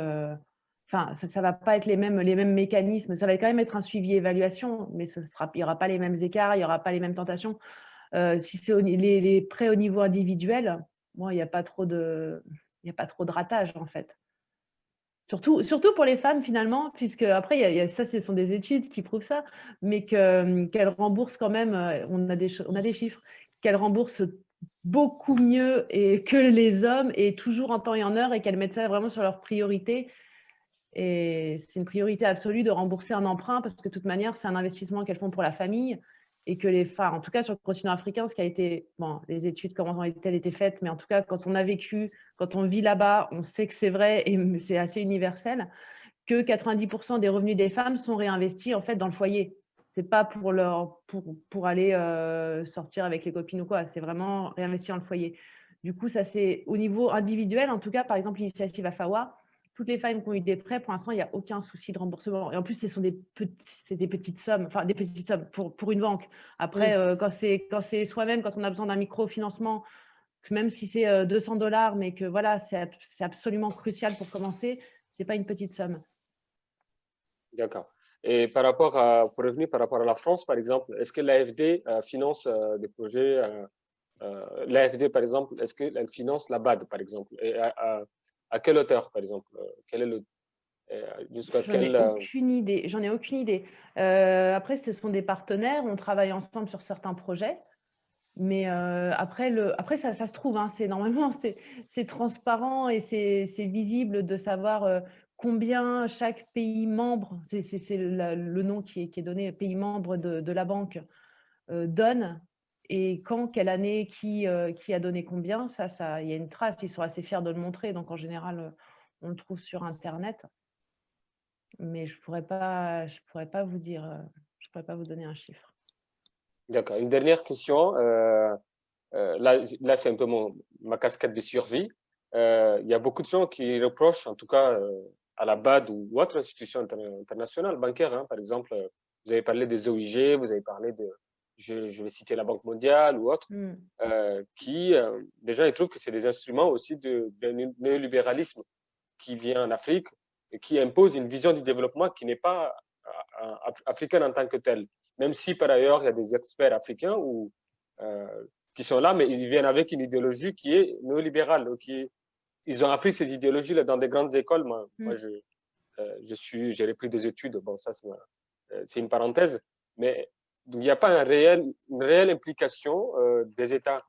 Enfin, ça va pas être les mêmes mécanismes. Ça va quand même être un suivi-évaluation, mais il n'y aura pas les mêmes écarts, il n'y aura pas les mêmes tentations. Si c'est les prêts au niveau individuel, bon, il n'y a pas trop de ratage, en fait. Surtout pour les femmes, finalement, puisque après, ça, ce sont des études qui prouvent ça, mais qu'elles remboursent quand même, on a des chiffres, qu'elles remboursent beaucoup mieux que les hommes et toujours en temps et en heure, et qu'elles mettent ça vraiment sur leur priorité. Et c'est une priorité absolue de rembourser un emprunt parce que de toute manière, c'est un investissement qu'elles font pour la famille et que en tout cas sur le continent africain, ce qui a été, bon, les études, comment ont-elles été faites, mais en tout cas, quand on a vécu, quand on vit là-bas, on sait que c'est vrai et c'est assez universel, que 90% des revenus des femmes sont réinvestis en fait dans le foyer. C'est pas pour aller sortir avec les copines ou quoi, c'est vraiment réinvestir dans le foyer. Du coup, ça c'est au niveau individuel, en tout cas, par exemple, l'initiative AFAWA, toutes les femmes qui ont eu des prêts, pour l'instant, il n'y a aucun souci de remboursement. Et en plus, ce sont des petites sommes, enfin des petites sommes pour une banque. Après, oui. Quand c'est soi-même, quand on a besoin d'un microfinancement, même si c'est $200, mais que voilà, c'est absolument crucial pour commencer, ce n'est pas une petite somme. D'accord. Et pour revenir par rapport à la France, par exemple, est-ce que l'AFD finance des projets l'AFD, par exemple, est-ce qu'elle finance la BAD, par exemple? Et à quelle hauteur, par exemple? Quel est jusqu'à quel... J'en ai aucune idée. Après, ce sont des partenaires, on travaille ensemble sur certains projets. Mais après, ça se trouve, hein, normalement, c'est transparent et c'est visible de savoir combien chaque pays membre, c'est le nom qui est donné, pays membre de la banque, donne et quand, quelle année, qui a donné combien. Ça, il y a une trace, ils sont assez fiers de le montrer. Donc, en général, on le trouve sur Internet. Mais je pourrais pas vous dire, je pourrais pas vous donner un chiffre. D'accord. Une dernière question. Là c'est un peu ma casquette de survie. Il y a beaucoup de gens qui reprochent, en tout cas à la BAD ou autre institution internationale, bancaire, hein, par exemple, vous avez parlé des OIG, vous avez parlé je vais citer la Banque mondiale ou autre, qui, déjà, ils trouvent que c'est des instruments aussi d'un néolibéralisme qui vient en Afrique et qui impose une vision du développement qui n'est pas africaine en tant que telle. Même si, par ailleurs, il y a des experts africains qui sont là, mais ils viennent avec une idéologie qui est néolibérale. Ils ont appris ces idéologies-là dans des grandes écoles. Moi, j'ai repris des études. Bon, ça, c'est une parenthèse. Mais il n'y a pas une réelle implication des États,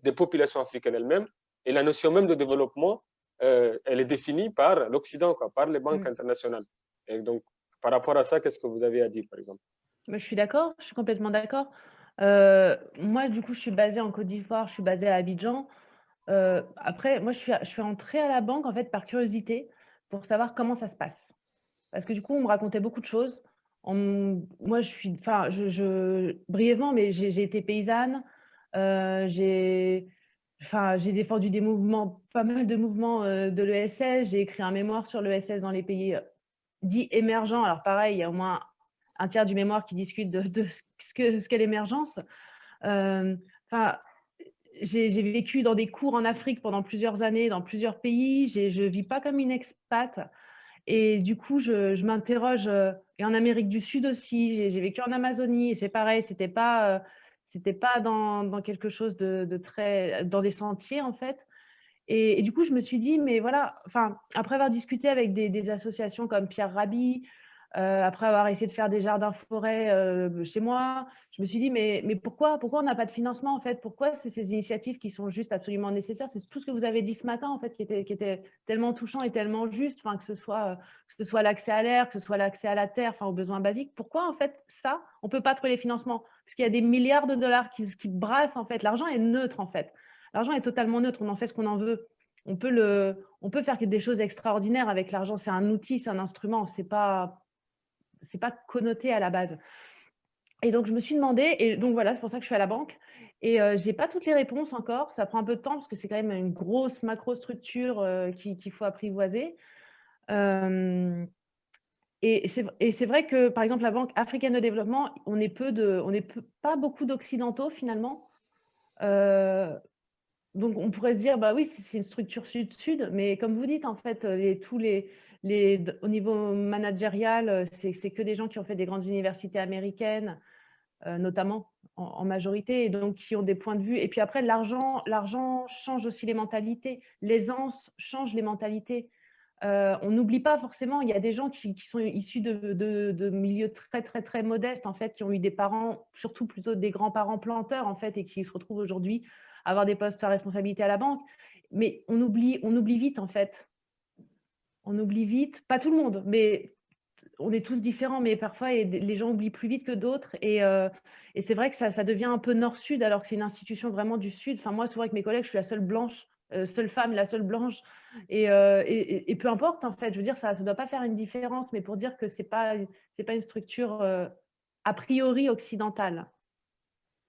des populations africaines elles-mêmes. Et la notion même de développement, elle est définie par l'Occident, par les banques internationales. Et donc, par rapport à ça, qu'est-ce que vous avez à dire, par exemple? Je suis d'accord, je suis complètement d'accord. Moi, du coup, je suis basée en Côte d'Ivoire, je suis basée à Abidjan. Après, moi, je suis entrée à la banque, en fait, par curiosité, pour savoir comment ça se passe. Parce que du coup, on me racontait beaucoup de choses. Moi, brièvement, mais j'ai été paysanne. J'ai défendu des mouvements, pas mal de mouvements de l'ESS. J'ai écrit un mémoire sur l'ESS dans les pays dits émergents. Alors pareil, il y a au moins un tiers du mémoire qui discute de ce qu'est l'émergence. J'ai vécu dans des cours en Afrique pendant plusieurs années, dans plusieurs pays. Je ne vis pas comme une expat. Et du coup, je m'interroge, et en Amérique du Sud aussi, j'ai vécu en Amazonie, et c'est pareil, c'était pas dans quelque chose de très, dans des sentiers en fait. Et du coup, je me suis dit, mais voilà, enfin, après avoir discuté avec des associations comme Pierre Rabhi, après avoir essayé de faire des jardins-forêts chez moi, je me suis dit, mais pourquoi on n'a pas de financement en fait? Pourquoi c'est ces initiatives qui sont juste absolument nécessaires? C'est tout ce que vous avez dit ce matin en fait, qui était tellement touchant et tellement juste, enfin, que ce soit l'accès à l'air, que ce soit l'accès à la terre, enfin, aux besoins basiques. Pourquoi en fait ça, on ne peut pas trouver les financements? Puisqu'il y a des milliards de dollars qui brassent en fait. L'argent est neutre en fait. L'argent est totalement neutre, on en fait ce qu'on en veut. On peut faire des choses extraordinaires avec l'argent. C'est un outil, c'est un instrument, c'est pas connoté à la base. Et donc, je me suis demandé, et donc voilà, c'est pour ça que je suis à la banque. Et je n'ai pas toutes les réponses encore. Ça prend un peu de temps parce que c'est quand même une grosse macro-structure qu'il faut apprivoiser. Et c'est vrai que, par exemple, la Banque africaine de développement, on n'est pas beaucoup d'Occidentaux finalement. Donc, on pourrait se dire, bah oui, c'est une structure sud-sud, mais comme vous dites, en fait, au niveau managérial, c'est que des gens qui ont fait des grandes universités américaines, notamment en majorité, et donc qui ont des points de vue. Et puis après, l'argent change aussi les mentalités. L'aisance change les mentalités. On n'oublie pas forcément, il y a des gens qui sont issus de milieux très, très, très modestes, en fait, qui ont eu des parents, surtout plutôt des grands-parents planteurs, en fait, et qui se retrouvent aujourd'hui à avoir des postes à responsabilité à la banque. Mais on oublie vite, en fait. On oublie vite, pas tout le monde, mais on est tous différents, mais parfois les gens oublient plus vite que d'autres. Et c'est vrai que ça devient un peu nord-sud, alors que c'est une institution vraiment du sud. Enfin, moi, souvent avec mes collègues, je suis la seule blanche, seule femme, la seule blanche. Et peu importe, en fait, je veux dire, ça ne doit pas faire une différence, mais pour dire que ce n'est pas une structure a priori occidentale.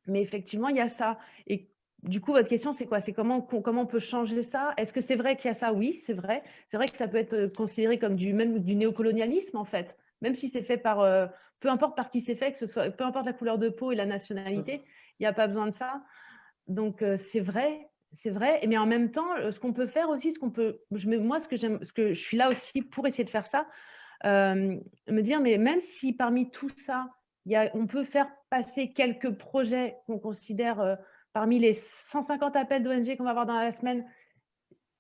Mais effectivement, il y a ça. Et du coup, votre question, c'est quoi? C'est comment on peut changer ça? Est-ce que c'est vrai qu'il y a ça? Oui, c'est vrai. C'est vrai que ça peut être considéré comme même du néocolonialisme, en fait. Même si c'est fait par, peu importe par qui c'est fait, que ce soit, peu importe la couleur de peau et la nationalité, il n'y a pas besoin de ça. Donc, c'est vrai. Mais en même temps, ce qu'on peut faire aussi, moi, ce que je suis là aussi pour essayer de faire ça, me dire, mais même si parmi tout ça, on peut faire passer quelques projets qu'on considère parmi les 150 appels d'ONG qu'on va avoir dans la semaine,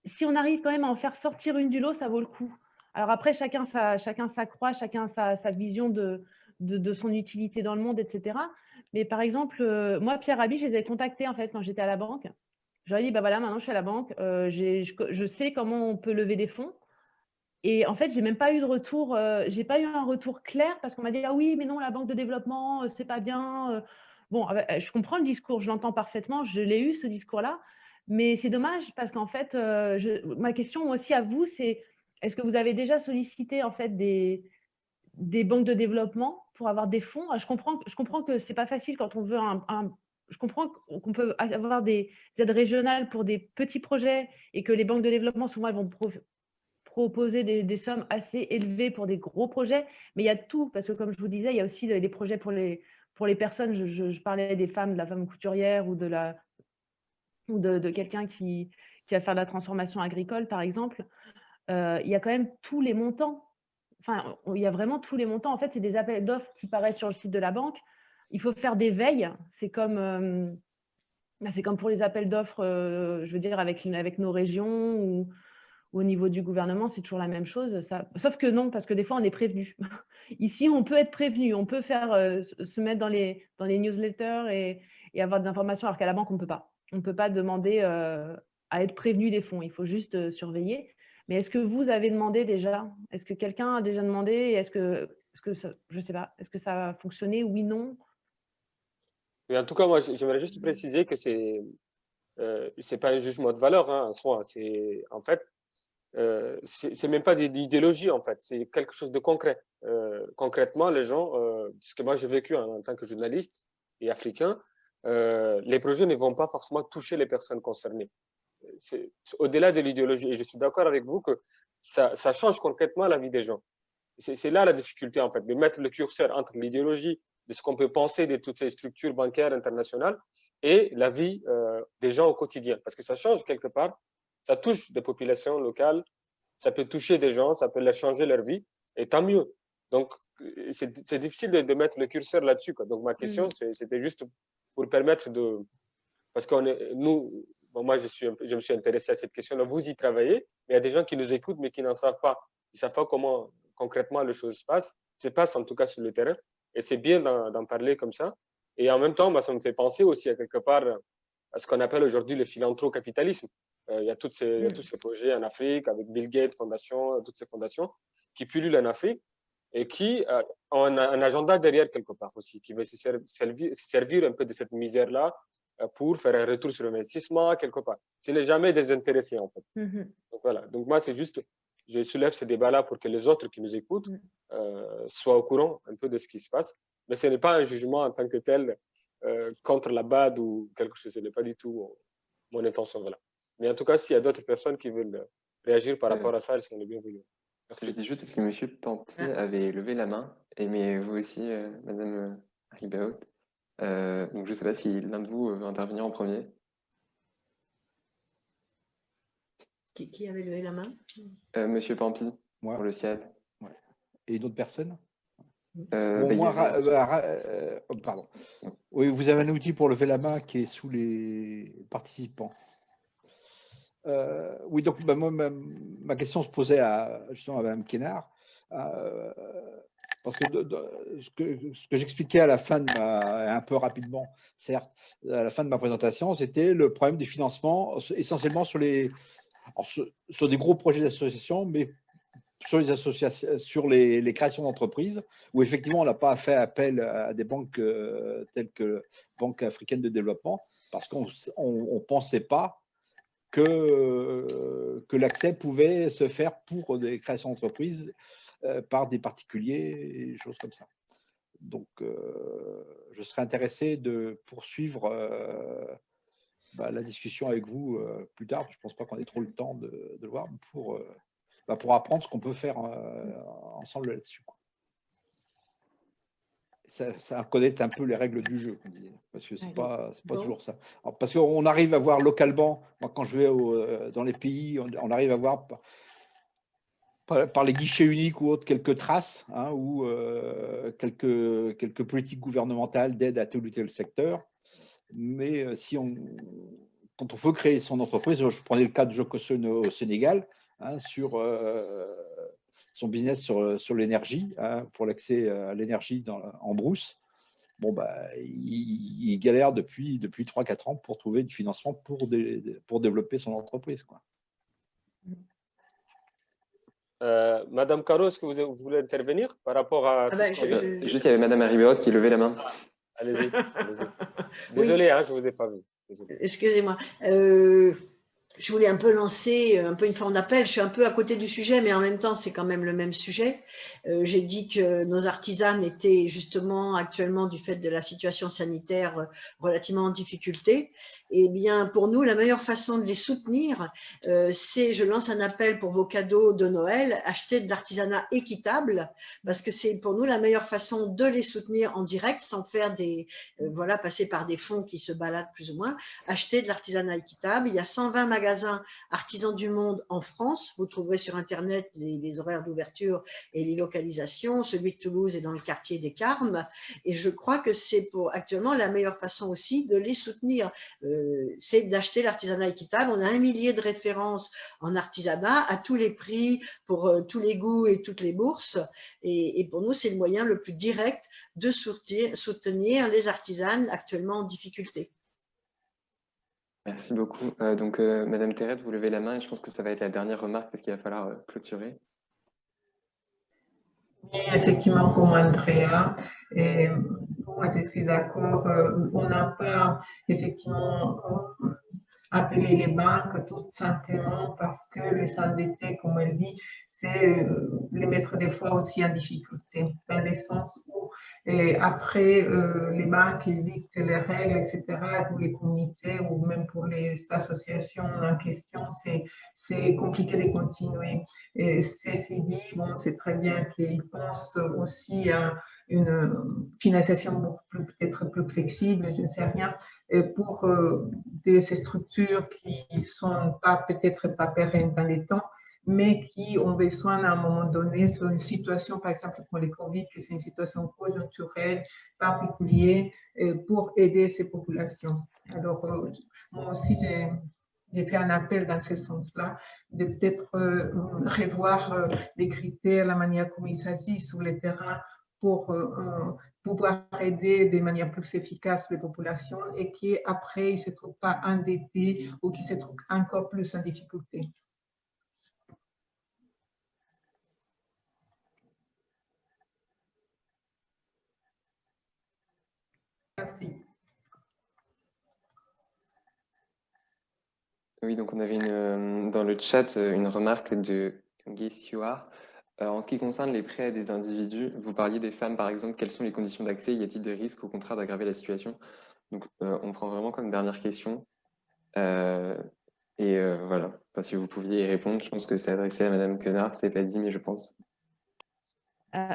si on arrive quand même à en faire sortir une du lot, ça vaut le coup. Alors après, chacun sa croix, chacun sa vision de son utilité dans le monde, etc. Mais par exemple, moi, Pierre Rabhi, je les ai contactés en fait quand j'étais à la banque. Je leur ai dit, bah voilà, maintenant je suis à la banque, je sais comment on peut lever des fonds. Et en fait, j'ai même pas eu de retour, j'ai pas eu un retour clair parce qu'on m'a dit, ah oui, mais non, la banque de développement, c'est pas bien. Bon, je comprends le discours, je l'entends parfaitement, je l'ai eu ce discours-là, mais c'est dommage parce qu'en fait, ma question aussi à vous, c'est est-ce que vous avez déjà sollicité en fait des banques de développement pour avoir des fonds? Je comprends que c'est pas facile quand on veut je comprends qu'on peut avoir des aides régionales pour des petits projets et que les banques de développement, souvent, elles vont proposer des sommes assez élevées pour des gros projets, mais il y a tout, parce que comme je vous disais, il y a aussi des projets pour les personnes, je parlais des femmes, de la femme couturière ou de quelqu'un qui va faire de la transformation agricole, par exemple. Il y a quand même tous les montants. Enfin, il y a vraiment tous les montants. En fait, c'est des appels d'offres qui paraissent sur le site de la banque. Il faut faire des veilles. C'est comme pour les appels d'offres, je veux dire, avec nos régions ou au niveau du gouvernement, c'est toujours la même chose. Sauf que non, parce que des fois, on est prévenu. Ici, on peut être prévenu, on peut se mettre dans les newsletters et avoir des informations, alors qu'à la banque, on ne peut pas. On ne peut pas demander à être prévenu des fonds. Il faut juste surveiller. Mais est-ce que vous avez demandé déjà? Est-ce que quelqu'un a déjà demandé? Est-ce que ça, je ne sais pas, est-ce que ça a fonctionné? Oui, non? Mais en tout cas, moi, j'aimerais juste préciser que c'est pas un jugement de valeur en soi. En fait, c'est même pas d'idéologie en fait, c'est quelque chose de concret. Concrètement, les gens, ce que moi j'ai vécu en tant que journaliste et africain, les projets ne vont pas forcément toucher les personnes concernées. C'est au-delà de l'idéologie. Et je suis d'accord avec vous que ça change concrètement la vie des gens. C'est là la difficulté en fait, de mettre le curseur entre l'idéologie de ce qu'on peut penser de toutes ces structures bancaires internationales et la vie des gens au quotidien, parce que ça change quelque part. Ça touche des populations locales, ça peut toucher des gens, ça peut leur changer leur vie, et tant mieux. Donc, c'est difficile de mettre le curseur là-dessus. Donc, ma question, c'était juste pour permettre de... Parce que nous, bon, moi, je me suis intéressé à cette question-là. Vous y travaillez, mais il y a des gens qui nous écoutent, mais qui n'en savent pas. Ils ne savent pas comment, concrètement, les choses se passent, en tout cas sur le terrain. Et c'est bien d'en parler comme ça. Et en même temps, ça me fait penser aussi à quelque part à ce qu'on appelle aujourd'hui le philanthrocapitalisme. Il y a tous ces projets en Afrique, avec Bill Gates Fondation, toutes ces fondations qui pullulent en Afrique et qui ont un agenda derrière quelque part aussi, qui veut se servir un peu de cette misère-là pour faire un retour sur l'investissement quelque part. Ce n'est jamais désintéressé en fait. Donc, voilà. Donc moi, c'est juste, je soulève ce débat-là pour que les autres qui nous écoutent soient au courant un peu de ce qui se passe. Mais ce n'est pas un jugement en tant que tel contre la BAD ou quelque chose. Ce n'est pas du tout mon intention. Voilà. Mais en tout cas, s'il y a d'autres personnes qui veulent réagir par rapport à ça, elles sont les bienvenues. Je dis juste parce que M. Pampi avait levé la main, mais vous aussi, Mme Ribaud. Donc je ne sais pas si l'un de vous veut intervenir en premier. Qui avait levé la main? Monsieur Pampi, moi. Pour le CIAD. Ouais. Et d'autres personnes? Pardon. Oui, vous avez un outil pour lever la main qui est sous les participants. Oui, donc moi, ma question se posait justement à Mme Kénard, parce que ce que j'expliquais à la fin un peu rapidement, certes, à la fin de ma présentation, c'était le problème des financements, essentiellement sur des gros projets d'associations, mais sur les créations d'entreprises, où effectivement on n'a pas fait appel à des banques telles que Banque africaine de développement, parce qu'on ne pensait pas que l'accès pouvait se faire pour des créations d'entreprises par des particuliers et choses comme ça. Donc, je serais intéressé de poursuivre la discussion avec vous plus tard. Je ne pense pas qu'on ait trop le temps de le voir pour apprendre ce qu'on peut faire ensemble là-dessus. Ça connaît un peu les règles du jeu, parce que c'est pas toujours ça. Alors, parce qu'on arrive à voir localement, moi quand je vais dans les pays, on arrive à voir par les guichets uniques ou autres quelques traces, ou quelques politiques gouvernementales d'aide à tel ou tel secteur. Mais quand on veut créer son entreprise, je prenais le cas de Jokoson au Sénégal, sur son business sur l'énergie, pour l'accès à l'énergie en brousse. Bon, il galère depuis 3-4 ans pour trouver du financement pour développer son entreprise, quoi. Madame Caro, est-ce que vous voulez intervenir par rapport à... Juste, il y avait Madame Ribaud qui levait la main. Allez-y. Désolé, je ne vous ai pas vu. Excusez-moi. Je voulais un peu lancer une forme d'appel. Je suis un peu à côté du sujet, mais en même temps, c'est quand même le même sujet. J'ai dit que nos artisanes étaient justement actuellement, du fait de la situation sanitaire, relativement en difficulté. Et bien, pour nous, la meilleure façon de les soutenir, c'est, je lance un appel pour vos cadeaux de Noël, acheter de l'artisanat équitable, parce que c'est pour nous la meilleure façon de les soutenir en direct, sans faire passer par des fonds qui se baladent plus ou moins. Acheter de l'artisanat équitable. Il y a 120 magasins artisans du monde en France. Vous trouverez sur Internet les horaires d'ouverture et les localisations. Celui de Toulouse est dans le quartier des Carmes. Et je crois que c'est actuellement la meilleure façon aussi de les soutenir. C'est d'acheter l'artisanat équitable. On a 1 millier de références en artisanat à tous les prix, pour tous les goûts et toutes les bourses. Et pour nous, c'est le moyen le plus direct de soutenir les artisanes actuellement en difficulté. Merci beaucoup. Donc, Madame Terrette, vous levez la main et je pense que ça va être la dernière remarque parce qu'il va falloir clôturer. Oui, effectivement, comme Andrea, moi je suis d'accord. On n'a pas effectivement appelé les banques tout simplement parce que les s'endetter, comme elle dit, c'est les mettre des fois aussi en difficulté, dans le sens où après les banques dictent les règles, etc., pour les comités ou même pour les associations en question, c'est compliqué de continuer. Et ceci dit, bon, c'est très bien qu'ils pensent aussi à une financiation peut-être plus flexible, je ne sais rien, pour ces structures qui ne sont peut-être pas pérennes dans les temps. mais qui ont besoin à un moment donné, sur une situation, par exemple comme le Covid, que c'est une situation conjoncturelle particulière, pour aider ces populations. Alors, moi aussi, j'ai fait un appel dans ce sens-là, de peut-être revoir les critères, la manière comme il s'agit sur le terrain pour pouvoir aider de manière plus efficace les populations et qu'après, ils ne se trouvent pas endettés ou qu'ils se trouvent encore plus en difficulté. Merci. Oui, donc on avait dans le chat une remarque de Guessioa. En ce qui concerne les prêts à des individus, vous parliez des femmes par exemple, quelles sont les conditions d'accès? Y a-t-il des risques au contraire d'aggraver la situation? Donc on prend vraiment comme dernière question. Voilà, enfin, si vous pouviez y répondre, je pense que c'est adressé à Madame Quenard, c'était pas dit, mais je pense.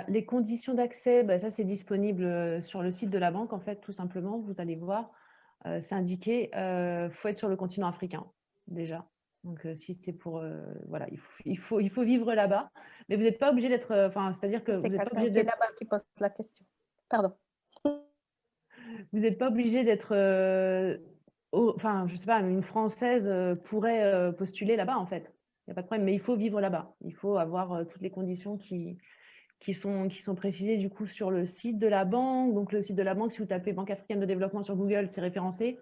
Les conditions d'accès, bah, ça c'est disponible sur le site de la banque, en fait, tout simplement. Vous allez voir, c'est indiqué. Faut être sur le continent africain, déjà. Donc, si c'est pour, voilà, il faut vivre là-bas, mais vous n'êtes pas obligé d'être, c'est-à-dire que vous n'êtes pas obligé d'être là-bas qui pose la question. Pardon. Vous n'êtes pas obligé d'être, je sais pas, une Française pourrait postuler là-bas, en fait. Il n'y a pas de problème, mais il faut vivre là-bas. Il faut avoir toutes les conditions qui sont précisées du coup sur le site de la banque. Donc, le site de la banque, si vous tapez Banque africaine de développement sur Google, c'est référencé.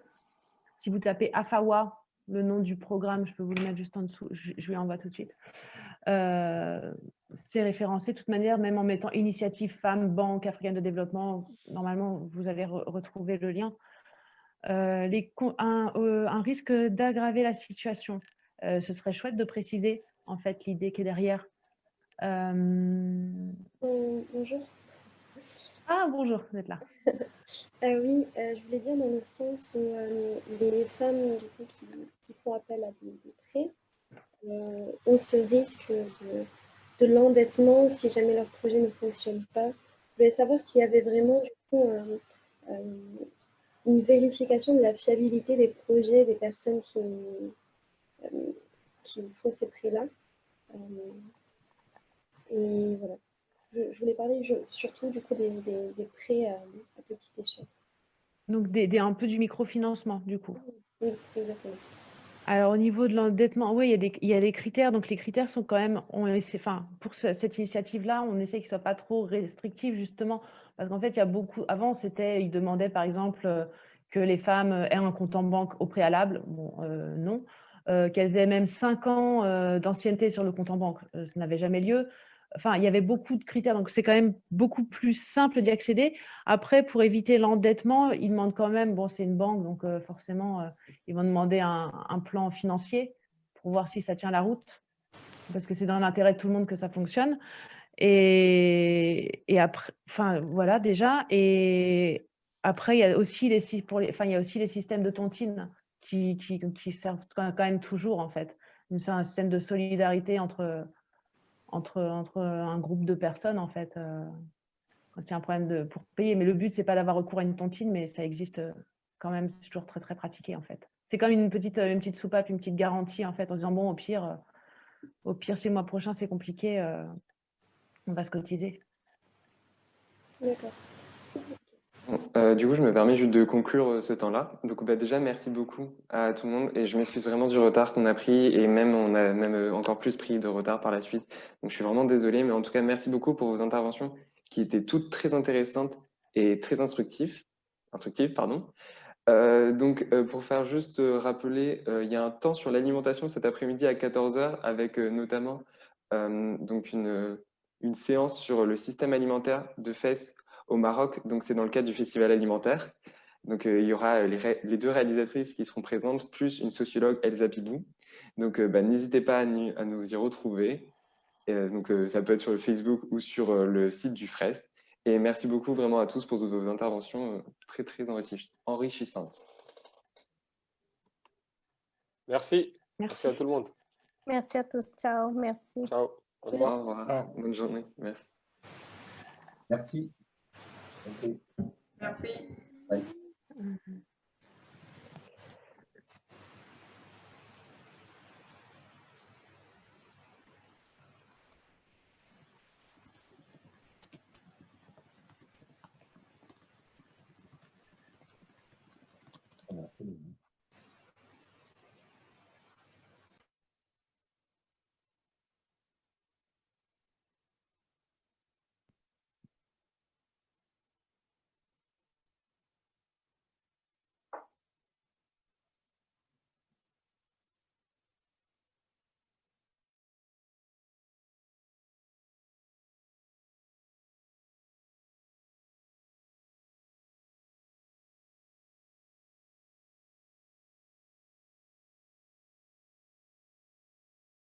Si vous tapez AFAWA, le nom du programme, je peux vous le mettre juste en dessous, je lui envoie tout de suite. C'est référencé de toute manière, même en mettant initiative femmes, Banque africaine de développement, normalement, vous allez retrouver le lien. Un risque d'aggraver la situation. Ce serait chouette de préciser, en fait, l'idée qui est derrière. Bonjour. Ah, bonjour, vous êtes là. Oui, je voulais dire dans le sens où les femmes du coup, qui font appel à des prêts ont ce risque de l'endettement si jamais leur projet ne fonctionne pas. Je voulais savoir s'il y avait vraiment du coup une vérification de la fiabilité des projets des personnes qui font ces prêts-là. Et voilà. Je voulais parler surtout du coup des prêts à petite échelle. Donc, un peu du microfinancement, du coup. Oui, exactement. Alors, au niveau de l'endettement, oui, il y a des critères. Donc, les critères sont quand même, pour cette initiative-là, on essaie qu'ils ne soient pas trop restrictifs, justement, parce qu'en fait, il y a beaucoup, avant, ils demandaient, par exemple, que les femmes aient un compte en banque au préalable. Bon, non. Qu'elles aient même 5 ans d'ancienneté sur le compte en banque. Ça n'avait jamais lieu. Enfin, il y avait beaucoup de critères, donc c'est quand même beaucoup plus simple d'y accéder. Après, pour éviter l'endettement, ils demandent quand même, bon, c'est une banque, donc forcément, ils vont demander un plan financier pour voir si ça tient la route, parce que c'est dans l'intérêt de tout le monde que ça fonctionne. Et après, enfin, voilà, déjà. Et après, il y a aussi les systèmes de tontine qui servent quand même toujours, en fait. C'est un système de solidarité entre un groupe de personnes, en fait, quand il y a un problème pour payer. Mais le but, c'est pas d'avoir recours à une tontine, mais ça existe quand même, c'est toujours très, très pratiqué, en fait. C'est comme une petite soupape, une petite garantie, en fait, en disant, bon, au pire, si le mois prochain, c'est compliqué, on va se cotiser. D'accord. Du coup, je me permets juste de conclure ce temps-là. Donc, déjà, merci beaucoup à tout le monde et je m'excuse vraiment du retard qu'on a pris et même on a même encore plus pris de retard par la suite. Donc, je suis vraiment désolé, mais en tout cas, merci beaucoup pour vos interventions qui étaient toutes très intéressantes et très instructives, pardon. Pour faire juste rappeler, il y a un temps sur l'alimentation cet après-midi à 14 h avec notamment donc une séance sur le système alimentaire de Fès au Maroc. Donc, c'est dans le cadre du festival alimentaire. Donc, il y aura les deux réalisatrices qui seront présentes, plus une sociologue, Elsa Pibou. Donc, n'hésitez pas à nous y retrouver. Ça peut être sur le Facebook ou sur le site du FREST. Et merci beaucoup vraiment à tous pour vos interventions très, très enrichissantes. Merci. Merci à tout le monde. Merci à tous. Ciao. Merci. Ciao. Au revoir. Au revoir. Bonne journée. Merci. Merci. Okay. Merci. Bye. Absolument.